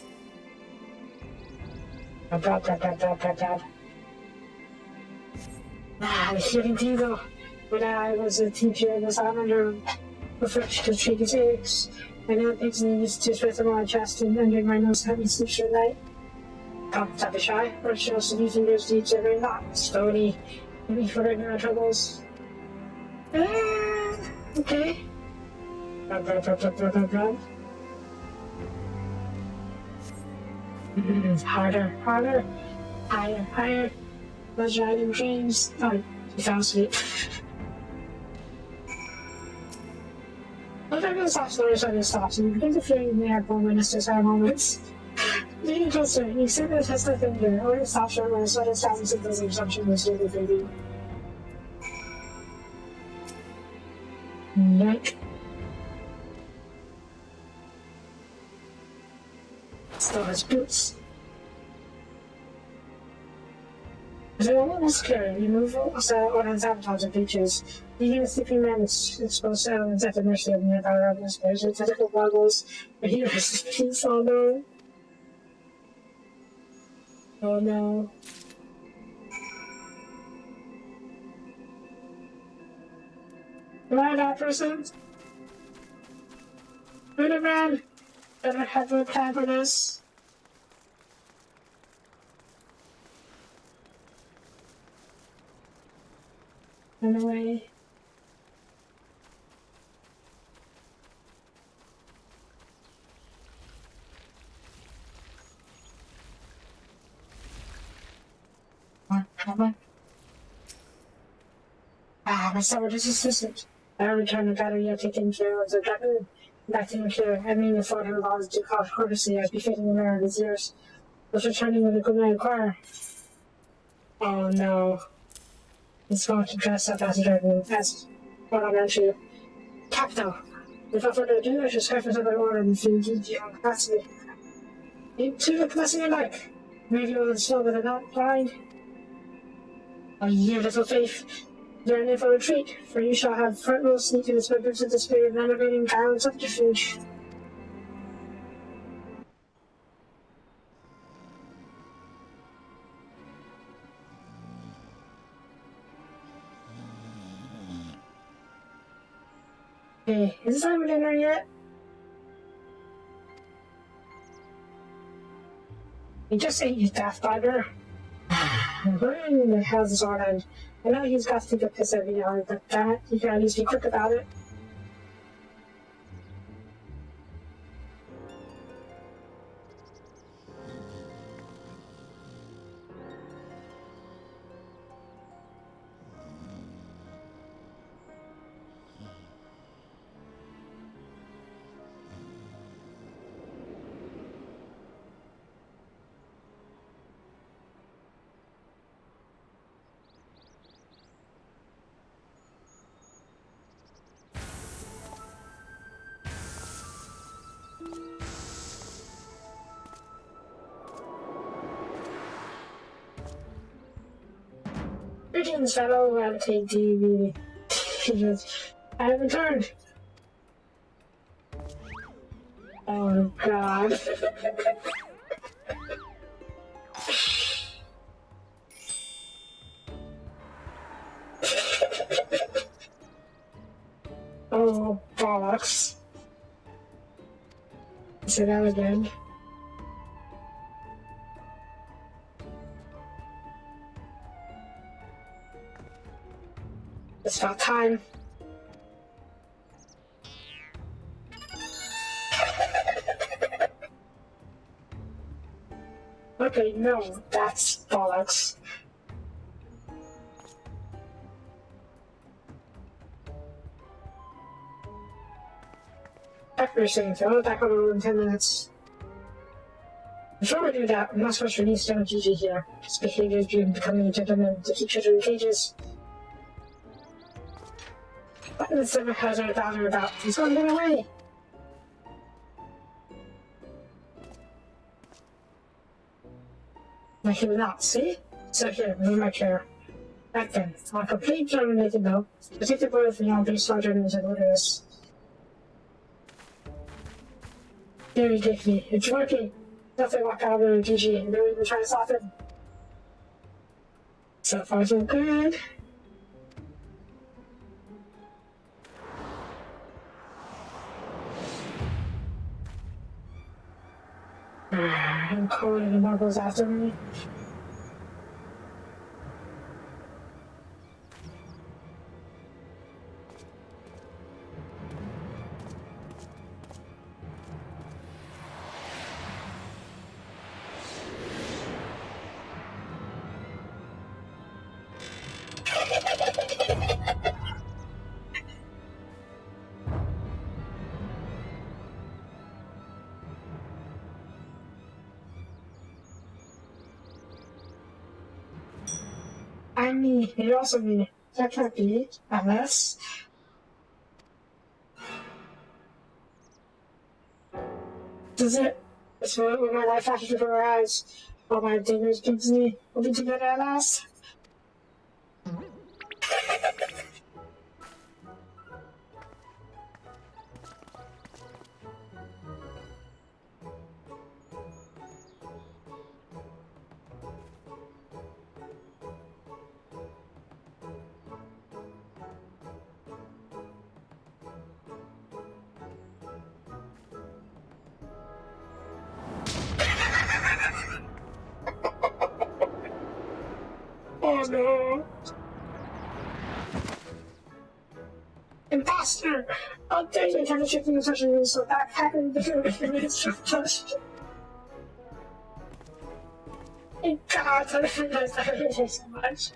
The healing tingle. When I was a teacher in this island, refreshed to treat his aches. I know it makes me used to sweat on my chest and under my nose to help me sleep through the night. Don't be shy, or shows to be fingers to each other and not slowly, maybe forgetting our troubles. Okay. Harder, higher. Those riding dreams. Oh, you fell asleep. Sometimes the soft stories are just stops, and you begin to feel you may have born witnesses our moments. Leaning closer, you see the test of finger, or the soft shirt where sweated thousands of those assumptions was really baby. Yoink. Still has boots. As a woman is clear, you move on sabotage of beaches. Leaving a sleeping man exposed to elements at the mercy of nearby rebels. There's tentacle goggles, but he was peace. Oh no. Oh no. Am I that person? Voodoo man! Better have a plan for this. Run away. Come on. My sabotage assistant. I returned the battery I've taken care of the dragon. Back to him here. I mean, afford him laws to cause courtesy as befitting a man of his years. Was returning with a good night choir. Oh no. He's going to dress up as a dragon, as what I mentioned you. Capital. Without further ado, I should scarf another order and feed you young capacity. To the blessing you like. Maybe you'll install with a not blind. Oh, you little faith. Learn it for retreat, for you shall have front row seat to the specters of the spirit of renovating child subterfuge. Hey, is this time for dinner yet? You just ate, you daft bugger. Where in the hell's this all end? I know he's got to take a piss every hour, but damn it, you can at least be quick about it. Greetings, fellow LTD. I have returned. Oh god. Oh, bollocks. Say that again. It's about time. Okay, no, that's bollocks. Accuracy, so I'll back on in 10 minutes. Before we do that, we must first release young Gigi here. His behavior is becoming a gentleman to keep children in cages. But the silver has her daughter about. He's going to get away! No, he will not, see? So here, move my chair. Right then, on complete terminated note, protect the boy from your beast larger than the wilderness. There you take me. It's working. Nothing walk out of the Gigi and don't even try to stop him. So far, so good. I'm cold and the marbles after me. I mean, it also means that can't be unless. Does it? It's when my life flashes before our eyes. All my dinners brings me. We'll be together at last. Oh no! Imposter! How dare you try to trick me such a so that happened it's just. Thank God, I realized that I hate her so much.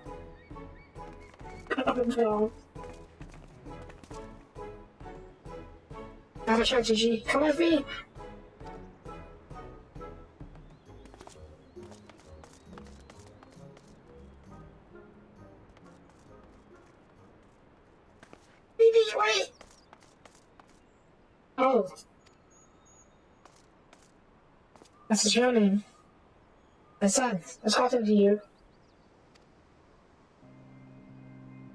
Oh no. Have a shot, Gigi. Come with me! Wait! Oh. That's his real name. My son, what's happened to you?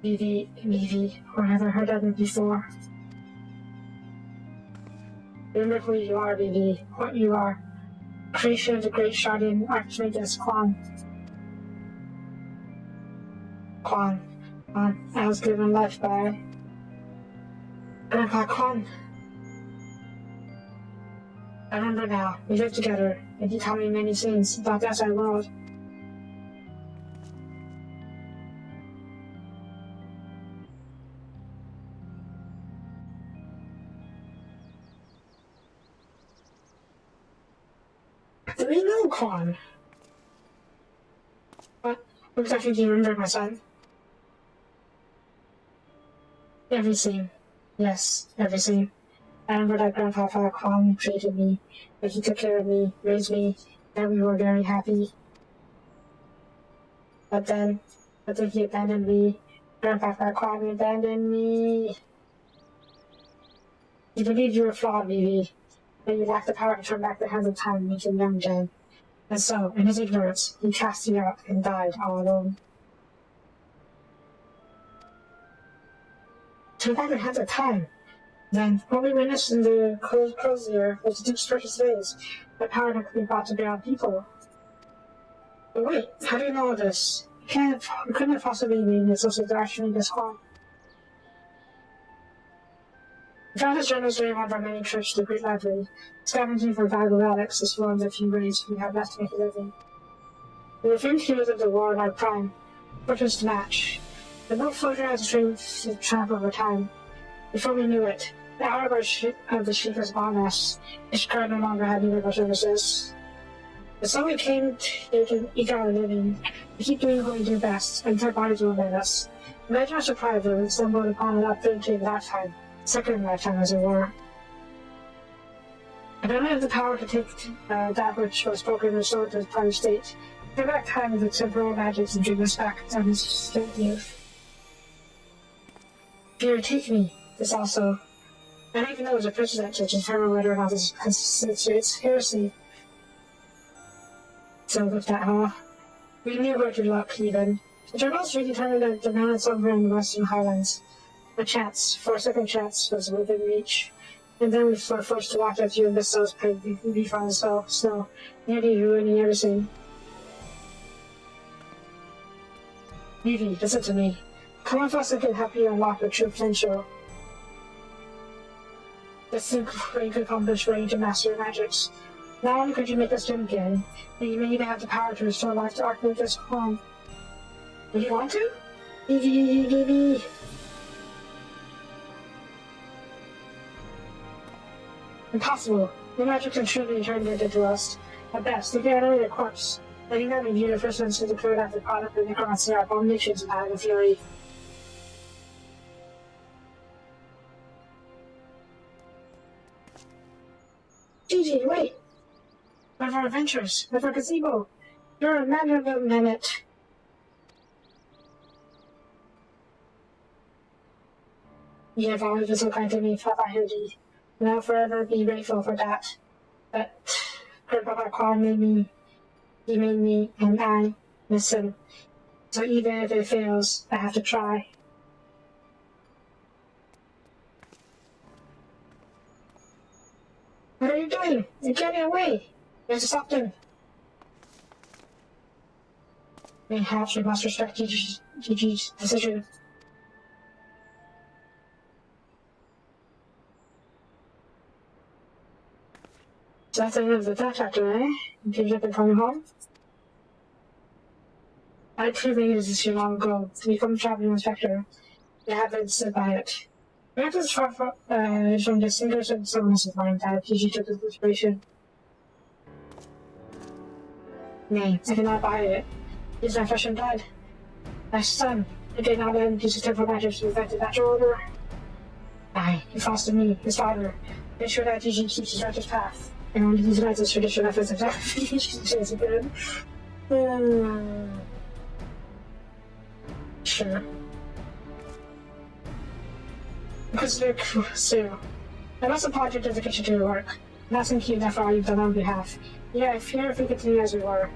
Vivi, or have I heard of it before? Remember who you are, Vivi, what you are. Creation of the great Shardin Archmagus Quan. I was given life by Grandpa Quan. I remember now, we lived together, and he taught me many things about the outside world. Do we know Quan? What exactly do you remember, my son? Everything. Yes, everything. I remember that Grandpa Quan treated me, that he took care of me, raised me, and we were very happy. But then he abandoned me. Grandpa Quan abandoned me. He believed you were flawed, Vivi, that you lacked the power to turn back the hands of time and make him young again. And so, in his ignorance, he cast you out and died all alone. to probably have the time. Then, what we witnessed in the Crozier was the Duke's first days, the power that could be brought to bear on people. But wait, how do you know all this? You couldn't have possibly been associated with Archmage's harm. We found his journals during one of our many trips to the Great Library, scavenging for valuable relics as well as a few ways we have left to make a living. We were famed heroes of the war in our prime, fortunes to match. The boat floated as a stream to trample over time. Before we knew it, the hour of the ship was upon us. Each car no longer had need of our services. The so we came here to eke out a living. We keep doing what we do best, until our bodies will obey us. Imagine our surprise when we stumbled upon an opportunity lifetime, second lifetime as it were. I don't have the power to take that which was spoken and restored to its prior state. Turn back time with the temporal magics and bring us back to his state youth. If you would take me, this also. I don't even know as a president to determine whether or not this constitutes heresy. So with that, we knew where to look, even. The journals redetermined that the mountain somewhere in the western highlands. A second chance, was within reach. And then we were forced to walk as you and the cells paid be found snow, nearly ruining everything. Evie, listen to me. Come on, Foster can help you unlock your true potential. This thing where you could accomplish where you to master your magics. Not only could you make us dream again, but you may even have the power to restore life to Archmage's home. Do you want to? Evie. Impossible. Your magic can truly turn it into us. At best, if you are only a corpse, then you never view the first one to declare that the product of necromancy are abominations and have a fury. Gigi, wait! One of our adventures, with our gazebo. You're a Manderville minute. You have always been so kind to me, Papa Hildy, and I'll forever be grateful for that. But Grandpapa Carl made me, and I miss him. So even if it fails, I have to try. What are you doing? You're getting away! You have to stop them. Perhaps we must respect Gigi's decision. So that's the end of the third chapter, eh? Gives up and coming home. I too made a decision long ago to become a traveling inspector. I haven't stood by it. Perhaps it's far from the singers and songs of mine that Gigi took as inspiration. Nay, I cannot buy it. He is my flesh and blood. My son, I did not let him use his temporal magic to effect a natural order. Aye, he fostered me, his father, made sure that Gigi keeps his righteous path, and only utilize his traditional methods of sacrifice again. Sure. Because they're Sue. I must applaud your dedication to your work. And thank you for all you've done on behalf. Yeah, I fear if we continue as we were.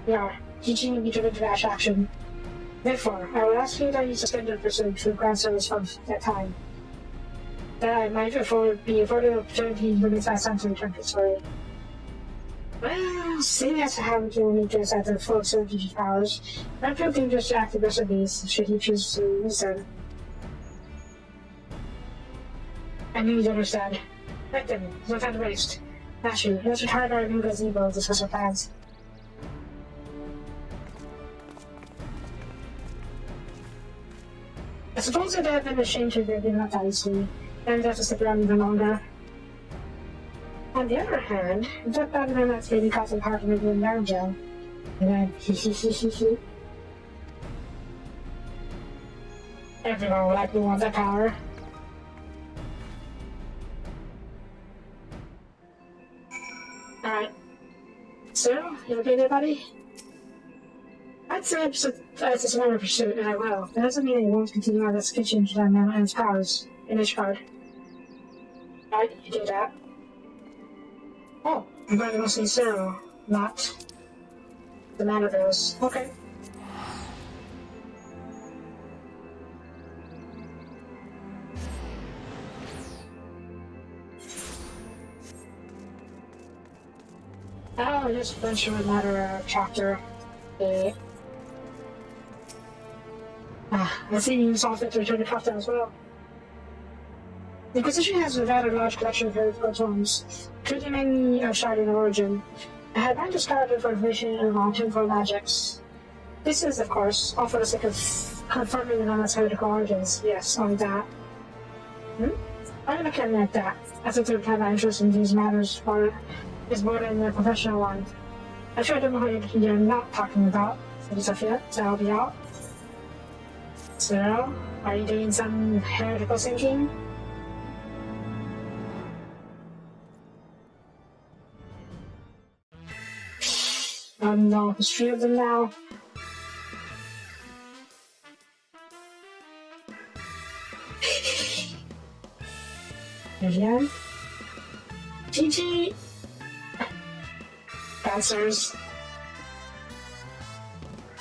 We are. Gigi will be driven to rash action. Therefore, I will ask you that you suspend your pursuit to ground service from that time. That I might be afforded an opportunity when it's my son to return to the story. Well, seeing as how we can only dress at the full extent of Gigi's powers, I feel dangerous to act aggressively should he choose to use them. I knew you'd understand. Right then, no time to waste. Ashley, let's retire to our new gazebo and discuss our plans. I suppose it would have been a shame to have given up that easily, and have to stick around even longer. On the other hand, it took that man that's maybe causing part of maybe in Manderville. And then, everyone would likely want that power. Alright. So, you okay there, buddy? I'd say it's a minor pursuit, and I will. That doesn't mean I won't continue on this kitchen to that man and his powers in Ishgard. Right, you do that. Oh, I'm going to go see Cyril, not the Mandervilles. Okay. I just venture another chapter. I see you saw fit to return to Kafta as well. The Inquisition has a rather large collection of heretical tomes, including many of sharding origin. I had managed to scour for information on temporal magics. This is, of course, all for the sake of confirming the non heretical origins. Yes, only that. I'm not looking at that. As if my interest in these matters is more than a professional one. I'm sure I don't know what you're not talking about, said Sophia, so I'll be out. So, are you doing some heretical thinking? No, there's 3 of them now. Vivian? GG! Answers.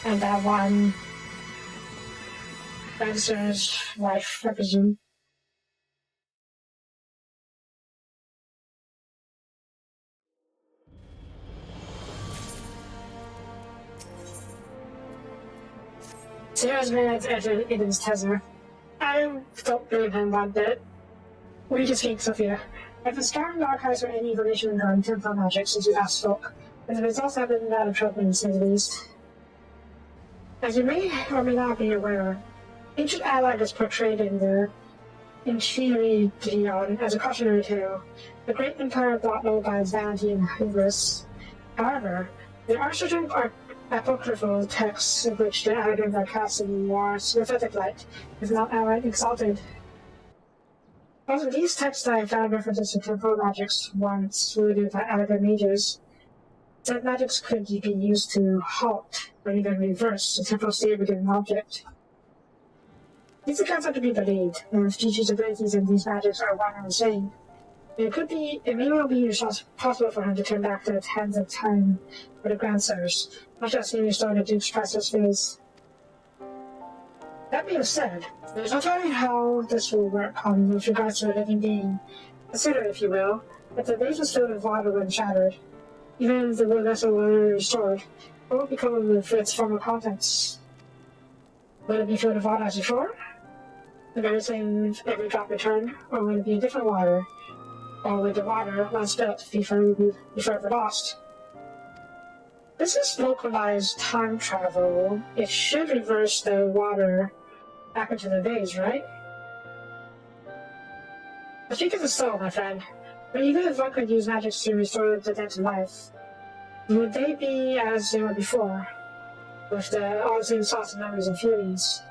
And that one. Answers wife, I presume. Sarah's minutes after Eden's tether. I don't believe him one bit. What do you think, Sophia? I've been scouring the archives for any information regarding temporal magic since you last spoke, and the results have been rather troubling, to say the least. As you may or may not be aware, ancient Allied is portrayed in the Inchiri Gion as a cautionary tale, the great empire brought low by its vanity and hubris. However, there are certain apocryphal texts in which the Allied are cast in more sympathetic light, if not outright exalted. Also, these texts I found references to temporal magics once wielded by Allied mages. That magics could be used to halt or even reverse the temporal state within an object. These accounts are to be believed, and if Gigi's abilities in these magics are one and the same, it may well be possible for him to turn back to the hands of time for the Grandsires, much as he restored the Duke's priceless phase. That being said, there's no telling how this will work with regards to a living being. Consider, if you will, that the base was filled with water when shattered. Even if the vessel were restored, what would become of its former contents? Will it be filled with water as before? The very same every drop returned, or will it be different water? Or will the water, once spilt, be forever lost? This is localized time travel. It should reverse the water back into the vase, right? I think it's so, my friend. But even if one could use magic to restore the dead to life, would they be as they were before, with all the same thoughts and memories and feelings?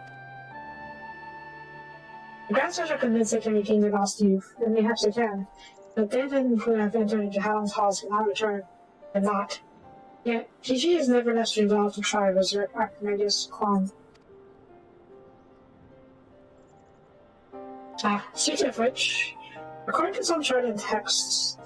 The Grandsires are convinced they can regain their lost youth, and perhaps they can, but they who have entered into Hallam's halls cannot return, and not. Yet, Gigi is nevertheless resolved to try to resurrect Archimedes' Kwan. Speaking of which, according to some charted texts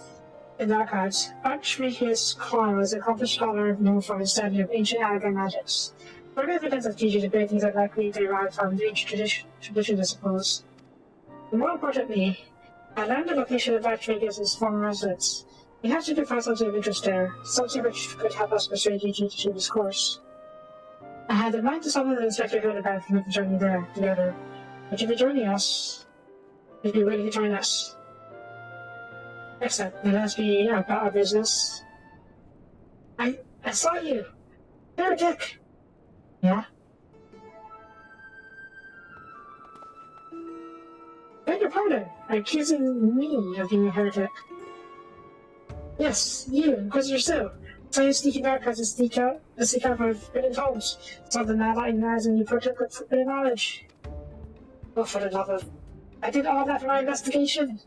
in the archives, Archimedes' Kwan was an accomplished scholar known for his study of ancient Arabian magics. Further evidence of Gigi's abilities are likely derived from the ancient tradition, I suppose. And more importantly, I learned the location of Archimedes' former residence. Perhaps we could find something of interest there, something which could help us persuade Gigi to change his course. I had in mind to summon the Inspector Hood about to make the journey there together. Would you be joining us? Would you be willing to join us? Excellent. Then let's be about our business. I saw you! Heretic! Yeah? Beg your pardon. Are you accusing me of being a heretic? Yes, you, Inquisitor Sue. Saw you sneaking back as a seek out for forbidden tomes. Saw the mad light in your eyes and you partook with forbidden knowledge. Oh, for the love of... I did all that for my investigation.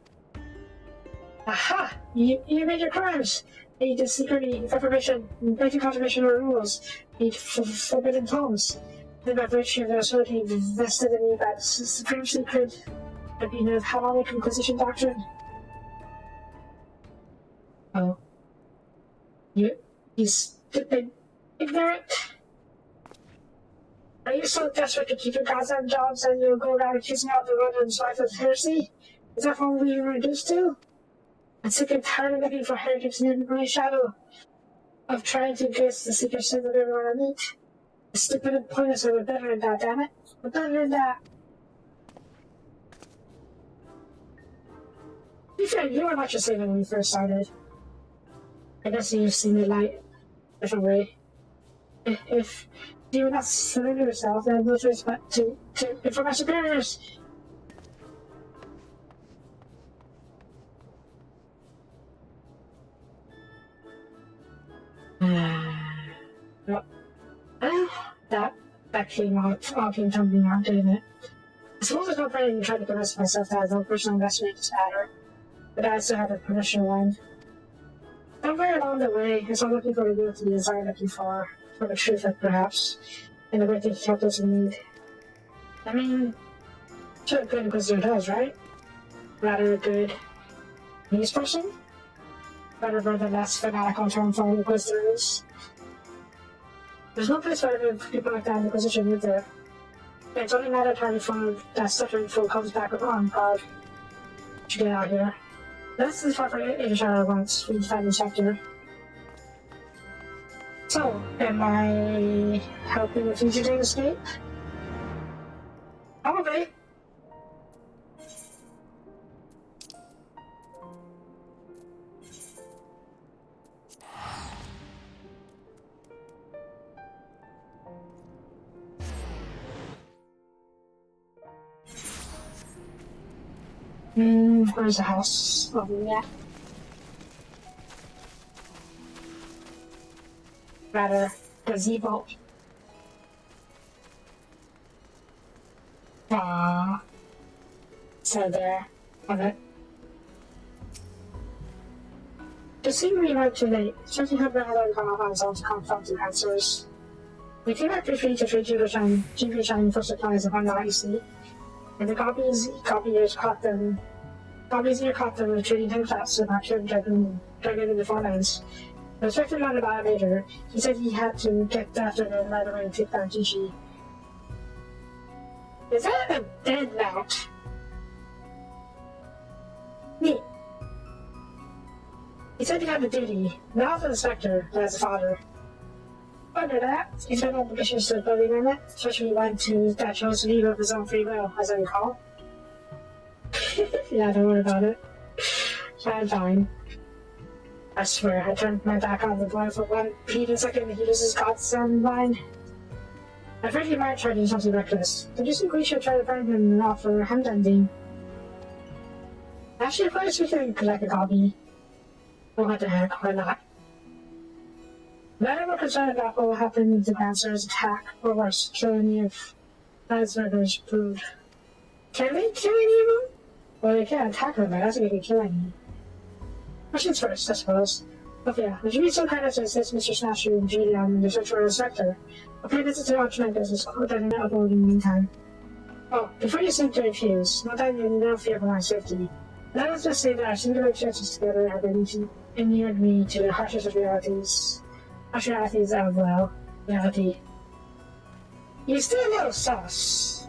Aha! You made your crimes! You did secretly, for permission, breaking conservation rules, need forbidden tomes. Then by virtue of the authority vested in me by the supreme secret of the Hellenic Inquisition doctrine. Oh. You stupid, ignorant. Are you so desperate to keep your goddamn jobs and you'll go around accusing all the Roman's life of heresy? Is that what we were reduced to? I'm sick and tired of looking for heretics in my shadow. of trying to guess the secret sin of everyone I meet. The stupid and pointless are better than that, damn it. We're better than that. To be fair, you were much the same when we first started. I guess you've seen the light a different way. If you would not surrender yourself, then no choice but to inform my superiors. Well, that came out, all came tumbling out, didn't it? I suppose there's no point in trying to convince myself that I have no personal investment in this matter, but I still have a professional one. Somewhere along the way, I saw looking for the ability as I'm looking for the truth, perhaps, and the way things helped us in need. I mean, that's what a good inquisitor does, right? Rather a good news person? Whatever the less fanatical term for inquisitors. There's no place where people like that in the position live there. It's only a matter of time before that stuttering fool comes back with arm card. Should get out of here. This is far from Asia once we find the sector. So, am I helping the fugitive escape? Probably. Where's the house? Oh, yeah. Rather, gazebo. So there. Okay. Just seemed to be right too late. Certainly had rather come up on his own to confront the answers. We came back briefly to trade GP Shining for supplies of unknown, you see. And the copiers caught them. Copies here caught them retreating 10 claps about to dragging in the forelands. The inspector learned about it later. He said he had to get after them right away and take down Gigi. Is that a dead mount? Neat. He said he had a duty, not as an inspector, but as a father. Under that, he's got obligations to the building on it, especially when that chose to leave of his own free will, as I recall. Yeah, don't worry about it. I'm fine. I swear, I turned my back on the boy for 1 fleeting second and he loses God's mind. I afraid he might try to do something reckless. Don't you think we should try to find him and offer hand ending? Actually, of course we can collect a copy. Well, what the heck, why not? None of us are concerned about what will happen if the Panzer's attack, or worse, kill any of Panzer's brood. Can they kill any of them? Well, they can't attack them, but that's what they can kill any. Questions first, I suppose. But yeah, would you be so kind as to assist Mr. Snatcher and Julian in the search for a sector? I'll pay visit to Alternate Business Code that in upload in the meantime. Oh, before you seem to refuse, not that you no fear for my safety, let us just say that our singular experiences together have been inured me to the harshest of realities. Harsh realities of, well, reality. He's still a little sus.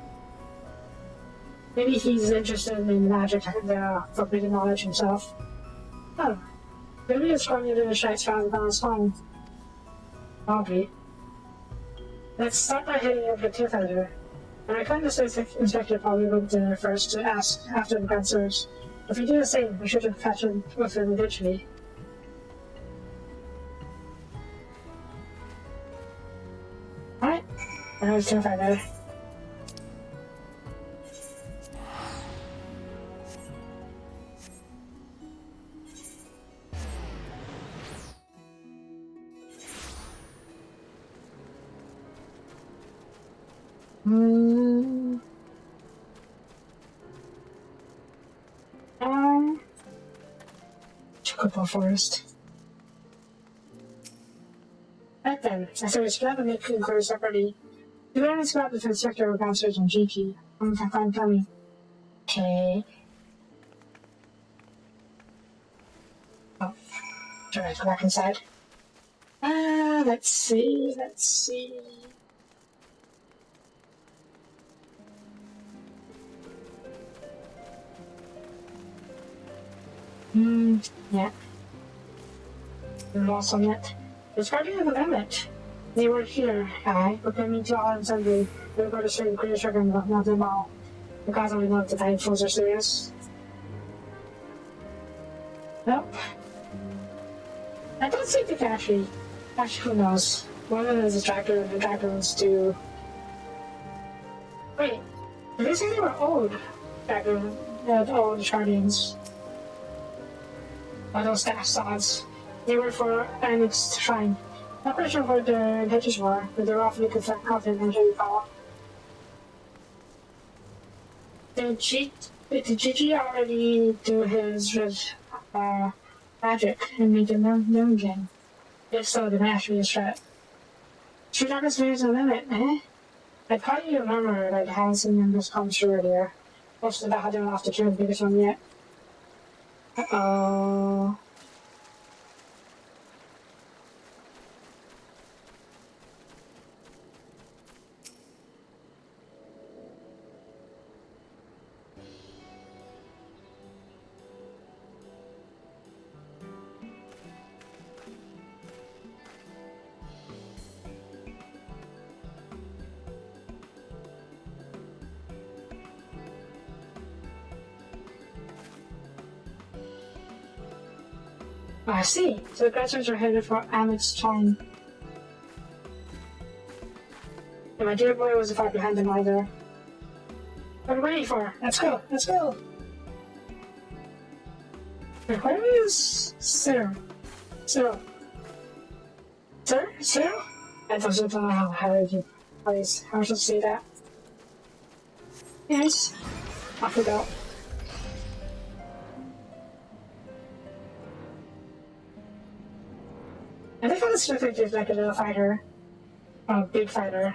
Maybe he's interested in magic and forbidden knowledge himself. Oh, maybe it's stronger than the shites found on his phone. Probably. Let's start by heading over to Tooth Editor. And I kind of say the inspector probably went there first to ask after the grand search. If we do the same, we should have catch him with him eventually. Alright, I know it's Tooth Editor. Chocobo Forest. Right then, I said we should have to make inquiries separately. You learn about the inspector of bouncers on GP. I'm fine, tell me. Okay. Oh, should I go back inside? Let's see. Yeah. Lost on it. It's Guardian of the Limit. They were here, but they meet to all and suddenly they go to certain greater sugar but not them all. Because we know if the titles are serious. Nope. I don't think they can actually who knows. One of them is a tractor and the tractor wants to... Wait, did they say they were old? Tractor, the old Guardians. Or those staff sods. They were for Annex Shrine. Not quite sure what their intentions were, but they were awfully confident in Jimmy Powell. Did Gigi already do his magic and make him known again? If so, then actually a threat. She got us near the limit, eh? I probably remember that I hadn't seen them just come through earlier. Most of that hadn't off the kill the biggest one yet. Uh-oh. I see. So the aggressors are headed for Amit's Shrine. And my dear boy wasn't far behind them either. What are we waiting for? Let's go! Let's go! Wait, where is Cyril? Cyril? Cyril? I don't know how did you... How am I supposed to say that? Yes. I forgot. I think this looks like just like a little fighter. A big fighter.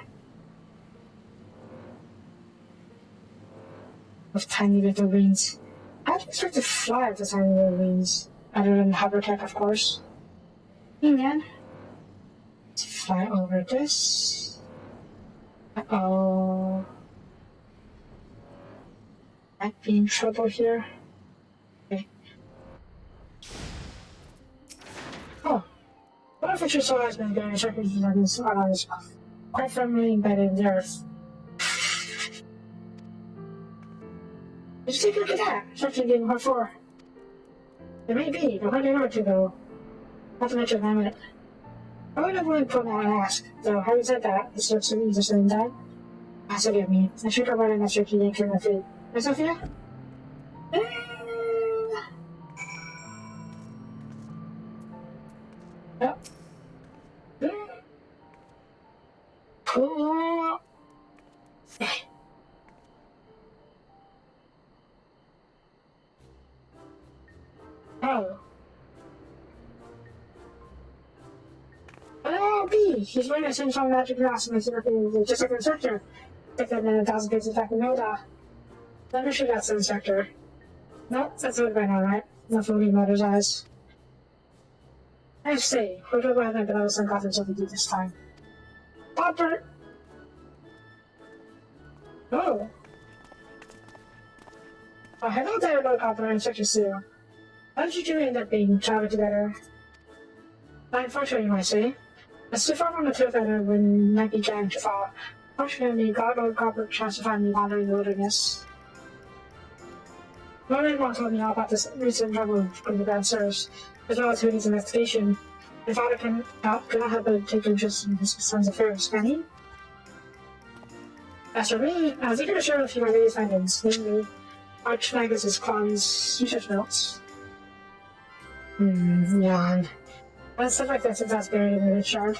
With tiny little wings. How do you expect to fly with the tiny little wings? Other than hover tech, of course. Hey man. Let's fly over this. Uh-oh. Might be in trouble here. Okay. Oh. What if it just so has been getting circumstances like this on this quite firmly embedded in the earth? Just take a look at that! Such a game before. It may be, but where do you know to go? Not to mention them in it. I would have really put out and ask, though having said that, it looks to me the same time. Ah, forgive me. I should have run in that tricky and clear my feet. Hey, Sophia? Yep. Cool. Oh. Oh, B. He's wearing the same song magic glass and makes it looking just like an instructor. Thicker than 1,000 pages back in Yoda. Let me shoot that's the instructor. Nope, that's it by now, right? Nothing will be Mother's eyes. I say, we're going to go ahead and I was uncoughing something to do this time. Popper! Oh! Oh, hello there, Lord Copper and Inspector Sue. How did you two end up being traveling together? Unfortunately, you might say. As too far from the cliff that when might be trying to fall. Fortunately, God Lord Copper chanced to find me wandering in the wilderness. Lord Mom told me all about this recent trouble from the Grand Sirs, as well as Hootie's investigation. My father cannot help but take interest in his son's affairs, can he? As for me, I was eager to share with you my latest findings, namely Archmagus' clone's research notes. Yawn. Well, stuff like that since I was buried in the shard.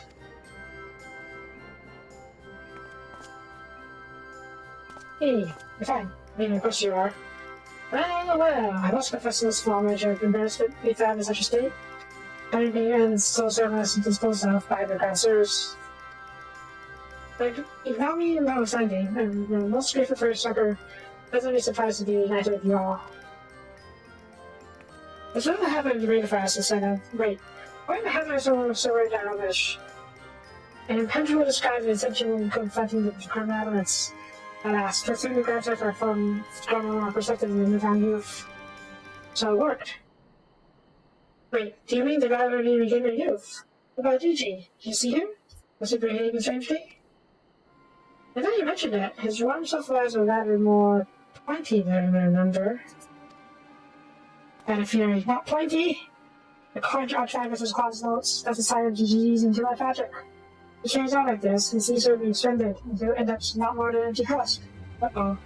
Hey, you're fine. I mean, of course you are. Well, I must confess to this small measure of embarrassment we found in such a state. Having been so servants and disposed of by the Grand Sirs. But without me notwithstanding, I'm most grateful for your succor. Pleasantly surprised to be united with you all. It's really the heaven to read for us instead of wait. Why the heaven is so right down on this? An impenetrable disguise is essential confronting the criminal elements. Alas, trusting the Grand Sirs are from more perspective than the newfound youth. So it worked. Wait, do you mean the guy already regained their youth? about Gigi? Did you see him? Was he behaving strangely? And now you mentioned it, his warm self-lives were rather more pointy than I remember. And if you're not pointy, according to Travis's class notes, that's a sign of Gigi's using too much magic. He carries on like this, and sees her being stranded, and he'll end up not more than an empty husk. Uh-oh.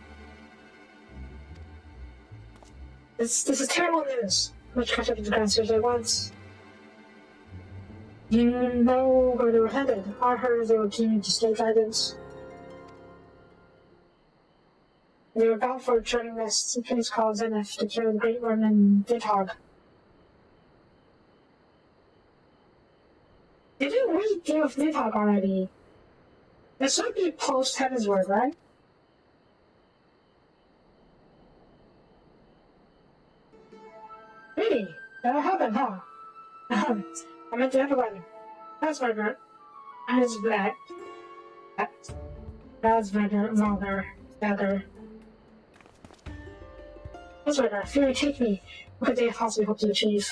This is terrible news. Let's catch up with the answers at once. You know where they were headed. I heard they were keen to stay guidance. They were bound for a trading nest, a place called XIV, to kill the Great Worm and Bidhog. Did you read Deal with Bidhog already? The Soapie post had his word, right? Really? That happened, huh? I meant the other one. Asperger. Eyes black. Asperger, mother, dagger. Asperger, Fury, take me. What could they possibly hope to achieve?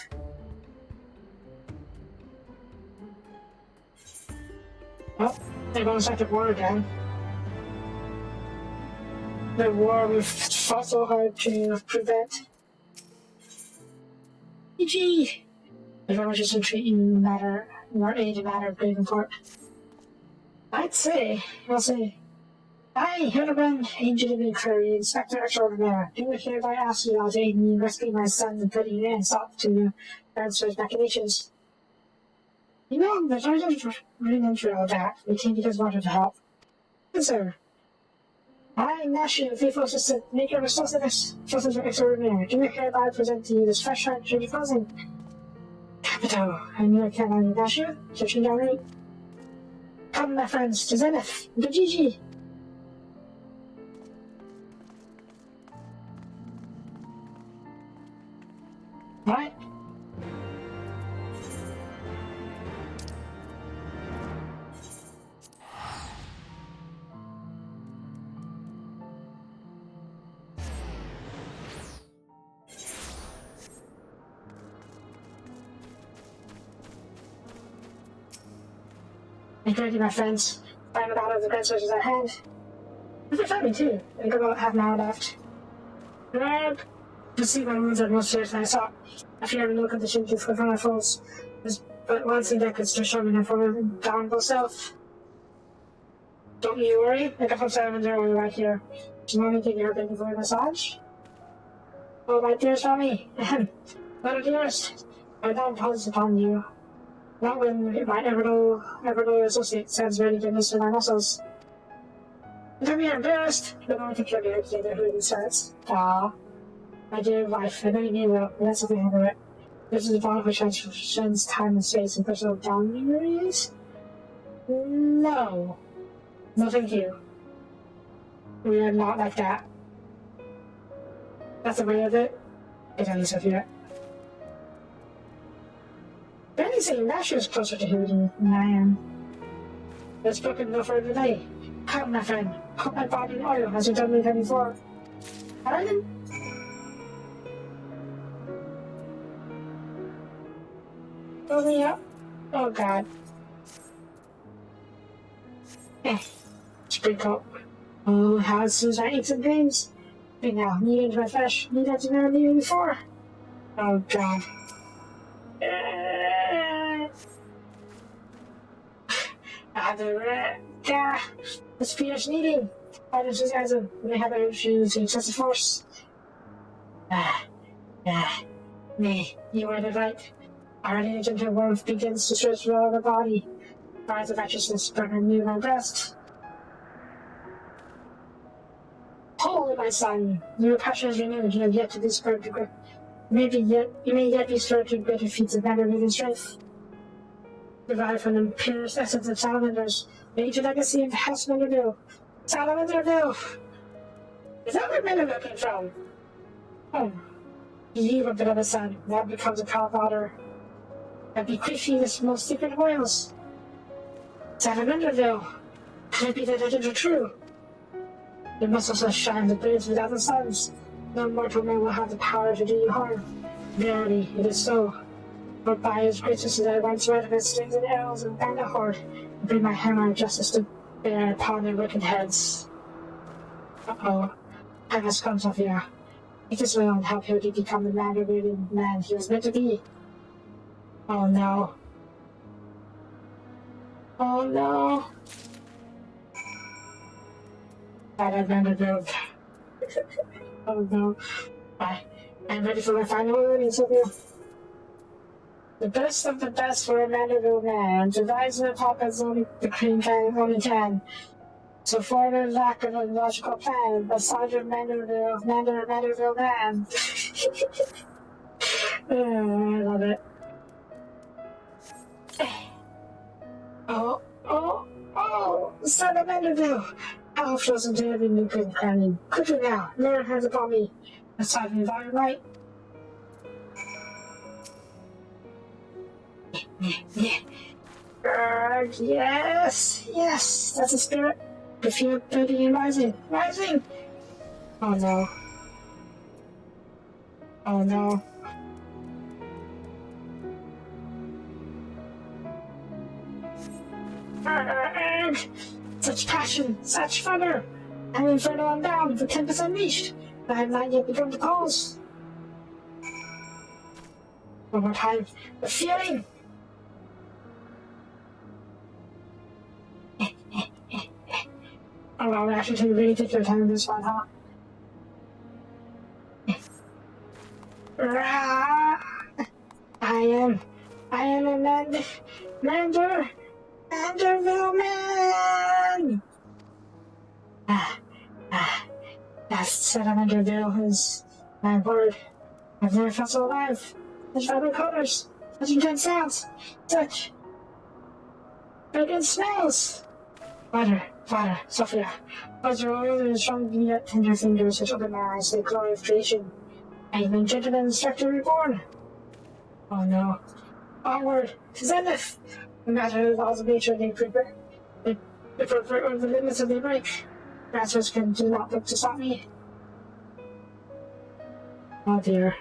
Well, they're going to start the war again. The war we've fought so hard to prevent. GG! Everyone just entreat you matter, your aid in matter of great import. I'll say, I, Hildebrand, Angel of Inquiry, Inspector Extraordinaire, do hereby ask you all to aid me in rescuing my son and putting an stop to Baronster's machinations. You know, there's no reason for all that. We came because we wanted to help. Good sir. I, Nashi, faithful assistant, maker of associates, extraordinaire, do hereby present to you this fresh heart to frozen. Capito, I knew I can't only Nashi, searching down route. Come, my friends, to XIV, to Gigi. Alright. Get ready, my friends. Find out of the grand sources at hand. If you're me too, I think about half an hour left. Grab! To see my wounds are most serious than I thought. I fear I'm in no condition to fulfill my foes. There's but one thing that could still show me from down both self. Don't you worry, I got some salamander oil right here. Do you want me to give you a baby for a massage? Oh, my dearest mommy. Little dearest, my down pulls upon you. Not when my ever-loyal associate sends ready to listen to my muscles. Don't be embarrassed. The moment to kill you, the hoodie starts. Ah, my dear wife, I know you mean well, but that's something over it. This is a bond which transcends time and space and personal boundaries? No. No, thank you. We are not like that. That's the way of it. It's only Sophia. If anything, Nash is closer to him than I am. Let's spoken no further delay. Come, my friend. Put my body in oil as you've done me before. Alright then. Fill me up. Oh god. Sprinkle. Oh, how soon as I eat some things. But now, need into my flesh. Need that to never leave me before. Oh god. This fierce needing. Quite enthusiasm when they have issues to excessive force. Me, you were the right. Already the gentle warmth begins to stretch through all the body. Fires of righteousness burn anew my breast. Holy my son, your passion is renewed, you have yet to be spurred to grip. You may yet be stirred to greater feats of Manderville and strength. Derived from the purest essence of salamanders, the ancient legacy of House Manderville. Salamanderville! Is that where Manderville came from? Oh. You, my beloved son, now becomes a proud daughter. And bequeath you this most secret of oils. Salamanderville! Could it be that legends are true? Your muscles will shine the brilliance without the suns. No mortal man will have the power to do you harm. Verily, it is so. but by his gracious I once read of his slings and arrows and bandit horde, and bring my hammer of justice to bear upon their wicked heads. Uh-oh. I must come, Sophia. It is well and help him to become the Manderville man he was meant to be. Oh no. Oh no. Bad Manderville. Oh no. I'm ready for my final warning, Sophia. The best of the best for a Manderville man, to rise to the top as only the cream can only can. So for the lack of a logical plan, the Sergeant Manderville man. Oh, I love it. Oh, son of Manderville! How chosen to every new companion. Quickly now, lay your hands upon me. Aside me by your right. Yes, that's the spirit. The fear building and rising. Oh no. Oh no. Such passion, such fire. I'm inferno on down, the tempest unleashed. I have not yet begun to pause. One more time, the feeling. Oh, I'll actually really take your time in this one, huh? I am a Manderville man! That's said on Manderville is my word. I've never felt so alive. Such vibrant colors, such intense sounds, such fragrant smells. Water, Sophia. Was your oil and strong yet tender fingers which open my eyes to the glory of creation. I am gentleman instructor reborn. Oh no. Onward, to Zenith! No matter the laws of nature they prevent, or the limits of the break. Masters can do not look to stop me. Oh dear.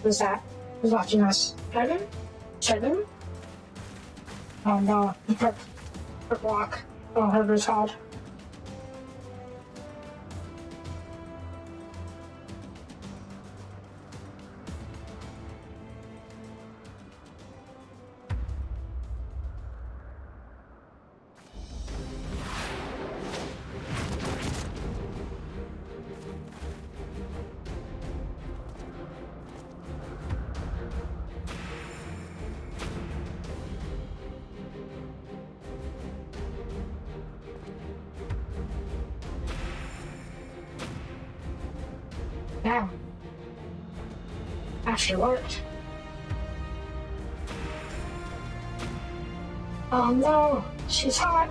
Who's that? Who's watching us? Kevin? Oh no, he put block. Oh, Herbert's hard. Now, actually worked. Oh no, she's hot.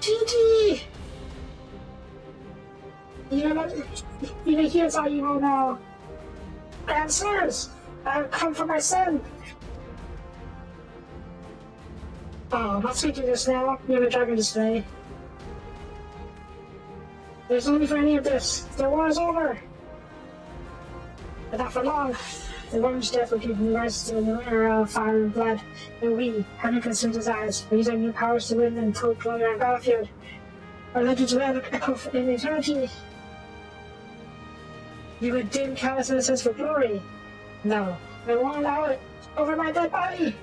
GG! Even here's all you will know. Grand sirs, I have come for my son. Oh, must we do this now? We have a dragon display. There's no need for any of this. The war is over. But not for long. The Roman's death will give new rise to the era of fire and blood, and we, having consumed his eyes, will use our new powers to win and total glory on battlefield. Our legends will echo in eternity. You would dim countless innocence for glory. No, I won't allow it. Over my dead body.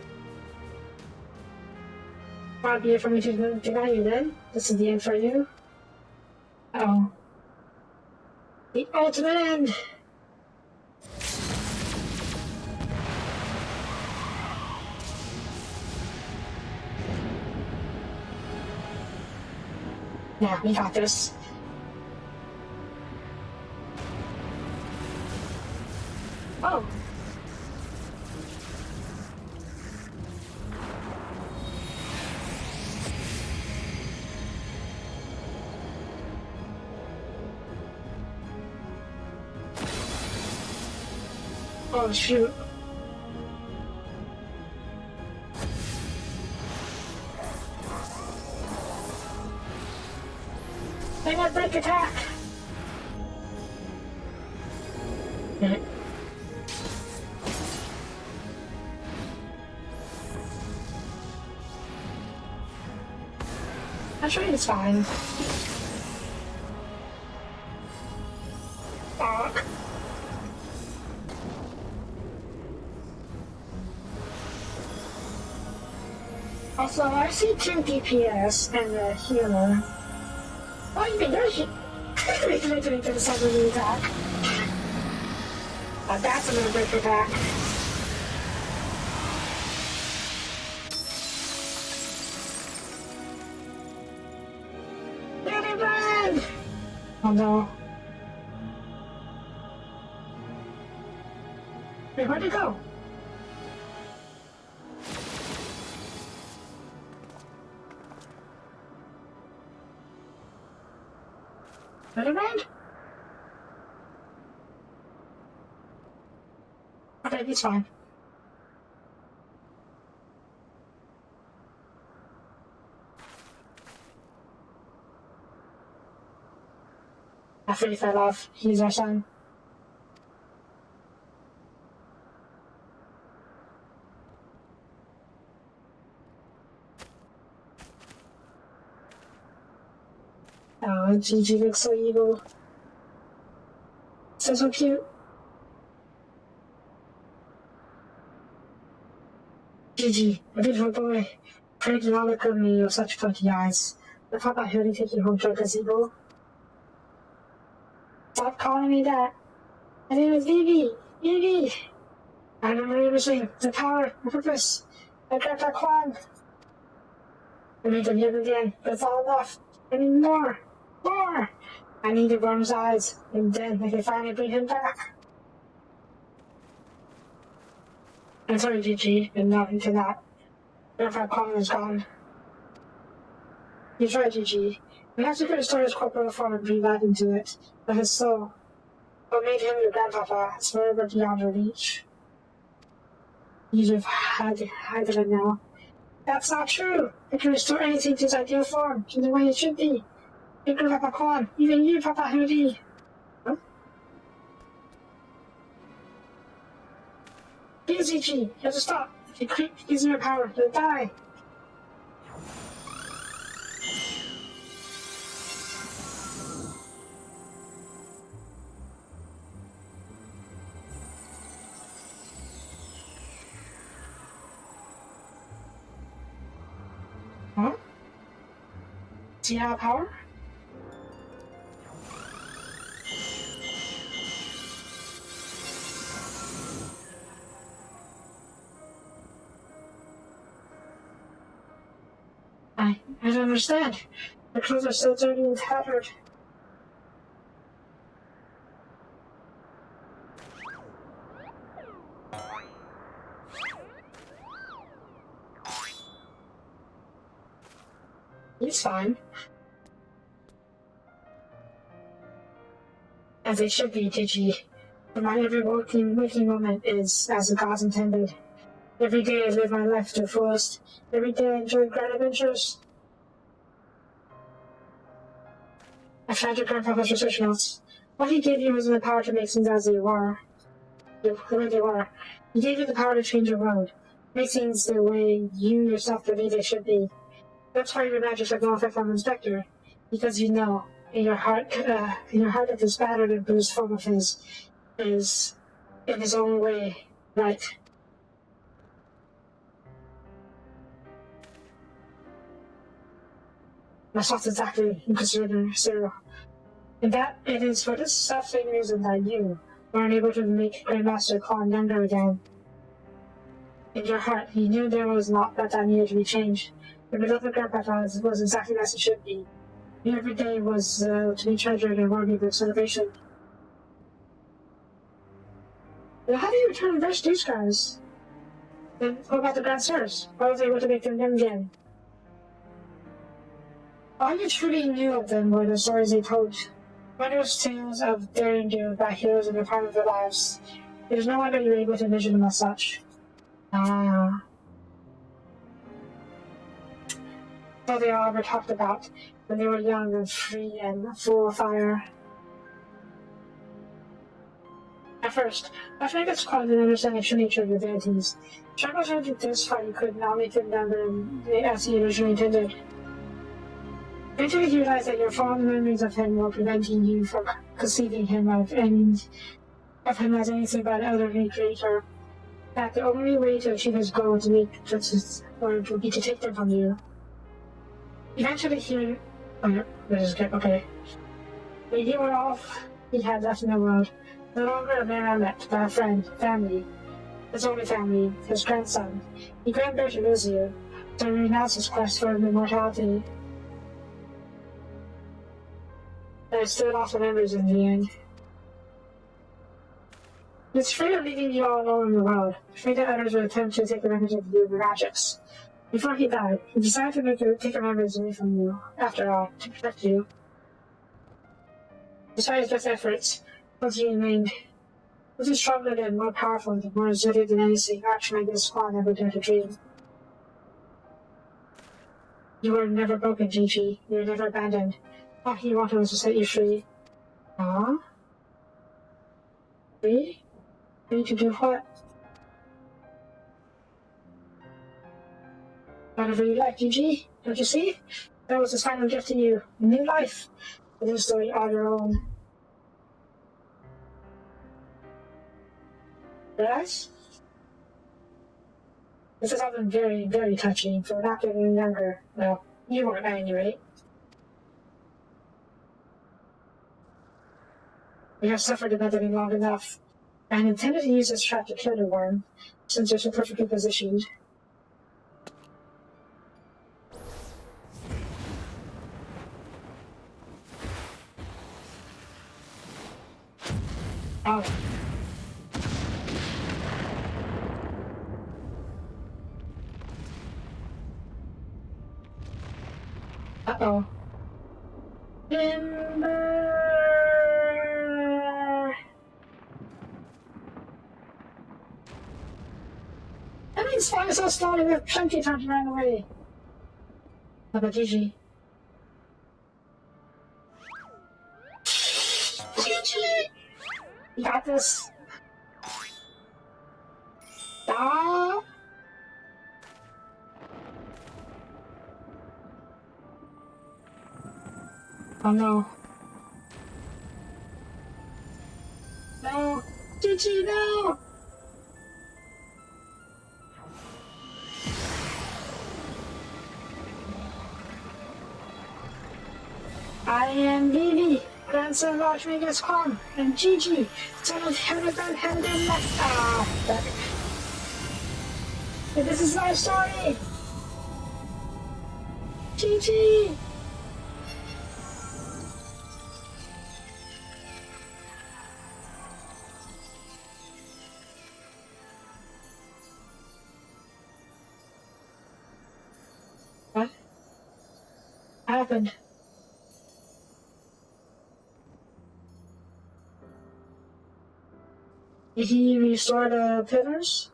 Far be it for me to deny you then. This is the end for you. Oh. The ultimate end. Yeah, we got this. Oh shoot. They got break attack! Okay. I'm sure it's fine. Fuck. Also, I see 2 DPS and a healer. Oh, you mean you're making to the side of the attack. That's another break attack. Get it, Brian! Oh no. Wait, where'd it go? Let it land? Okay, he's fine. After he fell off, he's our son. Oh, Gigi looks so evil. So cute. Gigi, a beautiful boy. Pray do not look at me with such funky eyes. I thought I heard you take you home to a gazebo. Stop calling me that. My name is Vivi. Vivi. I remember everything. The power, the purpose. I got that climb. I need to live again, but it's all enough. I need more. More. I need to burn his eyes, and then I can finally bring him back. I'm sorry, Gigi, and nothing to that. Grandpa Common is gone. You're right, Gigi. We have to restore his corporal form and breathe life into it, but his soul, what made him your grandpapa, is forever beyond your reach. You'd have had it now. That's not true! I can restore anything to its ideal form, to the way it should be. Your Grandpapa Kwan, even you, Papa Hudi. Huh? Please, Ichi, you have to stop. If you keep using your power, you'll die. Huh? Do you have power? I don't understand. The clothes are so dirty and tattered. He's fine. As it should be, Gigi. For my every waking moment is as the gods intended. Every day I live my life to the fullest. Every day I enjoy great adventures. I found your grandpapa's research notes. What he gave you wasn't the power to make things as they were. The way they were. He gave you the power to change your world. Make things the way you yourself believe they should be. That's why your magic had no effect on the Inspector. Because you know, in your heart that this battered and bruised form of his is, in his own way, right. That's not exactly considered zero. And that it is for this self-same reason that you were unable to make Grandmaster Kwan younger again. In your heart, you knew there was not that needed to be changed. Your beloved grandpapa was exactly as it should be. Every day was to be treasured and worthy of the celebration. Well, how do you return fresh these guys? Then what about the Grand Sirs? Why was I able to make them young again? All you truly knew of them were the stories they told. Wondrous tales of daring do by heroes in the prime of their lives. It is no wonder you were able to envision them as such. Ah. So they all ever talked about when they were young and free and full of fire. At first, Mathematics Quad didn't understand the true nature of the deities. Struggle tried to this far he could not make them down as he originally intended. Eventually he realized that your fond memories of him were preventing you from conceiving him of him as anything but an elderly creator. That the only way to achieve his goal would be to take them from you. Eventually he... Okay, this is good, okay. When you were off, he had left in the world. No longer a marionette, but a friend, family. His only family, his grandson. He couldn't bear to lose you, so he renounced his quest for immortality. But it still lost the memories in the end. He was afraid of leaving you all alone in the world, afraid that others would attempt to take advantage of you with magics. Before he died, he decided to take the memories away from you, after all, to protect you. Despite his best efforts, once he remained stronger and more powerful and more resilient than anything Archmagus Squad ever dared to dream. You were never broken, Gigi. You were never abandoned. All he wanted was to set you free. Aww? Free? Free to do what? Whatever you like, Gigi. Don't you see? That was his final gift to you. A new life. A new story all your own. Yes? This has all been very, very touching for not getting younger. Well, you weren't at any rate. We have suffered abandoning long enough. I intended to use this trap to kill the worm, since you're so perfectly positioned. Oh. Uh-oh. Timber! That means flying so slowly we have plenty of time to run away. How about Gigi? Gigi! You got this. Stop! Oh no. No! Gigi, no! I am Vivi, grandson of Archmagus Kwan, and Gigi, son of Henneberg Hendon Left. Ah, fuck. This is my story! Gigi! What happened? Did he restore the pillars?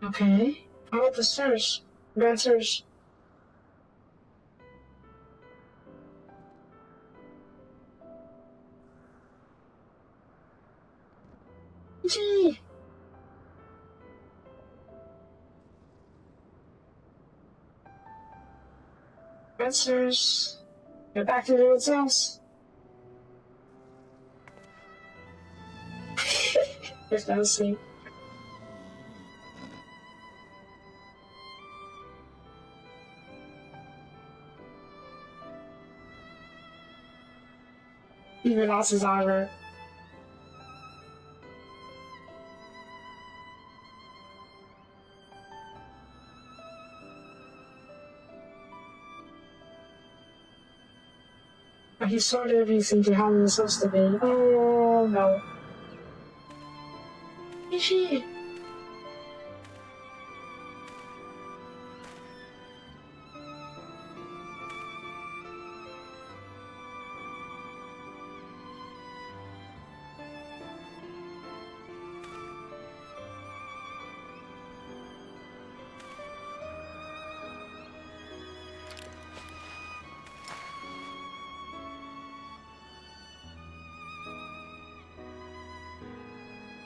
Okay. How about the stairs? Grand stairs. Gee! Grand stairs. Go back to the old cells. There's no sleep. Even lost his armor. He sorted everything to how he was supposed to be. Oh no. Is she?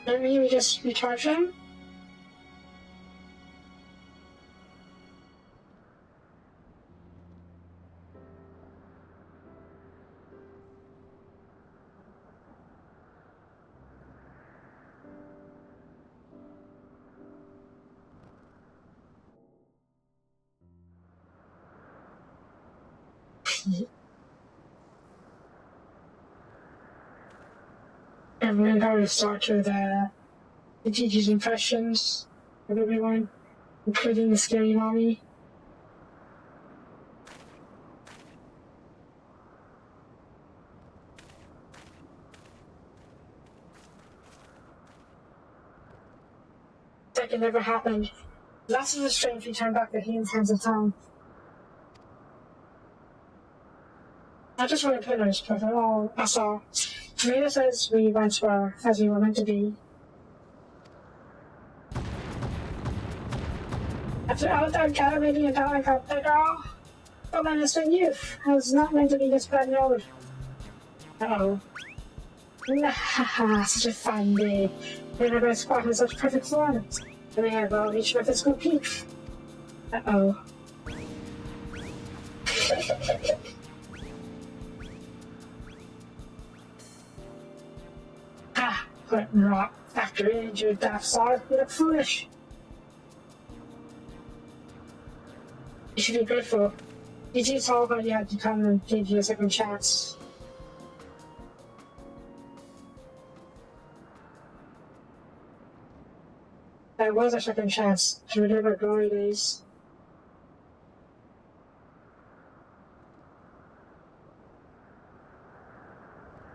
Maybe we just recharge him? And we're going to start with the teacher's impressions of everyone, including the scary mommy. Like it never happened. Lots of the strength we turned back the hands of time. I just want to put us, but all I saw. Made us as we once were, as we were meant to be. After all that gallivanting and I got the girl, the minister youth, I was not meant to be this bad road. Uh-oh. Haha, such a fun day. We never spot in such perfect form. We have all reached my physical peak. Uh-oh. Ah, but not after injured daft sod, you look foolish. You should be grateful. DG saw what you had to come and gave you a second chance. That was a second chance to relive our glory days.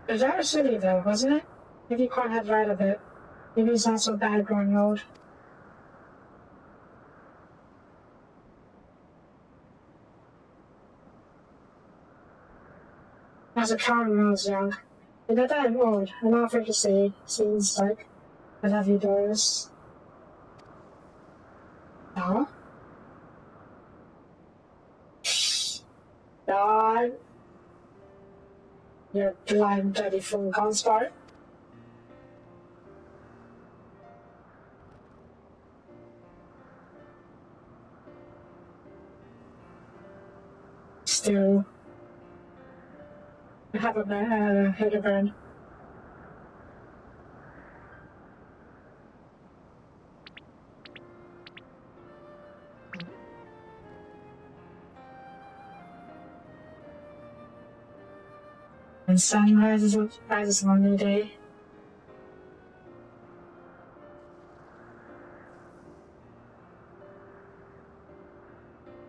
It was our city though, wasn't it? Maybe Quan had right a bit. Maybe it's not so bad growing old. As a child when I was young. And at that I'm old, I'm not afraid to say things like, I love you, Doris. No? God. You're blind, bloody fool, Conspart. Still. I have a head of burn. And sun rises on a new day.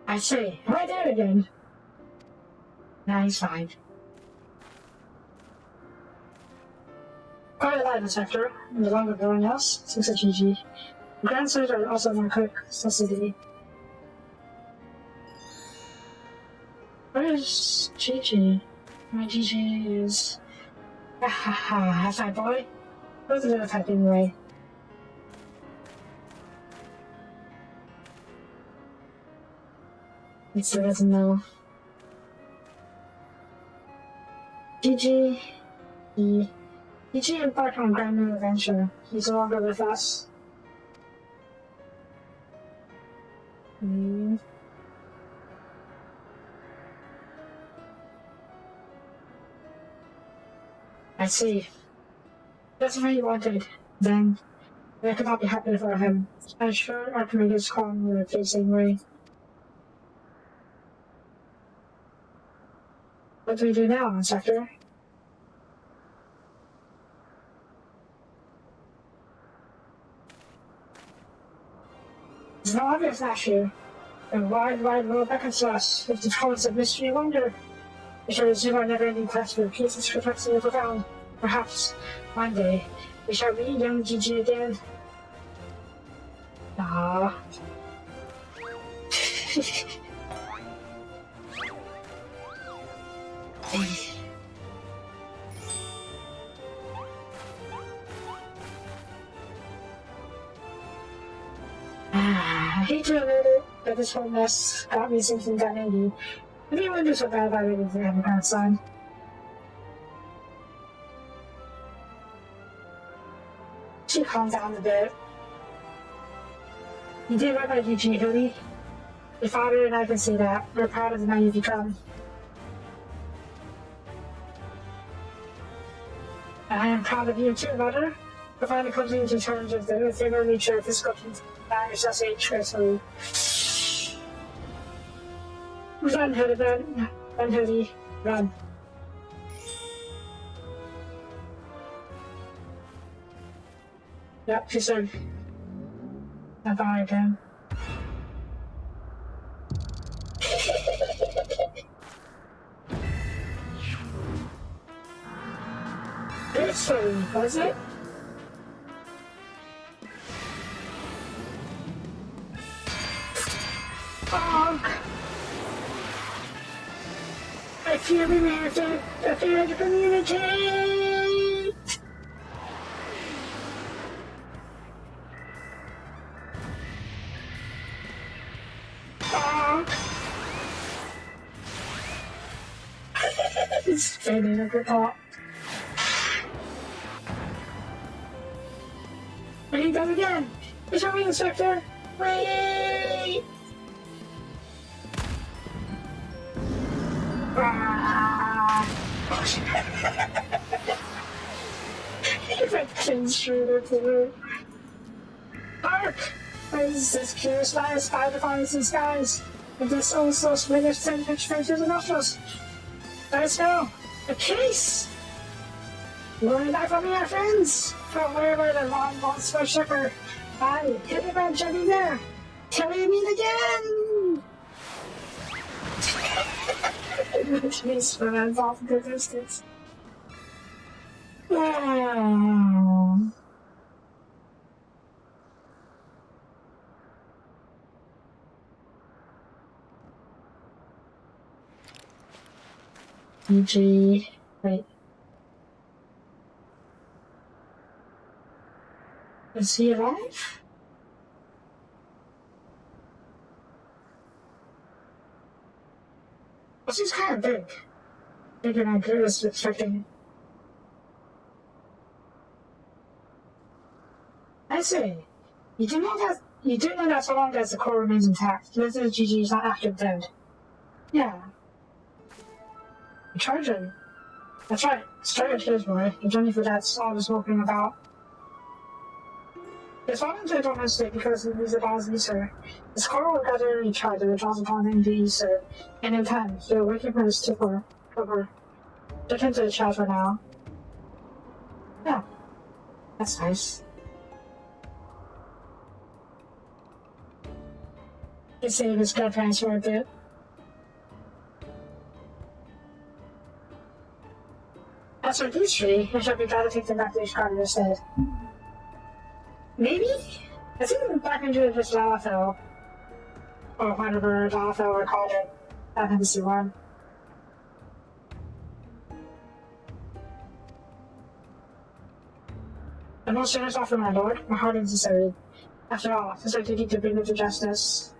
I say, right there again. Nah, he's fine. Quite a lot in the sector, and along with everyone else, since a GG. The grandsons are also more quick, subsidy. Where is GG? My GG is. Ha ha ha, high five, boy. Both of them type anyway. He still doesn't know. GG. GG embarked on a brand new adventure. He's no longer with us. I see. That's what he wanted. Then, I could not be happy for him. I'm sure Archimedes calm would have the same way. What do we do now, Inspector? It's no obvious issue. The wide world beckons to us with the tones of mystery and wonder. We shall resume our never-ending quest for pieces perplexing and profound. Perhaps one day we shall meet young Gigi again. Ah. I hate to admit it, but this whole mess got me thinking that maybe it wouldn't be so bad if I really did have a grandson. She calmed down a bit. You did right by Gigi, Hilly. Your father and I can see that. We're proud of the man you've become. And I am proud of you too, Mother. To finally coming to terms with the ephemeral nature of physical SSH gracefully. Run, Hilly, run. Run, Hilly, run. Yep, she said. I thought I can. Gracefully, was it? Fuck! I fear we may have to communicate! Fuck! It's fading like a thought. I need that again! It's a ring sector! Wait! If I can shoot it through. Hark! Is this curious skies, by the fires and skies? If this also splinters ten which faces and nostrils. Let us know. A case! Learn that from your friends! From wherever the long lost my shepherd. I hit the red Jenny there. Till we meet again! Jeez, for that off the distance. GG. Wait. Is he alive? Well, he's kind of big. Bigger than I was expecting. I see. You do know that so long as the core remains intact, this is GG is not active dead. Yeah. Charge him. That's right. Start his boy. The journey for that's all the smoking about. His father don't hesitate because he needs the balls of Easter. His core will gradually recharge and draws upon him to Easter. And in time, he'll wake up from his stupor. Look into the child for now. Yeah. That's nice. He saved his grandparents for a bit. As for these three, I shall be glad to take them back to each garden instead. Maybe? I think I'm back into this Dawntrail. Or whatever Dawntrail we called it. I haven't seen one. I'm most generous offer, my lord. My heart is necessary. After all, it's our duty to bring them to justice.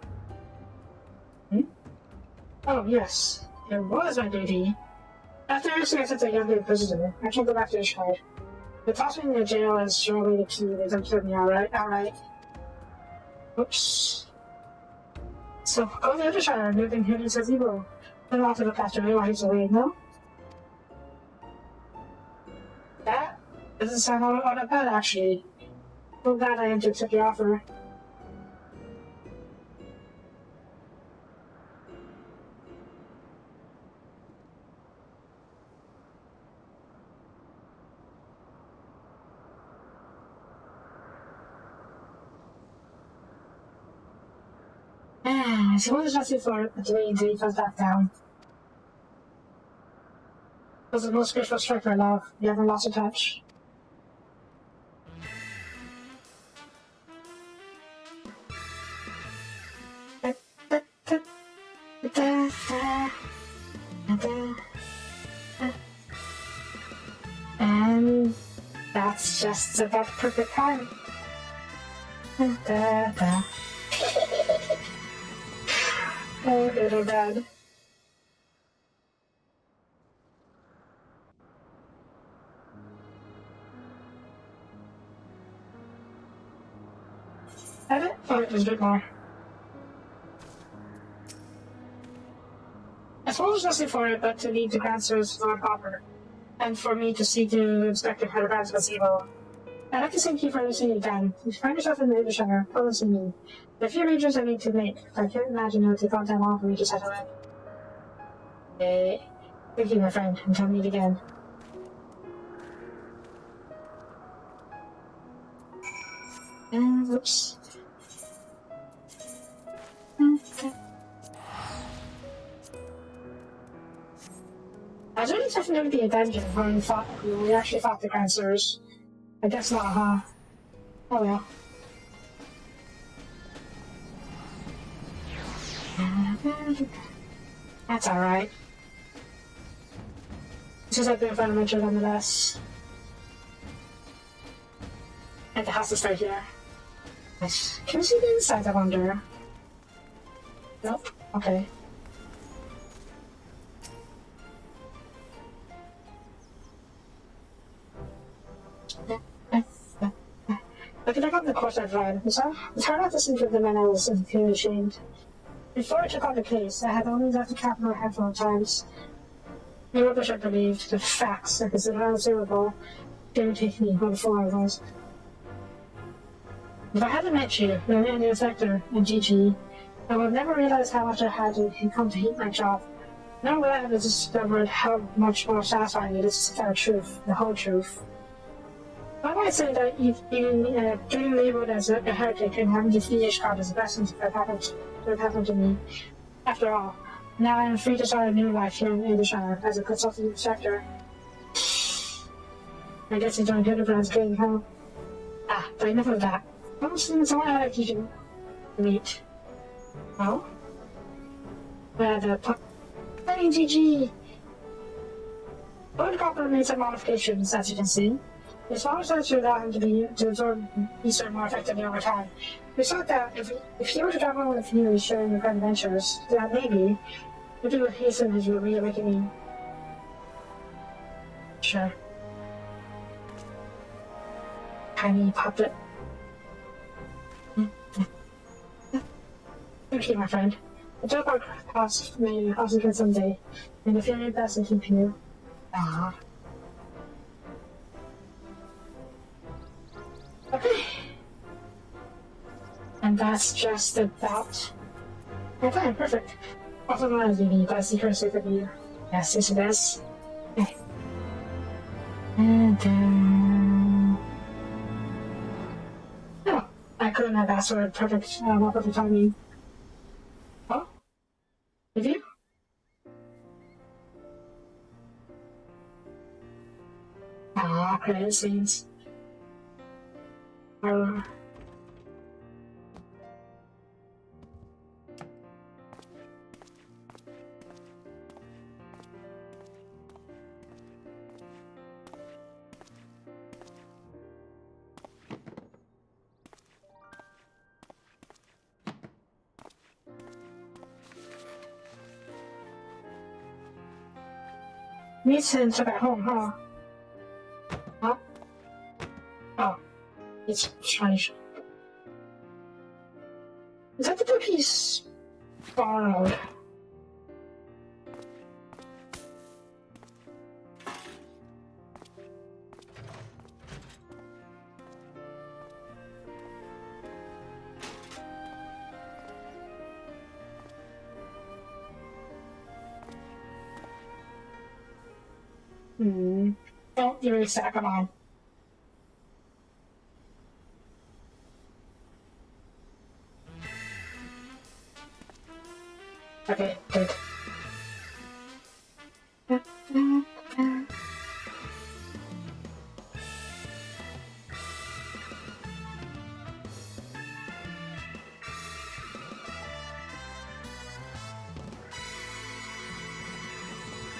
Oh, yes. It was my duty. After I suspected a young prisoner, I can't go back to the shard. The toss me in the jail is surely the key that don't kill me outright. Oops. So, go to the other shard, moving here says evil. Then I'll have to look after me while he's away, no? That doesn't sound all that bad, actually. I'm glad I took your offer. So what is that for today until he comes back down? Was the most graceful stroke of love you ever lost a touch? And that's just about the perfect time. Oh, little dad. Edit? Oh, it was a bit more. I suppose nothing for it but to lead the Grancers for Copper, and for me to see to Inspector Hellbrand's gazebo. I'd like to thank you for listening again. If you find yourself in the Shire, follow me. There are a few arrangements I need to make, but I can't imagine it would take all time off for me to settle in. Thank you, my friend, until we meet again. Oops. I was really expecting there to be a dungeon when we actually fought the Grancers. I guess not, huh? Oh well. That's alright. This is a bit of an adventure nonetheless. And the house is right here. Nice. Can we see the inside, I wonder? Nope. Okay. Looking back on the course I've run, it's hard not to think of the men I was feeling ashamed. Before I took on the case, I had only left the capital a handful of times. I rubbish I believed, the facts I considered unassailable, didn't take me how full I was. If I hadn't met you, and the Inspector, and Gigi, I would have never realized how much I had come to hate my job. Nor would I have discovered how much more satisfying it is to tell the truth, the whole truth. I might say that being labeled as a heretic and having to flee Ishgard is the best thing that happened to me. After all, now I am free to start a new life here in the Shire as a consulting inspector. I guess it's only good for us getting home. But enough of that. Most things I like you to meet. Oh? Hey, GG! Lord Copper made some modifications, as you can see. His father said to allow him to absorb Eastern more effectively over time. We thought that if he were to travel with you sharing your adventures, that maybe it would hasten his reawakening. Sure. Tiny puppet. Okay, my friend. The job our paths may concentrate someday, and if you're best in keeping you. Ah. Okay. And that's just about... Okay, perfect. Also reminds me, you guys see her safe with you. Yes, it is. Okay. And oh, I couldn't have asked for more perfect timing. Oh? Did you? Credit scenes. Needs him to at home, huh? Huh? Oh. It's Chinese. Is that the book he's borrowed? Don't you really stack them on. Okay, good.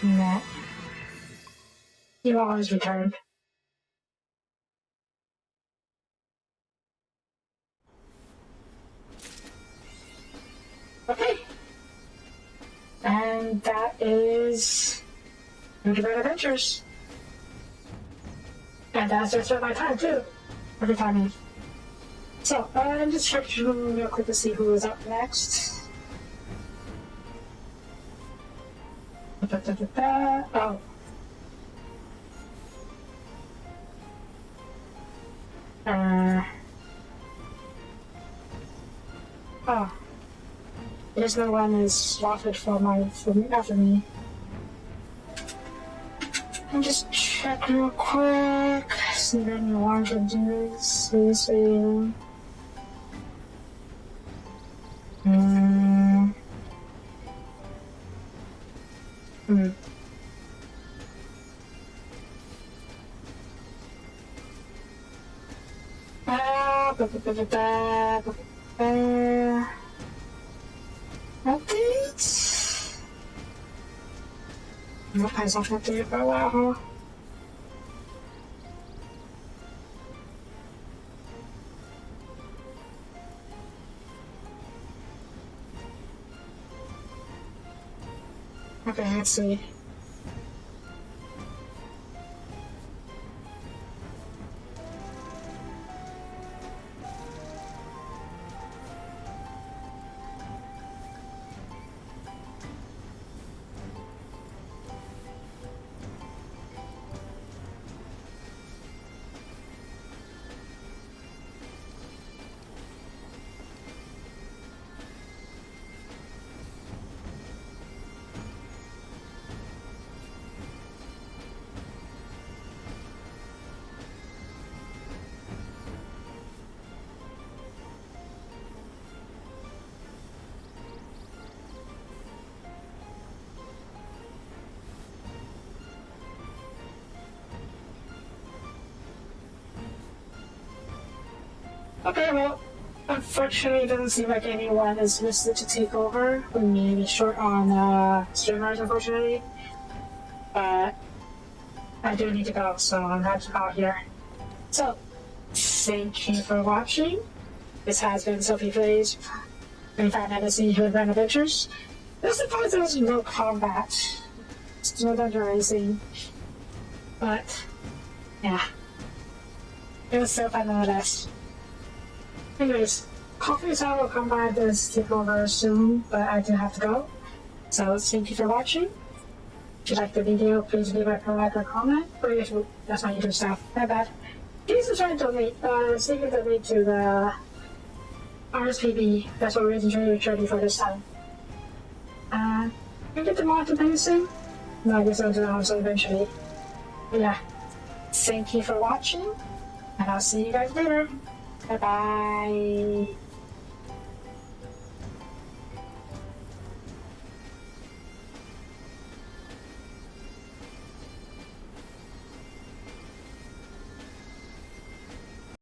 Nah. You always return. Okay. And that is Great Adventures. And that's just my time too. Every time. So, I'm just checking real quick to see who is up next. Oh. Oh. There's no one is slotted for after me. I'm just check real quick. See if any alarms are due. See. Updates? Nope, has not updated for a while, huh? Okay, let's see. Okay, well, unfortunately, it doesn't seem like anyone is listed to take over. We may be short on streamers, unfortunately. But I do need to go, so I'm not out here. So, thank you for watching. This has been Soapie Plays 25 Fantasy with Grand Adventures. This is there's no combat. It's no dungeon or anything. But, yeah. It was so fun nonetheless. Anyways, hopefully someone will come by this takeover soon, but I do have to go. So thank you for watching. If you liked the video, please leave a like or comment. Or if you, that's my YouTube stuff. My bad. Please try to donate. So you can donate to the RSPB. That's what we're raising charity for this time. Can we get the monetization soon? No, I guess I'll do that also eventually. But yeah, thank you for watching, and I'll see you guys later. Bye bye.